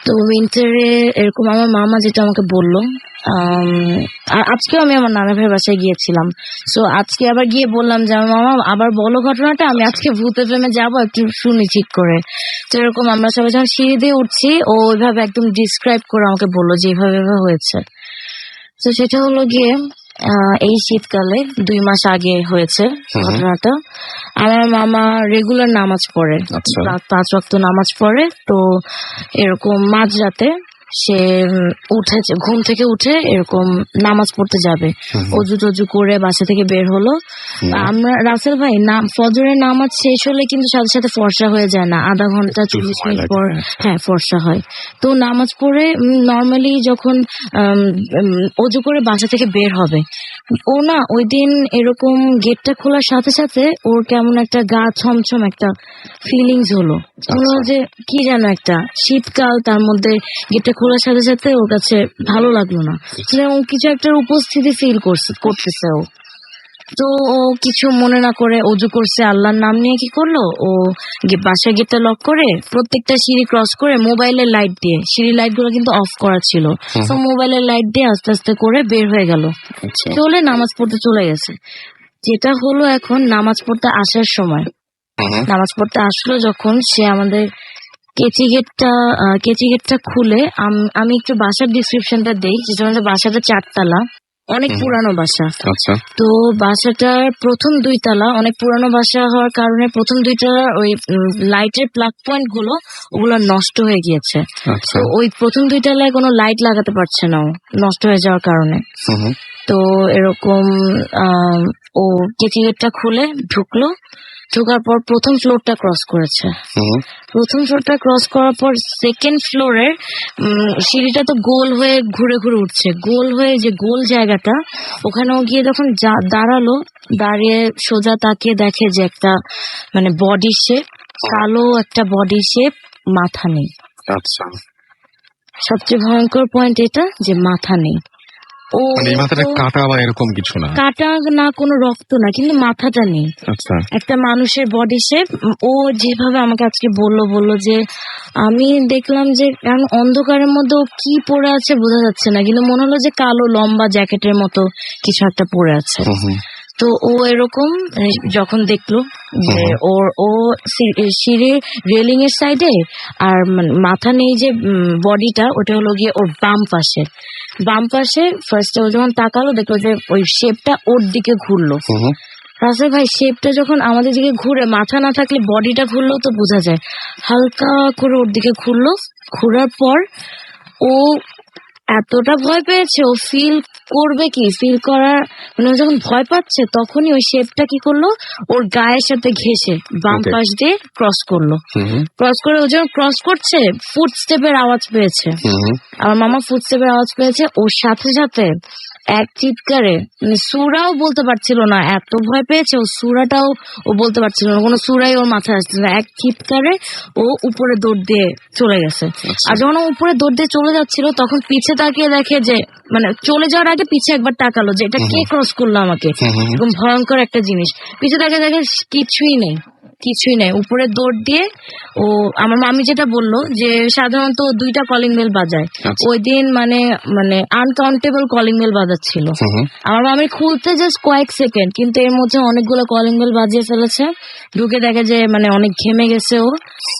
তো উইন্টারে এরকম আমার মামা যেটা আমাকে বললো, আর আজকেও আমি আমার নানা ভাইয়ের বাসায় গিয়েছিলাম। সো আজকে আবার গিয়ে বললাম যে আমার মামা আবার বলো ঘটনাটা, আমি আজকে ভূতে ফেমে যাবো, একটু শুনি ঠিক করে। তো এরকম আমরা সবাই যখন সিঁড়ি দিয়ে উঠছি, ও ওইভাবে একদম ডিসক্রাইব করে আমাকে বললো যে এইভাবে হয়েছে। তো সেটা হলো গিয়ে এই শীতকালে 2 মাস আগে হয়েছে ঘটনাটা। আমার মামা রেগুলার নামাজ পড়ে, 5 ওয়াক্ত নামাজ পড়ে। তো এরকম মাঝরাতে সে উঠেছে, ঘুম থেকে উঠে এরকম নামাজ পড়তে যাবে, অজু টজু করে বাসা থেকে বের হলো। আমরা রাসেল ভাই, ফজরের নামাজ শেষ হলে কিন্তু সাথে সাথে ফর্সা হয়ে যায় না, আধা ঘন্টা 40 মিনিট পর হ্যাঁ ফর্সা হয়। তো নামাজ পড়ে নর্মালি যখন অজু করে বাসা থেকে বের হবে, ও না ওই দিন এরকম গেটটা খোলার সাথে সাথে ওর কেমন একটা গা ছমছম একটা ফিলিংস হলো, যে কি যেন একটা শীতকাল, তার মধ্যে গেটটা খোলার সাথে সাথে ওর কাছে ভালো লাগলো না, ও কিছু একটা উপস্থিতি ফিল করতেছে ও। তো ও কিছু মনে না করে অজু করছে, আল্লাহর নাম নিয়ে কি করলো, ও বাসার গেটটা লক করে প্রত্যেকটা সিঁড়ি ক্রস করে মোবাইলের লাইট দিয়ে, সিঁড়ি লাইট গুলো কিন্তু অফ করা ছিল, তো মোবাইলের লাইট দিয়ে আস্তে আস্তে করে বের হয়ে গেল, চলে নামাজ পড়তে চলে গেছে। যেটা হলো এখন নামাজ পড়তে আসার সময়, নামাজ পড়তে আসলো যখন, সে আমাদের কেচি গেটটা খুলে, আমি একটু বাসার ডিসক্রিপশনটা দেই, যেটা আমাদের বাসাটা 4 তলা, অনেক পুরানো বাসা। আচ্ছা তো বাসাটার প্রথম 2 তলা, অনেক পুরানো বাসা হওয়ার কারণে প্রথম 2 তলার ওই লাইটের প্লাগ পয়েন্ট গুলো ওগুলো নষ্ট হয়ে গিয়েছে। আচ্ছা তো ওই প্রথম 2 তলায় কোনো লাইট লাগাতে পারছে না ও, নষ্ট হয়ে যাওয়ার কারণে। তো এরকম ও কেচি গেটটা খুলে ঢোকার পর প্রথম ফ্লোরটা ক্রস করেছে। প্রথম ফ্লোরটা ক্রস করার পর সেকেন্ড ফ্লোরের সিঁড়িটা তো গোল হয়ে ঘুরে ঘুরে উঠছে, গোল হয়ে যে গোল জায়গাটা, ওখানেও গিয়ে যখন দাঁড়ালো, দাঁড়িয়ে সোজা তাকিয়ে দেখে যে একটা মানে বডি শেপ, কালো একটা বডি শেপ, মাথা নেই। আচ্ছা সবচেয়ে ভয়ঙ্কর পয়েন্ট এটা যে মাথা নেই। ও মানে এই মাথাটা কাটা বা এরকম কিছু না? কাটা না, কোনো রক্ত না, কিন্তু মাথাটা নেই। আচ্ছা একটা মানুষের বডি শেপ। ও যেভাবে আমাকে আজকে বললো যে, আমি দেখলাম যে কারণ অন্ধকারের মধ্যে ও কি পরে আছে বোঝা যাচ্ছে না, কিন্তু মনে হলো যে কালো লম্বা জ্যাকেটের মতো কিছু একটা পরে আছে। তো ও এরকম যখন দেখলো যে ও সিঁড়ির রেলিং এর সাইডে, আর মাথা নেই যে বডিটা, ওটা হলো গিয়ে ওর বাম পাশে ফার্স্টে ও যখন তাকালো, দেখলো যে ওই শেপটা ওর দিকে ঘুরলো। রাসেল ভাই, শেপটা যখন আমাদের দিকে ঘুরে, মাথা না থাকলে বডিটা ঘুরলেও তো বোঝা যায়, হালকা করে ওর দিকে ঘুরলো। ঘুরার পর ও এতটা ভয় পেয়েছে, ও ফিল করার মানে ও যখন ভয় পাচ্ছে, তখনই ওই শেপটা কি করলো, ওর গায়ের সাথে ঘেঁষে বাম পাশ দিয়ে ক্রস করলো। ক্রস করে ও যখন ক্রস করছে, ফুটস্টেপের আওয়াজ পেয়েছে, আমার মামা ফুটস্টেপের আওয়াজ পেয়েছে, ওর সাথে সাথে এক চিৎকারে, মানে সুরাও বলতে পারছিল না, এত ভয় পেয়েছে ও, সুরাটাও ও বলতে পারছিল না, কোনো সুরাই ওর মাথায় আসছিল না, এক চিৎকারে ও উপরে দৌড় দিয়ে চলে গেছে। আর যখন ও উপরে দৌড় দিয়ে চলে যাচ্ছিল, তখন পিছে তাকিয়ে দেখে যে, মানে চলে যাওয়ার আগে পিছে একবার তাকালো যে এটা কে ক্রস করলো আমাকে, এরকম ভয়ঙ্কর একটা জিনিস। পিছে তাকিয়ে দেখে কিছুই নেই, উপরে দৌড় দিয়ে ও, আমার মামি যেটা বললো যে সাধারণত 2টা কলিং বেল বাজায়, ওই দিন মানে আনকাউন্টেবল কলিং বেল বাজাচ্ছিল। আমার মামি খুলতে জাস্ট কয়েক সেকেন্ড, কিন্তু এর মধ্যে অনেকগুলো কলিং বেল বাজিয়ে ফেলেছে। ঢুকে দেখে যে মানে অনেক ঘেমে গেছে ও।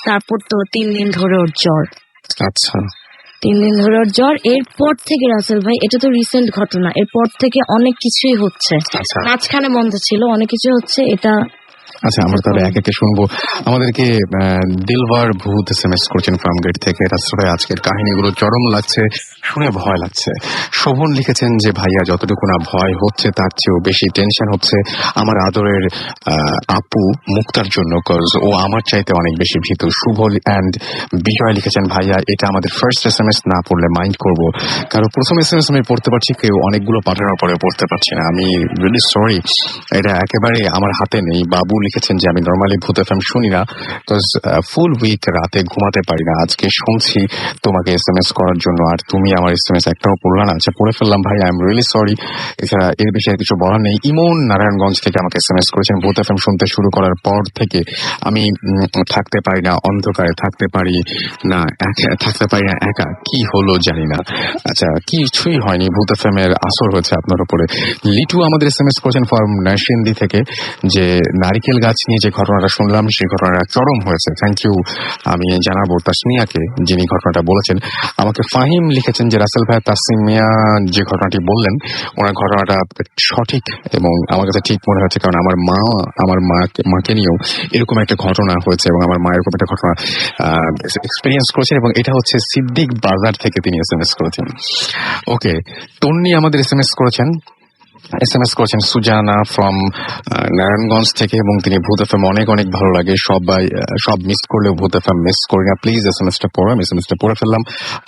তারপর তো 3 দিন ধরে ওর জ্বর। আচ্ছা 3 দিন ধরে ওর জ্বর। এরপর থেকে রাসেল ভাই, এটা তো রিসেন্ট ঘটনা, এরপর থেকে অনেক কিছুই হচ্ছে, মাঝখানে বন্ধ ছিল, অনেক কিছু হচ্ছে। এটা আচ্ছা, আমরা তাহলে এক একে শুনবো। আমাদেরকে দিলবার ভূত SMS করছেন ফার্মগেট থেকে। রাসেল ভাই, আজকের কাহিনীগুলো চরম লাগছে, শুনে ভয় লাগছে। শোভন লিখেছেন যে ভাইয়া, যতটুকু না ভয় হচ্ছে তার চেয়েও বেশি টেনশন হচ্ছে আমার আদরের আপু মুক্তার জন্য, কজ ও আমার চাইতে অনেক বেশি ভীতু। শুভ অ্যান্ড বিজয় লিখেছেন ভাইয়া, এটা আমাদের ফার্স্ট SMS, না পড়লে মাইন্ড করবো, কারণ প্রথম SMS আমি পড়তে পারছি, কেউ অনেকগুলো পাঠানোর পরে পড়তে পারছি না, আমি রিয়েলি সরি, এটা একেবারে আমার হাতে নেই। বাবু লিখেছেন যে আমি নর্মালি ভূত FM শুনি না, বিকজ ফুল উইক রাতে ঘুমাতে পারি না, আজকে শুনছি তোমাকে SMS করার জন্য, আর তুমি আমার SMS একটাও পড়লা না। আচ্ছা, পড়ে ফেললাম ভাই, আই এম রিয়েলি সরি। এছাড়া এর বিষয়ে কিছু বলার নেই। ইমন নারায়ণগঞ্জ থেকে আমাকে SMS করেছেন, ভূত FM শুনতে শুরু করার পর থেকে আমি থাকতে পারি না, অন্ধকারে থাকতে পারি না, একা, কি হলো জানি না। আচ্ছা, কিছুই হয়নি, ভূত FM এর আসর হয়েছে আপনার উপরে। লিটু আমাদের SMS করেছেন ফ্রম নরসিংদী থেকে, যে নারিকেল গাছ নিয়ে যে ঘটনাটা শুনলাম সেই ঘটনাটা চরম হয়েছে, থ্যাংক ইউ। আমি জানাবো তাসমিয়াকে, যিনি ঘটনাটা বলেছেন। আমাকে ফাহিম লিখেছেন যে রাসেল ভাই, তাসমিয়া যে ঘটনাটি বললেন ওনার ঘটনাটা সঠিক এবং আমার কাছে ঠিক মনে হচ্ছে, কারণ আমার মাকে নিয়েও এরকম একটা ঘটনা হয়েছে এবং আমার মা এরকম একটা ঘটনা এক্সপিরিয়েন্স করেছেন, এবং এটা হচ্ছে সিদ্দিক বাজার থেকে তিনি SMS করেছেন। ওকে, তন্নি আমাদের SMS করেছেন সুজানা ফ্রম নারায়ণগঞ্জ থেকে, এবং তিনি ভূত FM অনেক ভালো লাগে, সব মিস করলেও ভূত FM মিস করি না, প্লিজ SMS-টা পড়ো। আমি SMS-টা পড়ে ফেললাম।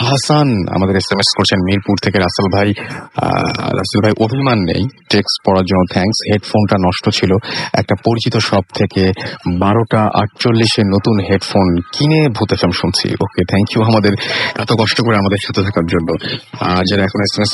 হাসান আমাদের SMS করছেন মিরপুর থেকে, রাসেল ভাই অভিমান নেই, টেক্সট পড়ার জন্য থ্যাঙ্কস। হেডফোনটা নষ্ট ছিল, একটা পরিচিত শপ থেকে 12টা 48-এ নতুন হেডফোন কিনে ভূত FM শুনছি। ওকে, থ্যাংক ইউ আমাদের এত কষ্ট করে আমাদের সাথে থাকার জন্য। যারা এখন SMS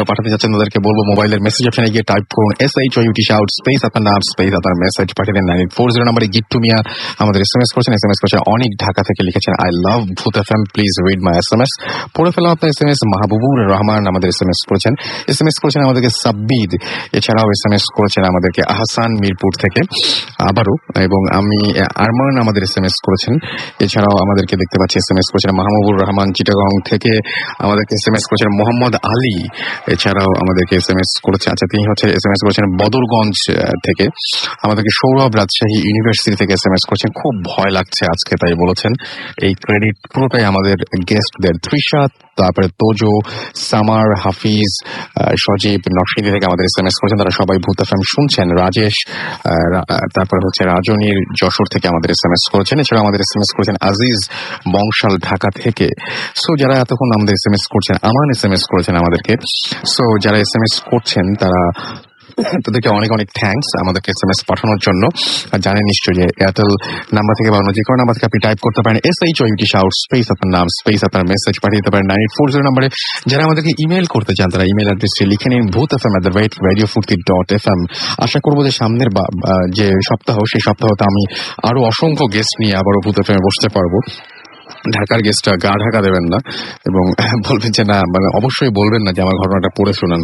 পাঠাতে যাচ্ছেন তাদেরকে বলবো মোবাইলের মেসেজ অপশনে গিয়ে গিয়ে টাইপ করুন SHOUT শাউট স্পেস আপনার নাম স্পেস আপনার মেসেজ পাঠিয়ে দেন 9840 নম্বরে। গিট্টু মিয়া আমাদের SMS করেছেন, SMS করেছেন অনেক ঢাকা থেকে, লিখেছেন আই লাভ ভূত FM, please read my SMS। পড়ে ফেলাম আপনার SMS। মাহবুবুর রহমান আমাদের SMS করেছেন, SMS করেছেন আমাদেরকে সাব্বির, এছাড়াও SMS করেছেন আমাদেরকে আহসান মিরপুর থেকে আবারও, এবং আমি আরমান আমাদের SMS করেছেন। এছাড়াও আমাদেরকে দেখতে পাচ্ছি SMS করেছেন মাহবুবুর রহমান চিটাগং থেকে, আমাদেরকে SMS করেছেন মোহাম্মদ আলী, এছাড়াও আমাদেরকে SMS করেছে, আচ্ছা তিনি হচ্ছে SMS করেছেন বদরগঞ্জ থেকে, আমাদেরকে সৌরভ রাজশাহী ইউনিভার্সিটি থেকে SMS করেছেন। খুব ভয় লাগছে আজকে, তাই বলেছেন এই ক্রেডিট পুরোটাই আমাদের গেস্টদের। তৃষা, তারপরে তোজো, সামার, হাফিজ, সজীব নরসিংদী থেকে আমাদের SMS করেছেন, তারা সবাই ভূত FM শুনছেন। রাজেশ, তারপরে হচ্ছে রাজনীর যশোর থেকে আমাদের SMS করেছেন। এছাড়া আমাদের SMS করেছেন আজিজ বংশাল ঢাকা থেকে। সো যারা এতক্ষণ আমাদের SMS করছেন, আমান SMS করেছেন আমাদেরকে। সো যারা SMS করছেন তাদেরকে অনেক অনেক থ্যাঙ্কস আমাদেরকে SMS পাঠানোর জন্য। আর জানেন নিশ্চয়ই যে এয়ারটেল নাম্বার থেকে বা অন্য যে কোনো নাম্বার থেকে আপনি টাইপ করতে পারেন SHOUT শাউট স্পেস আপনার নাম স্পেস আপনার মেসেজ পাঠিয়ে দিতে পারেন 9840 নম্বরে। যারা আমাদেরকে ইমেল করতে চান তারা ইমেল অ্যাড্রেসটি লিখে নিন bhutfm@radiofurti.fm। আশা করবো যে সামনের যে সপ্তাহ, সেই সপ্তাহতে আমি আরো অসংখ্য গেস্ট নিয়ে আবারও ভূত FM বসতে পারবো। ঢাকার গেস্টরা গা ঢাকা দেবেন না এবং বলবেন যে না, মানে অবশ্যই বলবেন না যে আমার ঘটনাটা পড়ে শোনান।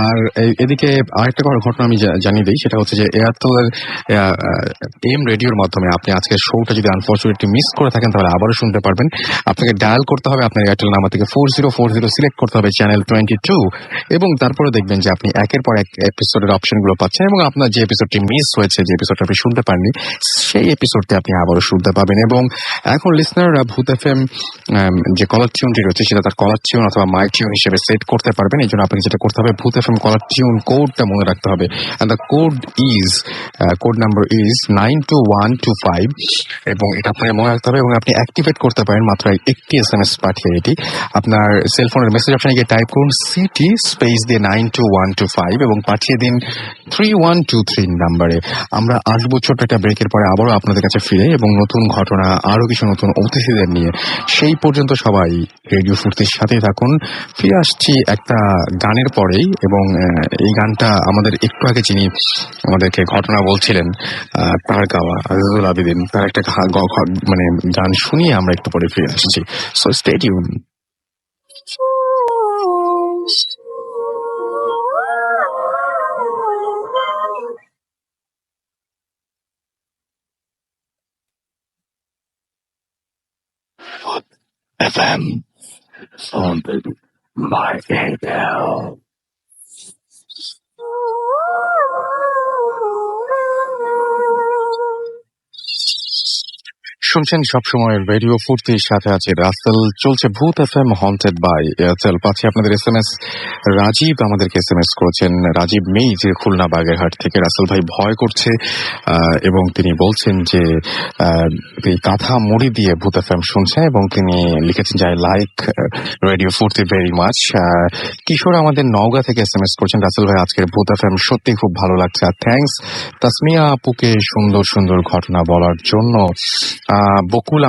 আর এদিকে আরেকটা ঘটনা আমি জানিয়ে দিই, সেটা হচ্ছে যে এয়ারটেলের এম রেডিওর মাধ্যমে আপনি আজকের শোটা যদি আনফর্চুনেটলি মিস করে থাকেন তাহলে আবারও শুনতে পারবেন। আপনাকে ডায়াল করতে হবে আপনার এয়ারটেল নাম্বার থেকে 4040 সিলেক্ট করতে হবে চ্যানেল 22 এবং তারপরে দেখবেন যে আপনি একের পর এক এপিসোডের অপশনগুলো পাচ্ছেন এবং আপনার যে এপিসোডটি মিস হয়েছে, যে এপিসোডটা আপনি শুনতে পারেননি, সেই এপিসোডটি আপনি আবারও শুনতে পাবেন। এবং এখন লিসনাররা ভূত FM যে কলার টিউনটি রয়েছে সেটা তার কলার টিউন অথবা মাই টিউন হিসেবে সেট করতে পারবেন। এই জন্য আপনাকে যেটা করতে হবে, ভূত FM কলার টিউন কোডটা মনে রাখতে হবে। And the code number is 92125 এবং এটা আপনাকে মনে রাখতে হবে এবং আপনি অ্যাক্টিভেট করতে পারেন মাত্র একটি SMS পাঠিয়ে। এটি আপনার সেলফোনের মেসেজ অপশনে গিয়ে টাইপ করুন সিটি স্পেস দিয়ে 92125 এবং পাঠিয়ে দিন 3123 নাম্বারে। আমরা আসবো ছোট্ট একটা ব্রেকের পরে আবারও আপনাদের কাছে ফিরে এবং নতুন ঘটনা, আরো কিছু নতুন অতিথিদের নিয়ে। সেই পর্যন্ত সবাই রেডিও ফুর্তির সাথেই থাকুন। ফিরে আসছি একটা গানের পরেই এবং এই গানটা আমাদের একটু আগে যিনি আমাদেরকে ঘটনা বলছিলেন তার গাওয়া আজিজুল আবিদিন, তার একটা মানে গান শুনিয়ে আমরা একটু পরে ফিরে আসছি। So stay tune. FM haunted by Abel. শুনছেন সবসময় রেডিও ফুর্তির সাথে আছে রাসেল। চলছে ভূত FM হন্টেড বাই এয়ারটেল। পাচ্ছি আপনাদের SMS। রাজীব আমাদেরকে SMS করেছেন, রাজীব মেই যে খুলনা বাগেরহাট থেকে। রাসেল ভাই ভয় করছে এবং তিনি বলছেন যে কাঁথা মুড়ি দিয়ে ভূত FM শুনছেন এবং তিনি লিখেছেন যে আই লাইক রেডিও ফুর্তি ভেরি মাচ। কিশোর আমাদের নওগাঁ থেকে SMS করছেন, রাসেল ভাই আজকের ভূত FM সত্যি খুব ভালো লাগছে, আর থ্যাংকস তাসমিয়া আপুকে সুন্দর সুন্দর ঘটনা বলার জন্য। বকুল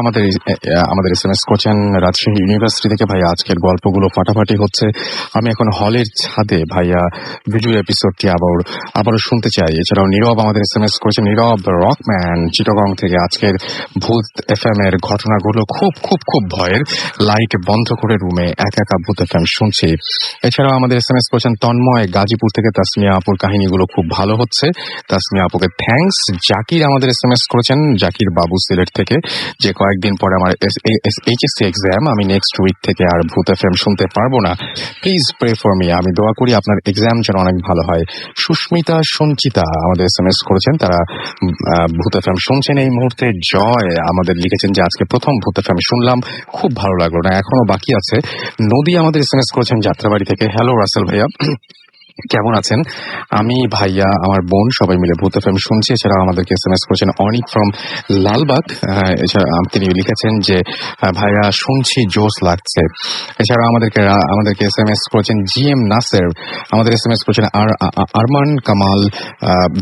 আমাদের SMS করছেন রাজশাহী ইউনিভার্সিটি থেকে, ভাইয়া আজকের গল্পগুলো ফাটাফাটি হচ্ছে, আমি এখন হলের ছাদে, ভাইয়া ভিডিও এপিসোডটি আবারও শুনতে চাই। এছাড়াও নীরব আমাদের SMS করেছেন, নীরব রকম্যান চিটাগং থেকে, আজকের ভূত FM এর ঘটনাগুলো খুব খুব খুব ভয়ের, লাইট বন্ধ করে রুমে একা ভূত FM শুনছি। এছাড়াও আমাদের SMS করেছেন তন্ময় গাজীপুর থেকে, তাসমিয়া আপুর কাহিনীগুলো খুব ভালো হচ্ছে, তাসমিয়া আপুকে থ্যাঙ্কস। জাকির আমাদের SMS করেছেন, জাকির বাবু সিলেট থেকে, যে কয়েকদিন পরে আমার HSC এক্সাম, আমি নেক্সট উইক থেকে আর ভূত FM শুনতে পারবো না, প্লিজ প্রে ফর মি, আমি দোয়া করি আপনার এক্সাম যেন অনেক ভালো হয়। সুস্মিতা সঞ্চিতা আমাদের SMS করেছেন, তারা ভূত FM শুনছেন এই মুহূর্তে। জয় আমাদের লিখেছেন যে আজকে প্রথম ভূত FM শুনলাম, খুব ভালো লাগলো না, এখনো বাকি আছে। নদী আমাদের SMS করেছেন যাত্রাবাড়ি থেকে, হ্যালো রাসেল ভাইয়া কেমন আছেন? আমি, ভাইয়া, আমার বোন সবাই মিলে ভূত FM শুনছি। এছাড়া আমাদেরকে SMS করেছেন অনিক ফ্রম লালবাগ, এছাড়া তিনি লিখেছেন যে ভাইয়া শুনছি, জোশ লাগছে। এছাড়া আমাদেরকে SMS করেছেন GM নাসের, আমাদের SMS করেছেন আরমান কামাল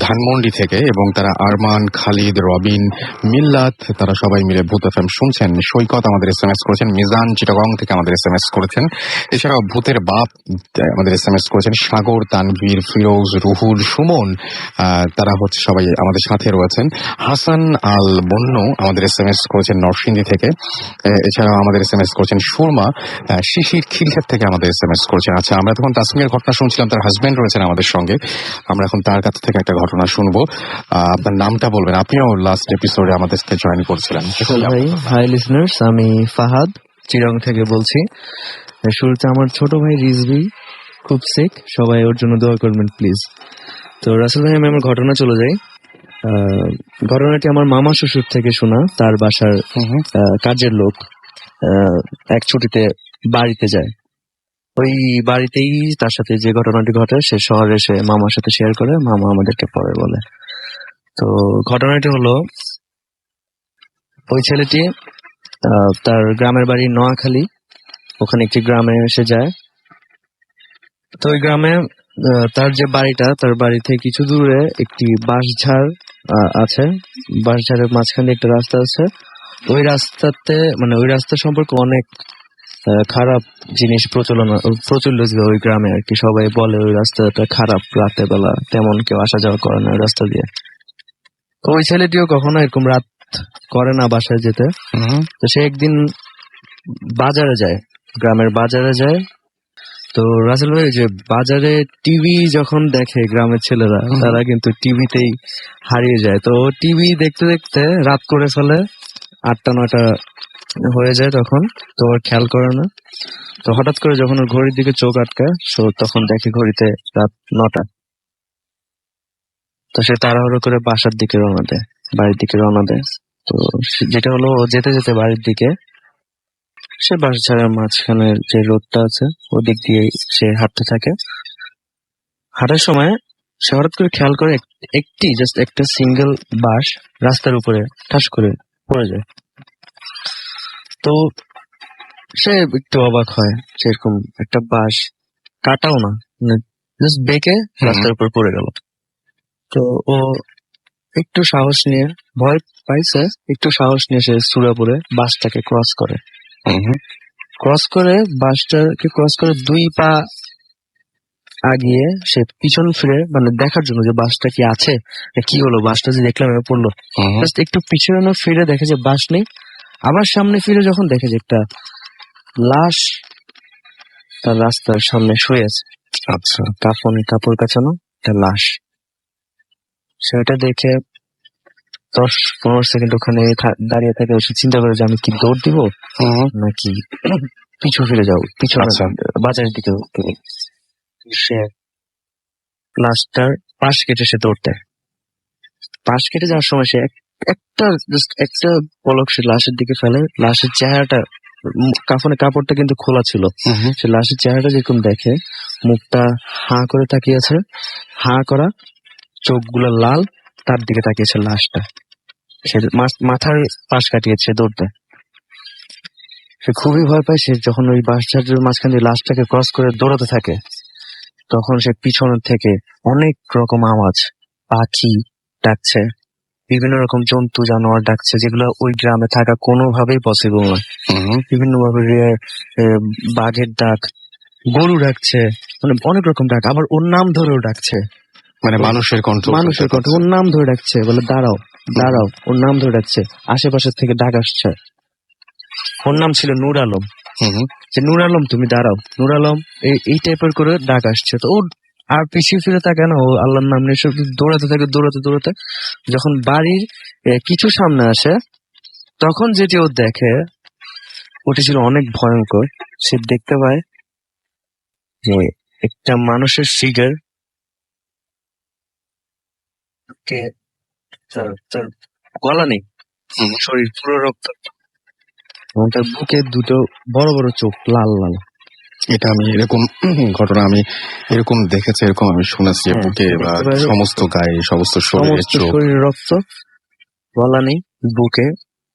ধানমন্ডি থেকে, এবং তারা আরমান, খালিদ, রবিন, মিল্লাত, তারা সবাই মিলে ভূত FM শুনছেন। সৈকত আমাদের SMS করেছেন, মিজান চিটাগং থেকে আমাদের SMS করেছেন। এছাড়াও ভূতের বাপ আমাদের SMS করেছেন, সাগর সাগর, তানভীর, ফিরোজ, রুহুল, সুমন, তারা হচ্ছে সবাই আমাদের সাথে রয়েছেন। হাসান আল বন্য আমাদের SMS করেছেন নরসিংদী থেকে। এছাড়াও আমাদের SMS করেছেন সুরমা, শিশির খিলক্ষেত থেকে আমাদের SMS করেছেন। আচ্ছা, আমরা তখন তাসমিনের ঘটনা শুনছিলাম, তার হাজবেন্ড রয়েছেন আমাদের সঙ্গে। আমরা এখন তার কাছ থেকে একটা ঘটনা শুনবো। আপনার নামটা বলবেন, আপনিও লাস্ট এপিসোডে আমাদের সাথে জয়েন করেছিলেন। ভাই, হাই লিসনার্স, আমি ফাহাদ চিরং থেকে বলছি। শুরুতে আমার ছোট ভাই রিজভি খুব সিক, সবাই ওর জন্য দোয়া করবেন প্লিজ। তো রাসেল ভাই, আমি আমার ঘটনা চলে যাই। ঘটনাটি আমার মামা শ্বশুর থেকে শোনা। তার বাসার কাজের লোক এক ছুটিতে বাড়িতে যায়। ওই বাড়িতেই তার সাথে যে ঘটনাটি ঘটে সে শহরে এসে মামার সাথে শেয়ার করে, মামা আমাদেরকে পরে বলে। তো ঘটনাটি হলো, ওই ছেলেটি তার গ্রামের বাড়ি নোয়াখালী, ওখানে একটি গ্রামে এসে যায়। তো ওই গ্রামে তার যে বাড়িটা, তার বাড়ি থেকে কিছু দূরে একটি বাঁশঝাড় আছে। বাঁশঝাড়ের মাঝখানে একটা রাস্তা আছে। ওই রাস্তাতে মানে ওই রাস্তা সম্পর্কে অনেক খারাপ জিনিস প্রচলিত ওই গ্রামে আর কি। সবাই বলে ওই রাস্তাটা খারাপ, রাতের বেলা তেমন কেউ আসা যাওয়া করে না ওই রাস্তা দিয়ে। তো ওই ছেলেটিও কখনো এরকম রাত করে না বাসায় যেতে। তো সে একদিন বাজারে যায়, গ্রামের বাজারে যায়। তো রাসেল ভাই, যে বাজারে টিভি যখন দেখে গ্রামের ছেলেরা, তারা কিন্তু টিভিতেই হারিয়ে যায়। তো টিভি দেখতে দেখতে রাত করে ফেলে, 8টা-9টা হয়ে যায় তখন। তো ওর খেয়াল করে না। তো হঠাৎ করে যখন ওর ঘড়ির দিকে চোখ আটকায়, তখন দেখে ঘড়িতে রাত 9টা। তো সে তাড়াহুড়ো করে বাসার দিকে রওনা দেয়, বাড়ির দিকে রওনা দেয়। তো যেটা হলো, ও যেতে যেতে বাড়ির দিকে সে বাঁশঝাড়ের মাঝখানে যে রোডটা আছে ওদিক দিয়ে সে হাঁটতে থাকে। হাঁটার সময় সে হঠাৎ করে খেয়াল করে একটা সিঙ্গেল বাঁশ রাস্তার উপরে ঠাস করে পড়ে যায়। তো সে একটু অবাক হয়, সেরকম একটা বাঁশ কাটাও না, জাস্ট বেঁকে রাস্তার উপর পড়ে গেল। তো ও একটু সাহস নিয়ে, ভয় পাইছে, একটু সাহস নিয়ে সে সুরা পরে বাসটাকে ক্রস করে। বাসটাকে ক্রস করে 2 পা আগিয়ে সে পিছন ফিরে, মানে দেখার জন্য যে বাসটা কি আছে, কি হলো, বাসটা যে দেখলাম পড়লো। জাস্ট একটু পিছনে ফিরে দেখে যে বাস নেই। আবার সামনে ফিরে যখন দেখে যে একটা লাশ তার রাস্তার সামনে শুয়ে আছে। আচ্ছা, কাপড় কাচানো একটা লাশ। সেটা দেখে 10-15 সেকেন্ড ওখানে দাঁড়িয়ে থাকে। সে চিন্তা করে যে আমি কি দৌড় দিব নাকি পিছু ফিরে যাও, পিছনে বাজারের দিকে। সে লাশটার পাশ কেটে সে দৌড় দেয়। পাশ কেটে যাওয়ার সময় সে একটা পলক সে লাশের দিকে ফেলে। লাশের চেহারাটা, কাপড়টা কিন্তু খোলা ছিল। সে লাশের চেহারাটা যেরকম দেখে, মুখটা হাঁ করে তাকিয়েছে, হাঁ করা, চোখগুলো লাল, তার দিকে তাকিয়েছে লাশটা। সে মাথার পাশ কাটিয়েছে দৌড় দেয়। সে খুবই ভয় পায়। সে যখন ওই বাঁশঝাড়ের মাঝখান দিয়ে লাশটাকে ক্রস করে দৌড়াতে থাকে, তখন সে পিছনের থেকে অনেক রকম আওয়াজ, পাখি ডাকছে, বিভিন্ন রকম জন্তু জানোয়ার ডাকছে, যেগুলো ওই গ্রামে থাকা কোনোভাবেই পসিবল নয়। বিভিন্ন ভাবে বাঘের ডাক, গরু ডাকছে, মানে অনেক রকম ডাক। আবার ওর নাম ধরেও ডাকছে, মানে মানুষের কণ্ঠ। ওর নাম ধরে ডাকছে, বলে দাঁড়াও দাঁড়াও, ওর নাম ধরে ডাকছে। আশেপাশের থেকে ডাক আসছে। ওর নাম ছিল নূর আলম। যে নূর আলম, তুমি দাঁড়াও, নূর আলম, এই টাইপের করে ডাক আসছে। তো ও আর পিছিয়ে ফিরে থাকে না, ও আল্লাহর নাম নিয়ে দৌড়াতে থাকে। দৌড়াতে যখন বাড়ির কিছু সামনে আসে, তখন যেটি ও দেখে, ওটি ছিল অনেক ভয়ঙ্কর। সে দেখতে পায় যে একটা মানুষের ফিগার, তার গলা নেই, শরীর পুরো রক্ত, এবং তার বুকে 2টো বড় বড় চোখ, লাল লাল। এটা আমি এরকম ঘটনা আমি এরকম দেখেছি, এরকম আমি শুনেছি। বুকে বা সমস্ত গায়ে, সমস্ত শরীরে রক্ত, গলা নেই, বুকে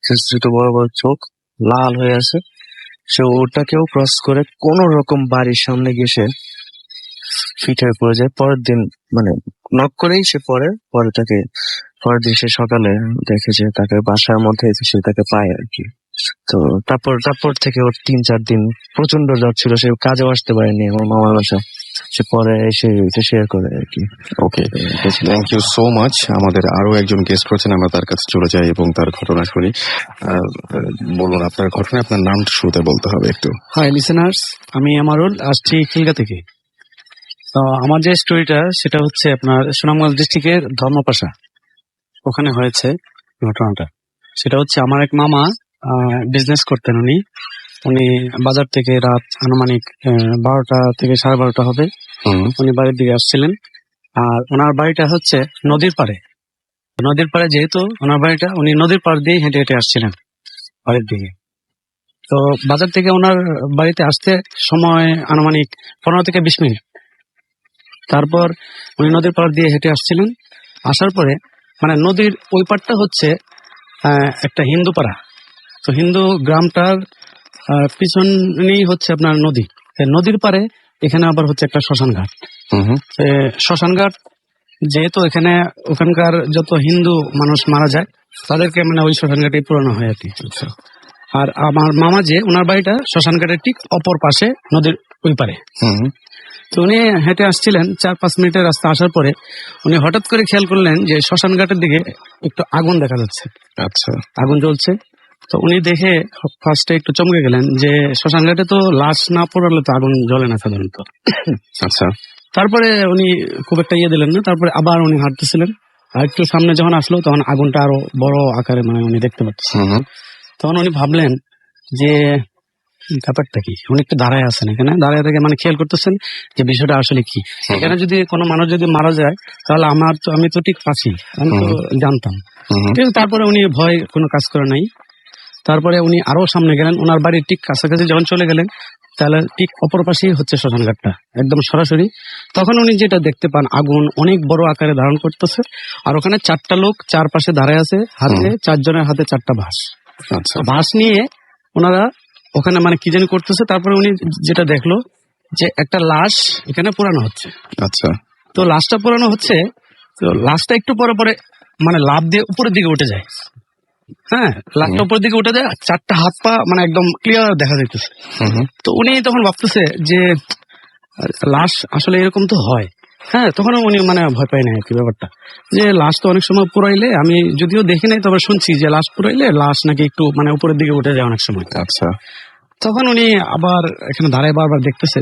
2টো বড় বড় চোখ, লাল হয়ে আছে। সে ওটাকেও ক্রস করে কোন রকম বাড়ির সামনে গিয়ে সে ফিট হয়ে পড়ে যায়। পরের দিন মানে নক করেই সে পরের দিন সে সকালে দেখে যে তাকে বাসার মধ্যে সে তাকে পায় আর কি। তো তারপর থেকে ওর 3-4 দিন প্রচন্ড জ্বর ছিল, সে কাজেও আসতে পারেনি আমার মামার বাসায়। সে পরে এসে শেয়ার করে আর কি। ওকে, থ্যাংক ইউ সো মাচ। আমাদের আরো একজন গেস্ট রয়েছেন, আমরা তার কাছে চলে যাই এবং তার ঘটনা শুনি। বলুন আপনার ঘটনা, আপনার নামটা শুরুতে বলতে হবে একটু। হাই লিসেনার্স, আমি আমারুল, আসছি খিলগা থেকে। তো আমার যে স্টোরিটা সেটা হচ্ছে আপনার সুনামগঞ্জ ডিস্ট্রিক্টের ধর্মপাশা, ওখানে হয়েছে ঘটনাটা। সেটা হচ্ছে আমার এক মামা বিজনেস করতেন। উনি বাজার থেকে রাত আনুমানিক 12টা থেকে 12:30 হবে উনি বাড়ির দিকে আসছিলেন। আর ওনার বাড়িটা হচ্ছে নদীর পাড়ে। নদীর পাড়ে যেহেতু ওনার বাড়িটা, উনি নদীর পাড় দিয়ে হেঁটে হেঁটে আসছিলেন বাড়ির দিকে। তো বাজার থেকে ওনার বাড়িতে আসতে সময় আনুমানিক 15 থেকে 20 মিনিট। তারপর উনি নদীর পাড় দিয়ে হেঁটে আসছিলেন। আসার পরে মানে নদীর ওই পাড়টা হচ্ছে একটা হিন্দু পাড়া। তো হিন্দু গ্রামটার পিছনেই হচ্ছে আপনার নদী। নদীর পাড়ে এখানে আবার হচ্ছে একটা শ্মশান ঘাট। শ্মশান ঘাট যেহেতু এখানে ওখানকার যত হিন্দু মানুষ মারা যায় তাদেরকে মানে ওই শ্মশান ঘাটেই পুরানো হয় আর কি। আর আমার মামা যে ওনার বাড়িটা শ্মশান ঘাটের ঠিক অপর পাশে নদীর ওই পারে। তো উনি হেঁটে আসছিলেন, 4-5 মিনিটের রাস্তা আসার পরে উনি হঠাৎ করে খেয়াল করলেন যে শ্মশান ঘাটের দিকে একটু আগুন দেখা যাচ্ছে। আচ্ছা, আগুন জ্বলছে। তো উনি দেখে ফার্স্টে একটু চমকে গেলেন যে শ্মশান ঘাটে তো লাশ না পোড়ালে তো আগুন জ্বলে না সাধারণত। আচ্ছা। তারপরে উনি খুব একটা দিলেন না। তারপরে আবার উনি হাঁটতেছিলেন, আর একটু সামনে যখন আসলো তখন আগুনটা আরো বড় আকারে মানে উনি দেখতে পাচ্ছেন। তখন উনি ভাবলেন যে ব্যাপারটা কি। উনি একটু দাঁড়ায় আছেন, এখানে দাঁড়ায় থেকে মানে খেয়াল করতেছেন যে বিষয়টা আসলে কি। এখানে যদি কোনো মানুষ যদি মারা যায় তাহলে আমি তো ঠিক আছি, আমি তো জানতাম। কিন্তু তারপরে উনি ভয় কোনো কাজ করে নাই। তারপরে উনি আরো সামনে গেলেন, ওনার বাড়ির ঠিক কাছাকাছি যখন চলে গেলেন তাহলে ঠিক অপর পাশেই হচ্ছে শ্মশান ঘাটটা একদম সরাসরি। তখন উনি যেটা দেখতে পান, আগুন অনেক বড় আকারে ধারণ করতেছে। আর ওখানে 4টা লোক চারপাশে দাঁড়ায় আছে, হাতে 4 জনের হাতে 4টা বাঁশ। বাঁশ নিয়ে ওনারা ওখানে মানে কি জানি করতেছে। তারপরে উনি যেটা দেখলো যে একটা লাশ এখানে পোড়ানো হচ্ছে। আচ্ছা। তো লাশটা পোড়ানো হচ্ছে, তো লাশটা একটু পরে পরে মানে লাফ দিয়ে উপরের দিকে উঠে যায়। হ্যাঁ, লাশটা উপরের দিকে উঠে যায়, 4টা হাত পা মানে একদম ক্লিয়ার দেখা যাইতেছে। তো উনি তখন ভাবতেছে যে লাশ আসলে এরকম তো হয়। হ্যাঁ, তখন উনি মানে ভয় পায় না আর কি ব্যাপারটা, যে লাশ তো অনেক সময় পুরাইলে, আমি যদিও দেখি নাই তবে শুনছি যে লাশ পুরাইলে লাশ নাকি একটু মানে উপরের দিকে উঠে যায় অনেক সময়। আচ্ছা। তখন উনি আবার এখানে দাঁড়ায় বারবার দেখতেছে।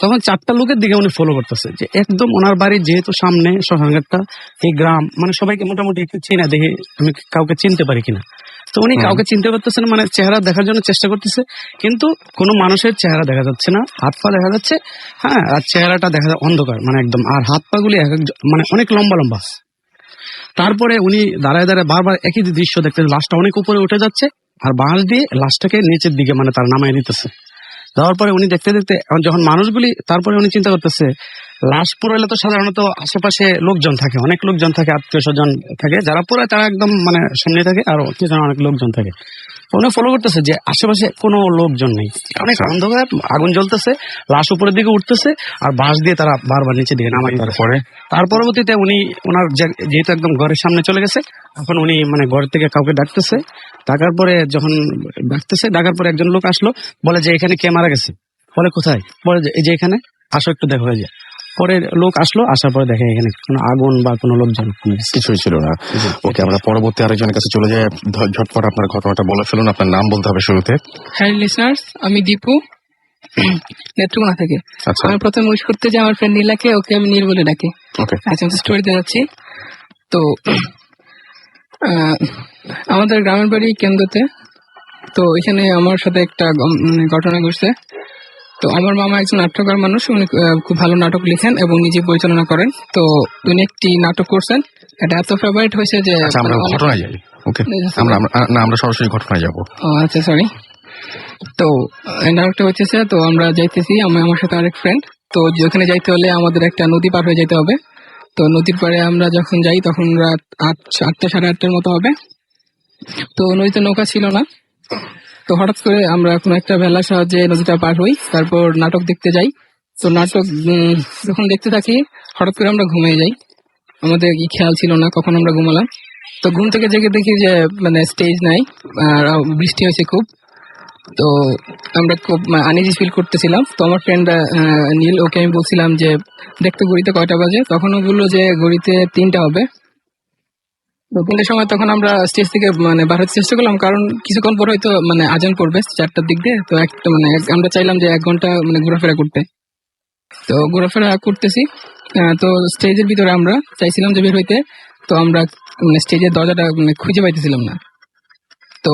তখন 4টা লোকের দিকে উনি ফলো করতেছে যে একদম ওনার বাড়ির যেহেতু সামনে শ্মশানঘাটটা, এই গ্রাম মানে সবাইকে মোটামুটি একটু চিনা, দেখে আমি কাউকে চিনতে পারি কিনা। তো উনি কাউকে চিনতে পারতেছেন, মানে চেহারা দেখার জন্য চেষ্টা করতেছে, কিন্তু কোনো মানুষের চেহারা দেখা যাচ্ছে না। হাত পা দেখা যাচ্ছে, হ্যাঁ, আর চেহারাটা দেখা যায় অন্ধকার মানে একদম। আর হাত পা গুলি মানে অনেক লম্বা লম্বা। তারপরে উনি দাঁড়ায় দাঁড়ায় বারবার একই দৃশ্য দেখতেছে, লাশটা অনেক উপরে উঠে যাচ্ছে আর বাঁশ দিয়ে লাশটাকে নিচের দিকে মানে তার নামায় দিতেছে। যাওয়ার পরে উনি দেখতে দেখতে যখন মানুষগুলি, তারপরে উনি চিন্তা করতেছে লাশ পুরাইলে তো সাধারণত আশেপাশে লোকজন থাকে, অনেক লোকজন থাকে, আত্মীয় স্বজন থাকে, যারা পুরায় তারা একদম মানে সামনে থাকে, আর অনেক লোকজন থাকে। উনি ফলো করতেছে যে আশেপাশে কোনো লোকজন নেই, অনেক অন্ধকার, আগুন জ্বলতেছে, লাশ উপরের দিকে উঠতেছে আর বাঁশ দিয়ে তারা বারবার নিচে দিকে নামাই। তার পরবর্তীতে উনি ওনার যেহেতু একদম ঘরের সামনে চলে গেছে, এখন উনি মানে ঘর থেকে কাউকে ডাকতেছে। ডাকার পরে যখন ডাকার পরে একজন লোক আসলো, বলে যে এখানে কে মারা গেছে। বলে কোথায়? বলে এই যে এখানে আসো, একটু দেখো। হয়ে যায় পরে লোক আসলো, আসার পরে দেখে এখানে কোনো আগুন বা কোনো লোকজন কিছুই ছিল না। ওকে, আমরা পরবর্তী আরেকজনের কাছে চলে যাই। ঝটপট আপনার ঘটনাটা বলে ফেলুন, আপনার নাম বলতে হবে শুরুতে। হ্যাঁ লিসনার্স, আমি দীপু, নেত্রকোনা থেকে। আচ্ছা। আমি প্রথমে উইশ করতে যাই আমার ফ্রেন্ড নীলাকে, ওকে আমি নীল বলে ডাকি। আচ্ছা, আমি স্টোরিতে যাচ্ছি। তো আমাদের গ্রামের বাড়ি কেন্দ্রতে। তো এখানে আমার সাথে একটা ঘটনা ঘটছে। তো আমার মামা একজন নাট্যকার মানুষ, উনি খুব ভালো নাটক লিখেন এবং নিজে পরিচালনা করেন। তো উনি একটি নাটক করছেন, এটা এত ফেভারিট হয়েছে যে আমরা ঘটনায় যাই। ওকে, আমরা সরাসরি ঘটনায় যাবো। আচ্ছা, সরি। তো নাটকটা হচ্ছে, তো আমরা যাইতেছি, আমি আমার সাথে আরেক ফ্রেন্ড। তো যেখানে যাইতে হলে আমাদের একটা নদী পার হয়ে যেতে হবে। তো নদীর পাড়ে আমরা যখন যাই তখন রাত 8টা 8:30 মতো হবে। তো নদীতে নৌকা ছিল না। তো হঠাৎ করে আমরা কোনো একটা ভেলার সাহায্যে নদীটা পার হই, তারপর নাটক দেখতে যাই। তো নাটক যখন দেখতে থাকি, হঠাৎ করে আমরা ঘুমিয়ে যাই। আমাদের খেয়াল ছিল না কখন আমরা ঘুমালাম। তো ঘুম থেকে জেগে দেখি যে মানে স্টেজ নাই আর বৃষ্টি হয়েছে খুব। তো আমরা খুব আনইজি ফিল করতেছিলাম। তো আমার ফ্রেন্ড নীল, ওকে আমি বলছিলাম যে দেখতে ঘড়িতে কয়টা বাজে, তখন ও বললো যে ঘড়িতে 3টা হবে। তো 3টার সময় তখন আমরা স্টেজ থেকে বার হতে চেষ্টা করলাম, কারণ কিছুক্ষণ পর হয়তো আজান পড়বে 4টার দিক দিয়ে। তো একটা আমরা চাইলাম যে 1 ঘন্টা ঘোরাফেরা করতে। তো ঘোরাফেরা করতেছি, তো স্টেজের ভিতরে আমরা চাইছিলাম যে বের হইতে। তো আমরা স্টেজের দরজাটা খুঁজে পাইতেছিলাম না। তো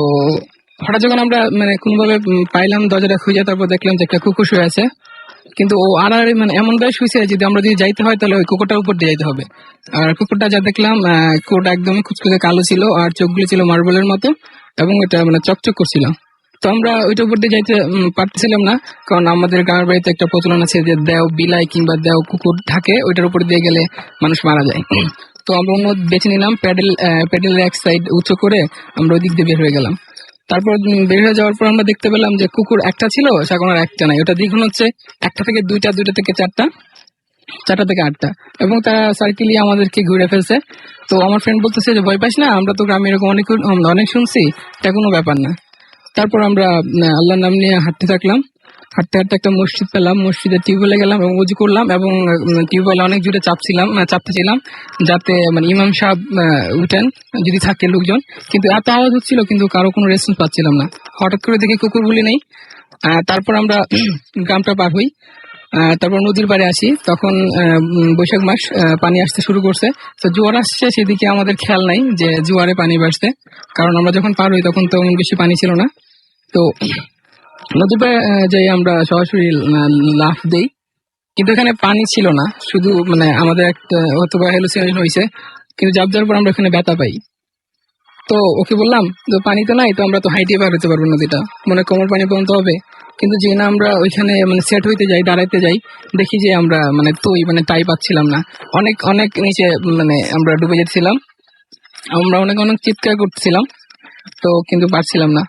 হঠাৎ যখন আমরা কোনোভাবে পাইলাম দরজাটা খুঁজে, তারপর দেখলাম যে একটা কুকুর শুয়ে আছে। কিন্তু ও আর এমন ভাবে শুয়েছে যদি আমরা যদি যাইতে হয় তাহলে ওই কুকুরটার উপর দিয়ে যাইতে হবে। আর কুকুরটা যা দেখলাম, কুকুরটা একদমই কুচকুচে কালো ছিল, আর চোখগুলি ছিল মার্বেলের মতো, এবং এটা চকচক করছিল। তো আমরা ওইটার উপর দিয়ে যাইতে পারতেছিলাম না, কারণ আমাদের গ্রামের বাড়িতে একটা প্রচলন আছে যে দেও বিলাই কিংবা দেও কুকুর থাকে, ওইটার উপর দিয়ে গেলে মানুষ মারা যায়। তো আমরা অন্য বেছে নিলাম, প্যাডেলের এক সাইড উঁচু করে আমরা ওই দিক দিয়ে বের হয়ে গেলাম। তারপর বের হয়ে যাওয়ার পর আমরা দেখতে পেলাম যে কুকুর একটা ছিল, এখন আর একটা নাই। ওটা দ্বিগুণ হচ্ছে 1টা থেকে 2টা, 2টা থেকে 4টা, 4টা থেকে 8টা, এবং তারা সার্কেলিয়ে আমাদেরকে ঘুরে ফেলছে। তো আমার ফ্রেন্ড বলতেছে যে ভয় পাস না, আমরা তো গ্রামে এরকম অনেক শুনছি, এটা কোনো ব্যাপার না। তারপর আমরা আল্লাহর নাম নিয়ে হাঁটতে থাকলাম। হাঁটতে হাঁটতে একটা মসজিদ পেলাম, মসজিদের টিউবওয়েলে গেলাম এবং উজু করলাম, এবং টিউবওয়েলে অনেক জোরে চাপতেছিলাম যাতে ইমাম সাহেব উঠেন যদি থাকে লোকজন। কিন্তু এত আওয়াজ হচ্ছিল, কিন্তু কারো কোনো রেসপন্স পাচ্ছিলাম না। হঠাৎ করে দেখি কুকুর বলি নেই। তারপর আমরা গ্রামটা পার হই। তারপর নদীর পাড়ে আসি, তখন বৈশাখ মাস, পানি আসতে শুরু করছে। তো জোয়ার আসছে, সেদিকে আমাদের খেয়াল নাই যে জোয়ারে পানি বাড়ছে, কারণ আমরা যখন পার হই তখন তো বেশি পানি ছিল না। তো নদীর পাড়ে যাই আমরা সরাসরি লাফ দেই, কিন্তু এখানে পানি ছিল না, শুধু আমাদের একটা হয়তো বা হ্যালুসিনেশন হয়েছে, কিন্তু জাপ দেওয়ার পর আমরা ওখানে ব্যথা পাই। তো ওকে বললাম তো পানি তো নাই, তো আমরা তো হাইটে পার হতে পারবো নদীটা, কোমর পানি পর্যন্ত হবে। কিন্তু যে না আমরা ওইখানে সেট হইতে যাই, দাঁড়াইতে যাই, দেখি যে আমরা টাই পাচ্ছিলাম না, অনেক অনেক নিচে আমরা ডুবে যেতেছিলাম। আমরা অনেক অনেক চিৎকার করতেছিলাম, তো কিন্তু পারছিলাম না।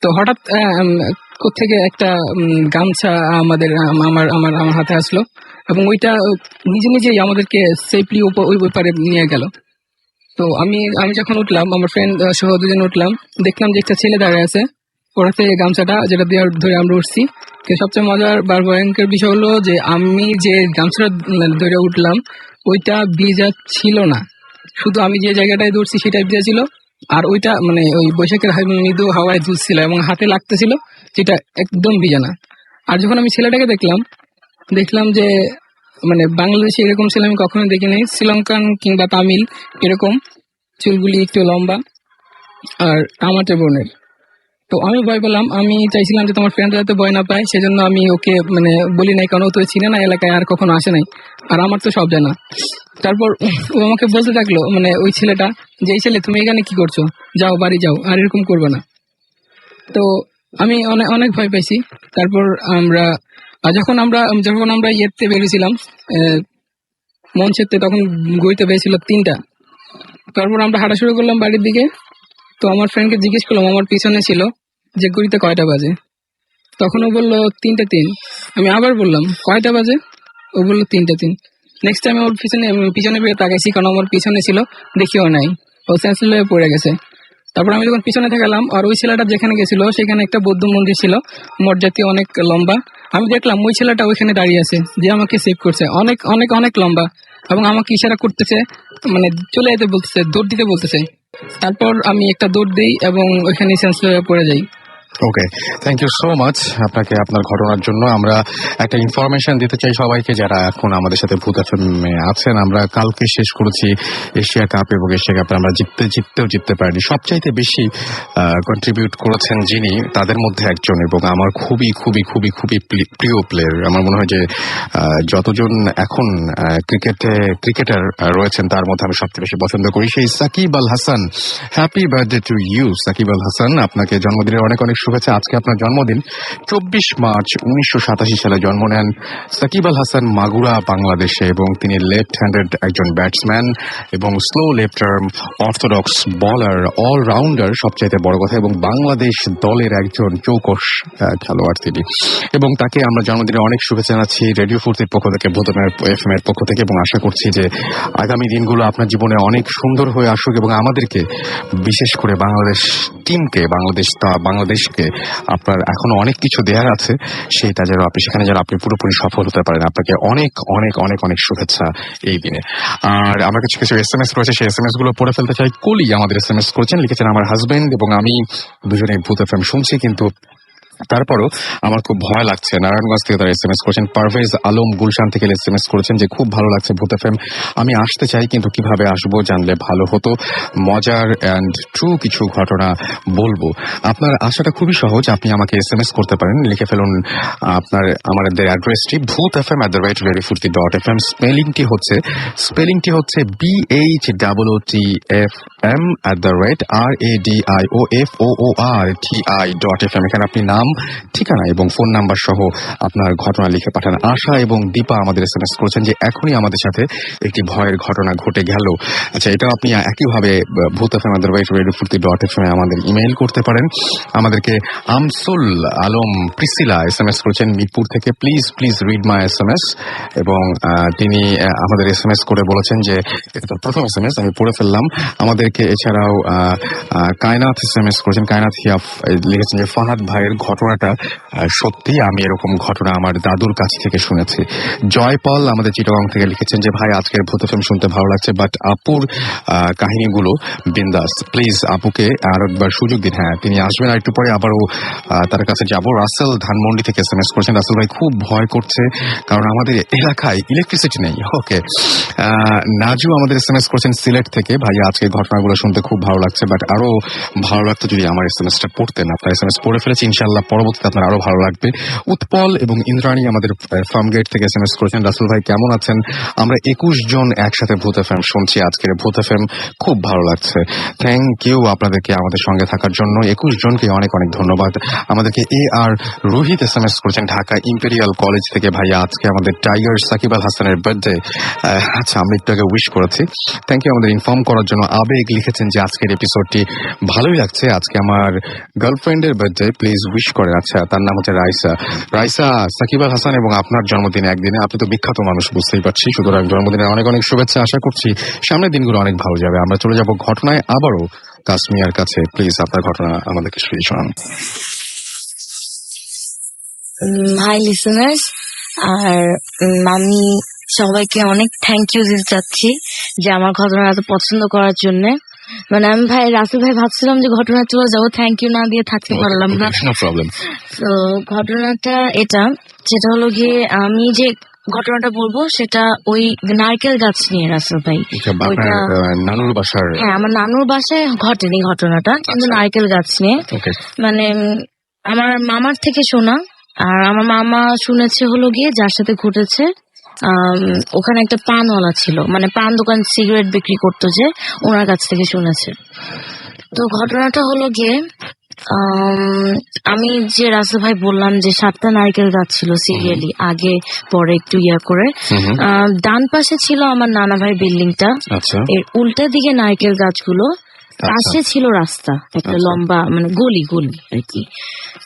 তো হঠাৎ কোত্থেকে একটা গামছা আমার হাতে আসলো, এবং ওইটা নিজে নিজেই আমাদেরকে সেফলি ওই পারে নিয়ে গেল। তো আমি যখন উঠলাম, আমার ফ্রেন্ড সহ 2জন উঠলাম, দেখলাম যে একটা ছেলে দাঁড়িয়ে আছে, ওর হাতে গামছাটা যেটা দিয়ে ধরে আমরা উঠছি। কিন্তু সবচেয়ে মজার বা ভয়ঙ্কর বিষয় হলো যে আমি যে গামছাটা ধরে উঠলাম ওইটা ভিজা ছিল না, শুধু আমি যে জায়গাটায় দৌড়ছি সেটাই ভিজা ছিল, আর ওইটা ওই বৈশাখের মৃদু হাওয়ায় দুলছিল এবং হাতে লাগতেছিল, যেটা একদম ভিজা না। আর যখন আমি ছেলেটাকে দেখলাম যে বাংলাদেশে এরকম ছেলে আমি কখনো দেখি নাই, শ্রীলঙ্কান কিংবা তামিল এরকম, চুলগুলি একটু লম্বা আর আমাটে বর্ণের। তো আমি ভয় পেলাম, আমি চাইছিলাম যে তোমার ফ্রেন্ড যাতে ভয় না পায়, সেজন্য আমি ওকে বলি নাই, কারণ ও তো চিনে না, এলাকায় আর কখনো আসে নাই, আর আমার তো সব জানা। তারপর ও আমাকে বলতে থাকলো, ওই ছেলেটা, যে এই ছেলে তুমি এখানে কি করছো, যাও বাড়ি যাও, আর এরকম করবে না। তো আমি অনেক অনেক ভয় পাইছি। তারপর যখন আমরা ইয়েতে বেরিয়েছিলাম মঞ্চেতে, তখন ঘড়িতে বেরিয়েছিল 3টা। তারপর আমরা হাঁটা শুরু করলাম বাড়ির দিকে। তো আমার ফ্রেন্ডকে জিজ্ঞেস করলাম, আমার পিছনে ছিল, যে ঘড়িতে কয়টা বাজে। তখন ও বললো 3টা 3। আমি আবার বললাম কয়টা বাজে, ও বললো 3টা 3। নেক্সট টাইম ওর পিছনে বেরিয়ে তাকাইছি, কারণ আমার পিছনে ছিল, দেখিও নাই, ও সেন্সলেস হয়ে পড়ে গেছে। তারপর আমি যখন পিছনে থাকলাম, আর ওই ছেলেটা যেখানে গেছিল সেখানে একটা বৌদ্ধ মন্দির ছিল, মঠ জাতীয়, অনেক লম্বা। আমি দেখলাম ওই ছেলেটা ওইখানে দাঁড়িয়ে আছে, যে আমাকে সেভ করছে, অনেক অনেক অনেক লম্বা, এবং আমাকে ইশারা করতেছে, চলে যেতে বলতেছে, দৌড় দিতে বলতেছে। তারপর আমি একটা দৌড় দিই এবং ওইখানে সেন্সলেস হয়ে পড়ে যাই। ওকে, থ্যাংক ইউ সো মাচ আপনাকে আপনার ঘটনার জন্য। আমরা একটা ইনফরমেশন দিতে চাই সবাইকে যারা এখন আমাদের সাথে ভূত এফএমে আছেন। আমরা কালকে শেষ করেছি এশিয়া কাপ, এবং এশিয়া কাপে আমরা জিততে পারিনি। সবচাইতে বেশি কন্ট্রিবিউট করেছেন যিনি, তাদের মধ্যে একজন, এবং আমার খুবই খুবই খুবই খুবই প্রিয় প্লেয়ার। আমার মনে হয় যে যতজন এখন ক্রিকেটার রয়েছেন তার মধ্যে আমি সবচেয়ে বেশি পছন্দ করি সেই Shakib Al Hasan. Happy birthday to you Shakib Al Hasan, আপনাকে জন্মদিনের অনেক অনেক শুভেচ্ছা। আজকে আপনার জন্মদিন। 24 মার্চ 1987 সালে জন্ম নেন সাকিব আল হাসান মাগুরা, বাংলাদেশে, এবং তিনি লেফট হ্যান্ডেড একজন ব্যাটসম্যান এবং স্লো লেফট আর্ম অর্থোডক্স বলার, অলরাউন্ডার সবচাইতে বড় কথা, এবং বাংলাদেশ দলের একজন চৌকস খেলোয়াড় তিনি। এবং তাকে আমরা জন্মদিনে অনেক শুভেচ্ছা জানাচ্ছি রেডিও ফুর্তির পক্ষ থেকে, ভূত এফএম এর পক্ষ থেকে, এবং আশা করছি যে আগামী দিনগুলো আপনার জীবনে অনেক সুন্দর হয়ে আসুক, এবং আমাদেরকে, বিশেষ করে বাংলাদেশ টিমকে, বাংলাদেশকে আজকে আপনার এখনো অনেক কিছু দেওয়ার আছে, সেটা যেন আপনি সেখানে যেন আপনি পুরোপুরি সফল হতে পারেন। আপনাকে অনেক অনেক অনেক অনেক শুভেচ্ছা এই দিনে। আর আমার কিছু কিছু SMS রয়েছে, সেই SMS গুলো পড়ে ফেলতে চাই। কলি আমাদের SMS করেছেন, লিখেছেন আমার হাজবেন্ড এবং আমি দুজনে ভূত FM শুনছি, কিন্তু তারপরও আমার খুব ভয় লাগছে। নারায়ণগঞ্জ থেকে তারা SMS করেছেন। পারভেজ আলম গুলশান থেকে SMS করেছেন যে খুব ভালো লাগছে ভূত FM, আমি আসতে চাই কিন্তু কিভাবে আসবো জানলে ভালো হতো, মজার অ্যান্ড ট্রু কিছু ঘটনা বলবো। আপনার আশাটা খুবই সহজ, আপনি আমাকে SMS করতে পারেন, লিখে ফেলুন আপনার আমাদের অ্যাড্রেসটি bhutfm@radiofurti.fm। স্পেলিংটি হচ্ছে BHOOTFM@radiofooRTI.fm। এখানে আপনি নাম, ঠিকানা এবং ফোন নাম্বার সহ আপনার ঘটনা লিখে পাঠান। আশা এবং দীপা আমাদের SMS করেছেন যে এখনই আমাদের সাথে একটি ভয়ের ঘটনা ঘটে গেল। আচ্ছা, এটাও আপনি একইভাবে bhutfm@radiofurti.fm আমাদের ইমেইল করতে পারেন। আমাদেরকে আমসুল আলম প্রিসিলা SMS করেছেন মিরপুর থেকে, please please read my SMS। এবং তিনি আমাদের SMS করে বলেছেন যে এটা প্রথম SMS, আমি পড়ে ফেললাম। আমাদেরকে এছাড়াও কায়নাথ SMS করেছেন, কায়নাথ হিয়াফ লিখেছেন যে ফাহাদ ভাইয়ের ঘটনাটা সত্যি, আমি এরকম ঘটনা আমার দাদুর কাছ থেকে শুনেছি। জয়পাল আমাদের চিটাগাং থেকে লিখেছেন যে ভাই আজকের ভূত FM শুনতে ভালো লাগছে, বাট আপুর কাহিনীগুলো বিন্দাস, প্লিজ আপুকে আর একবার সুযোগ দিন। হ্যাঁ, তিনি আসবেন আর একটু পরে, আবারও তার কাছে যাব। রাসেল ধানমন্ডি থেকে SMS করেছেন, রাসেল ভাই খুব ভয় করছে কারণ আমাদের এলাকায় ইলেকট্রিসিটি নেই। ওকে। নাজু আমাদের SMS করেছেন সিলেট থেকে, ভাই আজকে ঘটনাগুলো শুনতে খুব ভালো লাগছে, বাট আরো ভালো লাগতো যদি আমার SMS-টা পড়তেন। আপনার SMS পড়ে ফেলেছি, ইনশাআল্লাহ পরবর্তীতে আপনার আরো ভালো লাগবে। উৎপল এবং ইন্দ্রাণী আমাদের ফার্মগেট থেকে SMS করেছেন, রাসেল ভাই কেমন আছেন? আমরা 21 জন একসাথে ভূত FM শুনছি, আজকের ভূত FM খুব ভালো লাগছে। থ্যাংক ইউ আপনাদেরকে আমাদের সঙ্গে থাকার জন্য, 21 জনকে অনেক অনেক ধন্যবাদ। আমাদেরকে AR রোহিত SMS করেছেন ঢাকা ইম্পেরিয়াল কলেজ থেকে, ভাইয়া আজকে আমাদের টাইগার সাকিব আল হাসানের বার্থডে। আচ্ছা, আমি একটু আগে উইশ করেছি, থ্যাংক ইউ আমাদের ইনফর্ম করার জন্য। আবেগ লিখেছেন যে আজকের এপিসোডটি ভালোই লাগছে, আজকে আমার গার্লফ্রেন্ডের বার্থডে, প্লিজ উইশ করেন। আচ্ছা, তার নাম হচ্ছে রাইসা। রাইসা, সাকিব আল হাসান এবং আপনার জন্মদিনে একদিনে, আপনি তো বিখ্যাত মানুষ বুঝতেই পারছি, সুতরাং জন্মদিনে অনেক অনেক শুভেচ্ছা। আশা করছি সামনের দিনগুলো অনেক ভালো যাবে। আমরা চলে যাব ঘটনায় আবারও তাসমিয়ার কাছে, প্লিজ আপনার ঘটনা আমাদেরকে শুনিয়ে শোনান। হাই লিসেনার্স, আর আমি সবাইকে অনেক থ্যাংক ইউ দিতে চাচ্ছি যে আমার ঘটনা এত পছন্দ করার জন্য। মানে আমি রাসেল ভাই ভাবছিলাম যে ঘটনা চলে যাবো, থ্যাংক ইউ না দিয়ে থাকতে পারলাম না। No problem. তো ঘটনাটা সেটা হলো গিয়ে, আমি যে ঘটনাটা বলবো সেটা ওই নারকেল গাছ নিয়ে রাসেল ভাই। আপনার নানুর বাসার? হ্যাঁ, আমার নানুর বাসায় ঘটেনি ঘটনাটা, কিন্তু নারকেল গাছ নিয়ে। মানে আমার মামার থেকে শোনা, আর আমার মামা শুনেছে হলো গিয়ে যার সাথে ঘটেছে, ওখানে একটা পানওয়ালা ছিল, মানে পান দোকান, সিগারেট বিক্রি করতো, যে ওনার কাছ থেকে শুনেছে। তো ঘটনাটা হলো গিয়ে, আমি যে রাসেল ভাই বললাম যে 7টা নারকেল গাছ ছিল সিরিয়ালি, আগে পরে একটু করে। ডান পাশে ছিল আমার নানা ভাই বিল্ডিংটা, এর উল্টা দিকে নারকেল গাছগুলো, পাশে ছিল রাস্তা, একটা লম্বা মানে গলি আর কি।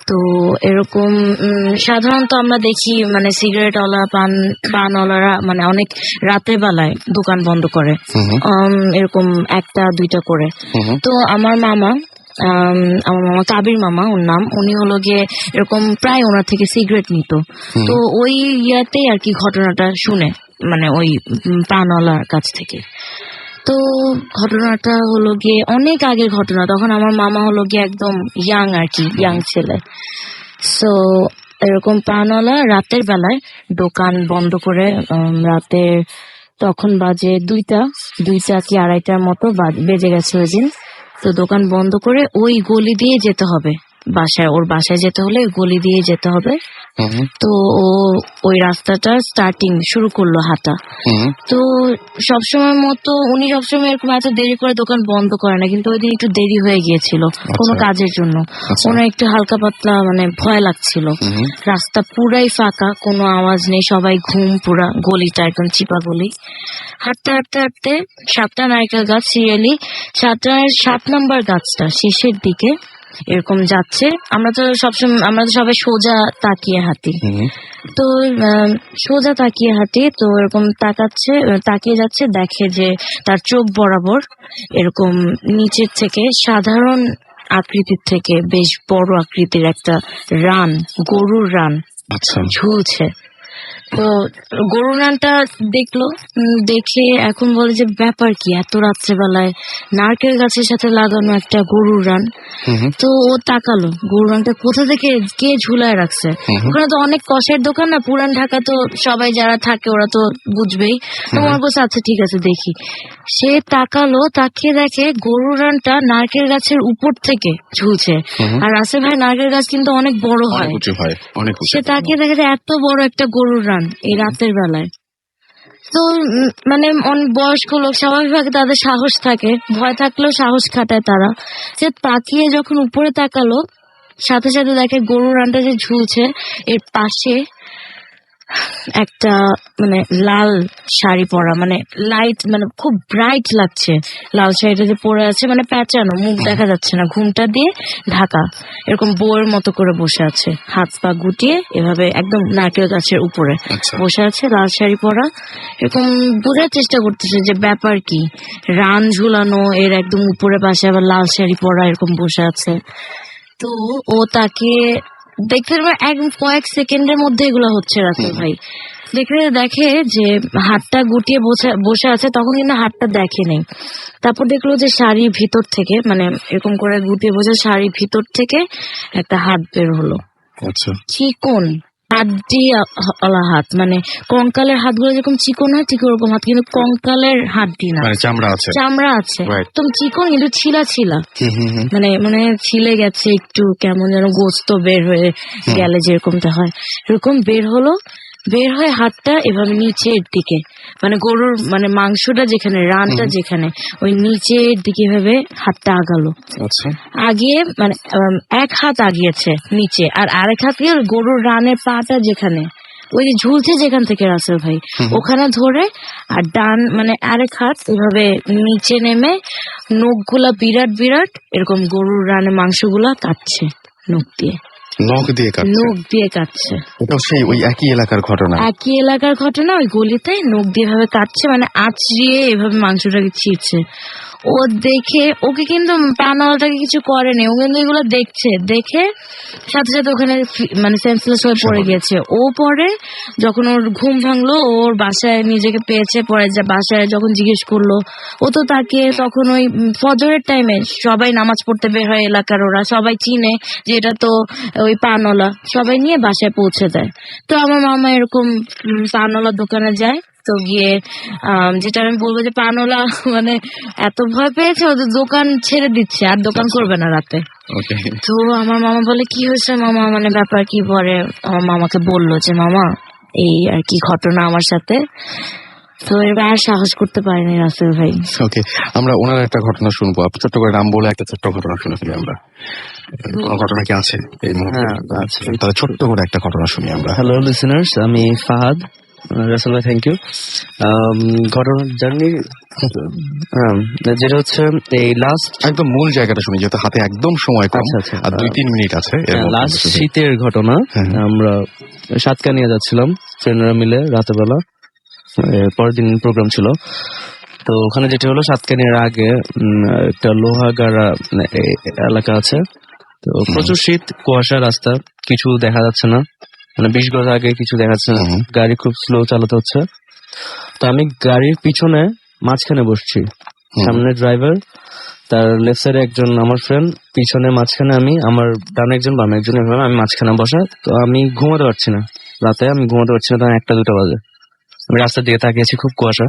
তো এরকম সাধারণত আমরা দেখি মানে সিগারেটওয়ালা পানওয়ালারা মানে অনেক রাতের বেলায় দোকান বন্ধ করে, এরকম 1টা-2টা করে। তো আমার মামা কাবির মামা ওর নাম, উনি হলো গিয়ে এরকম প্রায় ওনার থেকে সিগারেট নিত। তো ওই ইয়াতেই আর কি ঘটনাটা শুনে, মানে ওই পানওয়ালার কাছ থেকে। তো ঘটনাটা হলো গিয়ে অনেক আগের ঘটনা, তখন আমার মামা হলো গিয়ে একদম ইয়াং আর কি, ইয়াং ছেলে। সো এরকম পানওয়ালা রাতের বেলায় দোকান বন্ধ করে, রাতের তখন বাজে 2টা কি 2:30 মতো বেজে গেছে ওই দিন। তো দোকান বন্ধ করে ওই গলি দিয়ে যেতে হবে বাসায়, ওর বাসায় যেতে হলে গলি দিয়ে যেতে হবে। তো ওই রাস্তাটা শুরু করলো হাঁটা। তো সবসময় মতো উনি সবসময় এরকম এত দেরি করে দোকান বন্ধ করে না, কিন্তু ওই দিন একটু দেরি হয়ে গিয়েছিল কোনো কাজের জন্য। ওনার একটু হালকা পাতলা মানে ভয় লাগছিল। রাস্তা পুরাই ফাঁকা, কোনো আওয়াজ নেই, সবাই ঘুম, পুরা গলিটা একদম চিপা গলি। হাঁটতে 7টা নারকেল গাছ সিরিয়ালি, 7 নম্বর গাছটা শেষের দিকে এরকম যাচ্ছে। আমরা তো সবাই সোজা তাকিয়ে হাঁটি, তো সোজা তাকিয়ে হাঁটি। তো এরকম তাকিয়ে যাচ্ছে, দেখে যে তার চোখ বরাবর এরকম নিচের থেকে সাধারণ আকৃতির থেকে বেশ বড় আকৃতির একটা রান, গরুর রান আচ্ছা ঝুলছে। তো গরুর রানটা দেখলো, দেখে এখন বলে যে ব্যাপার কি, এত রাত্রেবেলায় নারকেল গাছের সাথে লাগানো একটা গরুর রান। তো ও তাকালো গরুর রানটা কোথা থেকে কে ঝুলায় রাখছে। ওখানে তো অনেক কষের দোকান না, পুরান ঢাকা, তো সবাই যারা থাকে ওরা তো বুঝবেই। তো মনে করছে আচ্ছা ঠিক আছে দেখি। সে তাকালো, তাকিয়ে দেখে গরুর রানটা নারকেল গাছের উপর থেকে ঝুলছে। আর রাসেল ভাই নারকেল গাছ কিন্তু অনেক বড় অনেক হয়। উঁচু হয়, অনেক উঁচু। সে তাকিয়ে দেখে যে এত বড় একটা গরুর রান এই রাতের বেলায়। তো মানে বয়স্ক লোক স্বাভাবিকভাবে তাদের সাহস থাকে, ভয় থাকলেও সাহস খাটায় তারা। সে তাকিয়ে যখন উপরে তাকালো, সাথে সাথে দেখে গরুর রানটা যে ঝুলছে এর পাশে একটা মানে লাল শাড়ি পরা, মানে লাইট, মানে খুব ব্রাইট লাগছে লাল শাড়িটা যে পরে আছে, মানে প্যাঁচানো, মুখ দেখা যাচ্ছে না, ঘুমটা দিয়ে ঢাকা, এরকম বউয়ের মতো করে বসে আছে, হাত পা গুটিয়ে এভাবে একদম নারকেল গাছের উপরে বসে আছে, লাল শাড়ি পরা। এরকম বোঝার চেষ্টা করতেছে যে ব্যাপার কি, রান ঝুলানো, এর একদম উপরে পাশে আবার লাল শাড়ি পরা এরকম বসে আছে। তো ও তাকে দেখতে একদম কয়েক সেকেন্ডের মধ্যে এগুলো হচ্ছে রাসেল ভাই। দেখে যে হাতটা গুটিয়ে বসে আছে, তখন কিন্তু হাতটা দেখে নেই। তারপর দেখলো যে শাড়ির ভিতর থেকে, মানে এরকম করে গুটিয়ে বসে শাড়ির ভিতর থেকে একটা হাত বের হলো। আচ্ছা চিকন হাড্ডি হাত, মানে কঙ্কালের হাতগুলো যেরকম চিকন হয় ঠিক ওরকম হাত, কিন্তু কঙ্কালের হাড্ডি না, মানে চামড়া আছে, চামড়া আছে, Right. একদম চিকন কিন্তু ছিলা ছিলা, মানে ছিলে গেছে একটু, কেমন যেন গোস্ত বের হয়ে গেলে যেরকমটা হয় এরকম বের হলো। বের হয়ে হাতটা এভাবে নিচের দিকে, মানে গরুর মানে মাংসটা যেখানে, রানটা যেখানে, ওই নিচের দিকে ভাবে হাতটা আগালো। আচ্ছা আগিয়ে মানে এক হাত আগিয়েছে নিচে, আর আরেক হাত গিয়ে গরুর রানের পাটা যেখানে, ওই যে ঝুলছে যেখান থেকে রাসেল ভাই, ওখানে ধরে, আর ডান মানে আরেক হাত এভাবে নিচে নেমে নখগুলা বিরাট বিরাট এরকম গরুর রানের মাংসগুলা কাটছে নখ দিয়ে, নখ দিয়ে কাটছে। নখ দিয়ে কাটছে। এটাও সেই ওই একই এলাকার ঘটনা। একই এলাকার ঘটনা, ওই গলিতে নখ দিয়ে এভাবে কাটছে, মানে আঁচড়িয়ে এভাবে মাংসটাকে ছিঁড়ছে। ও দেখে, ওকে কিন্তু পানাওয়ালাটাকে কিছু করেনি, ও কিন্তু এগুলো দেখছে, দেখে সাথে সাথে ওখানে মানে সেন্সলেস হয়ে পড়ে গেছে। ও পরে যখন ওর ঘুম ভাঙলো, ওর বাসায় নিজেকে পেয়েছে, পরে যে বাসায় যখন জিজ্ঞেস করলো, ও তো তাকে তখন ওই ফজরের টাইমে সবাই নামাজ পড়তে বের হয়, এলাকার ওরা সবাই চিনে যে এটা তো ওই পানওয়ালা, সবাই নিয়ে বাসায় পৌঁছে দেয়। তো আমার মামা এরকম পানওয়ালার দোকানে যায়, তো গিয়ে যেটা আমি বলবো যে পানওয়ালা মানে এত ভয় পেয়েছে, ওদের দোকান ছেড়ে দিচ্ছে, আর দোকান করবে না রাতে। তো আমার মামা বলে কি হয়েছে মামা, মানে ব্যাপার কি? পরে আমার মামাকে বললো যে মামা এই আর কি ঘটনা আমার সাথে। তো এবার আর সাহস করতে পারেনি রাসেল ভাই। ওকে, আমরা ওনার একটা ঘটনা শুনবো। আপনি ছোট্ট করে নাম বলে একটা ছোট্ট ঘটনা শুনে ফেলি আমরা। কোনো ঘটনা কি আছে এই মুহূর্তে? তাহলে ছোট্ট করে একটা ঘটনা শুনি আমরা। হ্যালো লিসেনার্স, আমি ফাহাদ। রাসেল ভাই থ্যাংক ইউ। ঘটনার জার্নি যেটা হচ্ছে এই লাস্ট একদম মূল জায়গাটা শুনি, যেহেতু হাতে একদম সময় কম, আচ্ছা, আর 2-3 মিনিট আছে। লাস্ট শীতের ঘটনা। আমরা সাতকানিয়া যাচ্ছিলাম ফ্রেন্ডরা মিলে রাতের বেলা, পরের দিন প্রোগ্রাম ছিল। তো ওখানে যেটা হলো, সাতকানিয়ার আগে একটা লোহাগাড়া এলাকা আছে। তো প্রচুর শীত, কুয়াশা, রাস্তা কিছু দেখা যাচ্ছে না, মানে 20 গজ আগে কিছু দেখা যাচ্ছে না, গাড়ি খুব স্লো চালাতে হচ্ছে। তো আমি গাড়ির পিছনে মাঝখানে বসছি, সামনে ড্রাইভার, তার লেফট সাইডে একজন আমার ফ্রেন্ড, পিছনে মাঝখানে আমি, আমার ডানে একজন বামে একজন, আমি মাঝখানে বসা। তো আমি ঘুমাতে পারছি না, রাতে আমি ঘুমাতে পারছি না, তখন 1টা-2টা বাজে। আমি রাস্তার দিকে তাকিয়েছি, খুব কুয়াশা।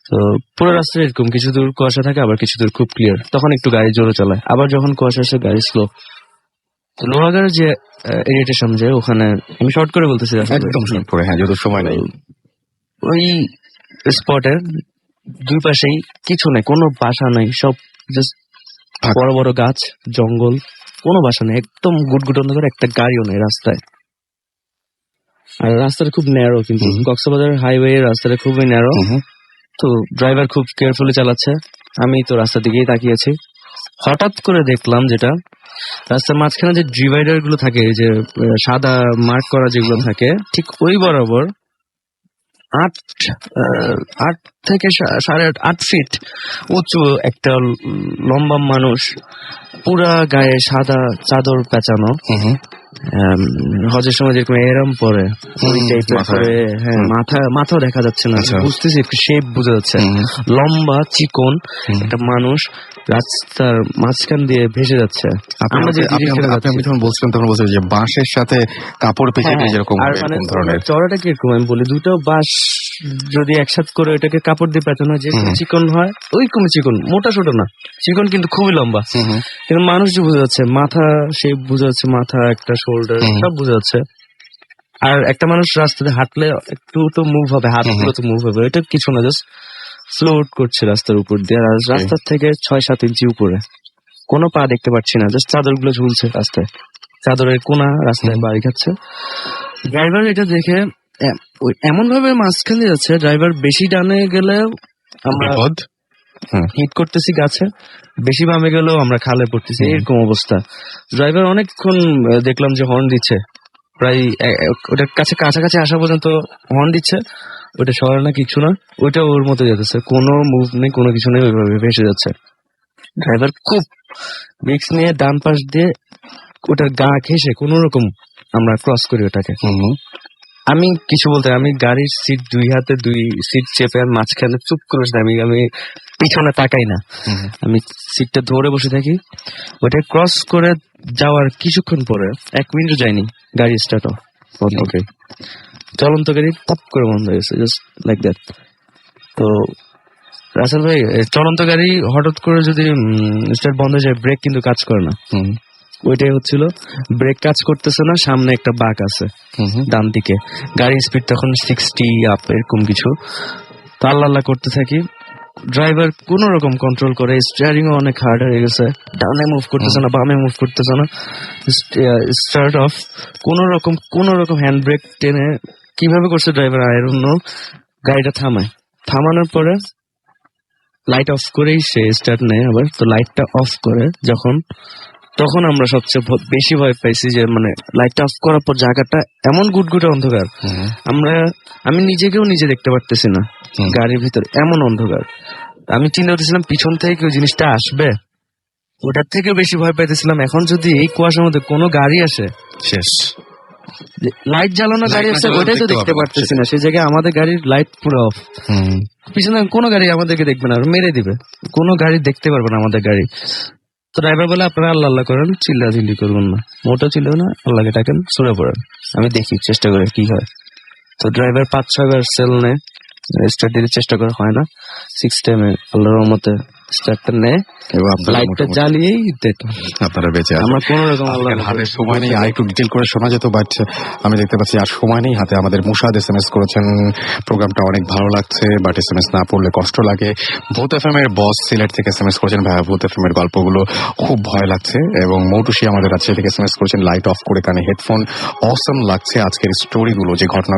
তো পুরো রাস্তায় এরকম কিছু দূর কুয়াশা থাকে, আবার কিছু দূর খুব ক্লিয়ার। তখন একটু গাড়ি জোরে চালায়, আবার যখন কুয়াশা আসে গাড়ি স্লো। তো লোহাগাড়ের যে এরিয়াটা সামনে, ওখানে আমি শর্ট করে বলতেছি, একদম শর্ট করে, হ্যাঁ, যেহেতু সময় নেই। ওই স্পটে দুই পাশেই কিছু নেই, কোনো বাসা নাই, সব জাস্ট বড় বড় গাছ, জঙ্গল, কোনো বাসা নেই, একদম গুটগুট অন্ধকার, একটা গাড়িও নেই রাস্তায়। আর রাস্তাটা খুব ন্যারো, কিন্তু কক্সবাজার হাইওয়ে রাস্তাটা খুবই ন্যারো। তো ড্রাইভার খুব কেয়ারফুলি চালাচ্ছে, আমি তো রাস্তার দিকেই তাকিয়েছি। হঠাৎ করে দেখলাম যেটা, রাস্তার মাঝখানে যে ডিভাইডার গুলো থাকে, যে সাদা মার্ক করা যেগুলো থাকে, ঠিক ওই বরাবর 8 থেকে 8.5 ফিট উঁচু একটা লম্বা মানুষ পুরা গায়ে সাদা চাদর পেঁচানো, হজের সময় যেরকম এরম পরে ওই টাইপের মাথায়। পরে, হ্যাঁ মাথাও দেখা যাচ্ছে না, আচ্ছা। বুঝতেছি একটু শেপ বোঝা যাচ্ছে, লম্বা চিকন একটা মানুষ রাস্তার মাঝখান দিয়ে ভেসে যাচ্ছে। আমরা যে ডিরেকশনে যাচ্ছি, আপনি যখন বলছিলেন তখন বলছিলেন যে বাঁশের সাথে কাপড় পেঁচিয়ে দিয়ে যেরকম আর হয়, মানে এরকম ধরনের। চড়াটা কিরকম আমি বলি, দুটো বাঁশ যদি একসাথে করে ওটাকে কাপড় দিয়ে পেঁচানো হয়, যেরকম চিকন হয় ওইরকম চিকন, মোটা ছোট না, চিকন কিন্তু খুবই লম্বা। কিন্তু মানুষ যে বোঝা যাচ্ছে, মাথা শেপ বোঝা যাচ্ছে, মাথা একটা শোল্ডার সব বোঝা যাচ্ছে। আর একটা মানুষ রাস্তাতে হাঁটলে একটু তো মুভ হবে, হাতগুলো তো মুভ হবে, এটা কিছু না, জাস্ট ফ্লোট করছে রাস্তার উপর দিয়ে। আর রাস্তার থেকে 6-7 ইঞ্চি উপরে, কোনো পা দেখতে পাচ্ছি না, জাস্ট চাদরগুলো ঝুলছে রাস্তায়, চাদরের কোনা রাস্তায় বাড়ি খাচ্ছে। ড্রাইভার এটা দেখে এমন ভাবে মাঝখান দিয়ে যাচ্ছে, ড্রাইভার বেশি ডানে গেলে আমরা বিপদ। হিট করতেছি গাছে, বেশি বামে গেলেও আমরা খালে পড়তেছি, এরকম অবস্থা। ড্রাইভার অনেকক্ষণ দেখলাম যে হর্ন দিচ্ছে, প্রায় ওটার কাছে কাছাকাছি আসা পর্যন্ত হর্ন দিচ্ছে, ওটা সরে না কিছু না, ওইটা ওর মতো যেতেছে, কোনো মুভ নেই, কোনো কিছু নেই, ওইভাবে ভেসে যাচ্ছে। ড্রাইভার খুব রিস্ক নিয়ে ডান পাশ দিয়ে ওটার গা ঘেঁষে কোন রকম আমরা ক্রস করি ওটাকে। আমি কিছু বলতে, আমি গাড়ির সিট দুই হাতে দুই সিট চেপে মাঝখানে চুপ করে বসে, আমি পিছনে তাকাই না, আমি সিটটা ধরে বসে থাকি। ওটা ক্রস করে যাওয়ার কিছুক্ষণ পরে, 1 মিনিটও যায়নি, গাড়ি স্টার্ট অফ, ওকে চলন্ত গাড়ি টপ করে বন্ধ হয়ে গেছে, জাস্ট লাইক দ্যাট। তো রাসেল ভাই, চলন্ত গাড়ি হঠাৎ করে যদি স্টার্ট বন্ধ হয়ে যায়, ব্রেক কিন্তু কাজ করে না। ওইটাই হচ্ছিল, ব্রেক কাজ করতেছে না, সামনে একটা বাঁক আছে ডান দিকে, গাড়ির স্পিড তখন 60 আপ এরকম কিছু। তো আল্লাহ করতে থাকি, ড্রাইভার কোন রকম কন্ট্রোল করে, স্টিয়ারিং ও অনেক হার্ড হয়ে গেছে, ডানে মুভ করতেছে না, বামে মুভ করতেছে না, স্টার্ট অফ কোন রকম হ্যান্ড ব্রেক টেনে কিভাবে করছে ড্রাইভার, আই ডোন্ট নো। গাড়িটা থামানোর পরে লাইট অফ করেই সে স্টার্ট নেয় আবার। তো লাইটটা অফ করে তখন আমরা সবচেয়ে বেশি ভয় পাইছি, যে মানে লাইটটা অফ করার পর জায়গাটা এমন গুটগুটে অন্ধকার, আমি নিজেকেও নিজে দেখতে পারতেছি না, গাড়ির ভিতরে এমন অন্ধকার। আমি চিন্তা করতেছিলাম পিছন থেকে ওই জিনিসটা আসবে, ওটার থেকে বেশি ভয় পাইতেছিলাম এখন যদি এই কুয়াশার মধ্যে কোনো গাড়ি আসে, শেষ। লাইট জ্বালানো গাড়ি আছে, ওটাই তো দেখতে পারতেছি না, সেই জায়গায় আমাদের গাড়ির লাইট পুরো অফ, পিছনে কোনো গাড়ি আমাদেরকে দেখবে না, মেরে দিবে, কোনো গাড়ি দেখতে পারবে না আমাদের গাড়ি। তো ড্রাইভার বলে, আপনারা আল্লাহ করেন, চিল্লাচিল্লি করবেন না, মোটা ছিল না, আল্লাহকে ডাকেন, সরে পড়েন, আমি দেখি চেষ্টা করে কি হয়। তো ড্রাইভার 5-6 বার সেল নেয়, স্টার্ট দিতে চেষ্টা করে, হয় না। 6 টাইমে আল্লাহর রহমতে স্টার্টটা নেয়, এবং আপনারা লাইটটা মোটামুটি জ্বালিয়েই দেখুন আপনারা বেঁচে আছেন। আমরা কোন রকম আল্লাহ আপনার হাতে সময় নেই, আর একটু ডিটেল করে শোনা যেত, বাট আমি দেখতে পাচ্ছি আর সময় নেই হাতে। আমাদের মুসাদ SMS করেছেন, প্রোগ্রামটা অনেক ভালো লাগছে, বাট SMS না পড়লে কষ্ট লাগে। ভূত FM এর বস সিলেট থেকে SMS করেছেন, ভাইয়া ভূত FM এর গল্পগুলো খুব ভয় লাগছে। এবং মৌটুসি আমাদের রাজশাহী থেকে SMS করেছেন, লাইট অফ করে কানে হেডফোন, অসম লাগছে আজকের স্টোরিগুলো, যে ঘটনা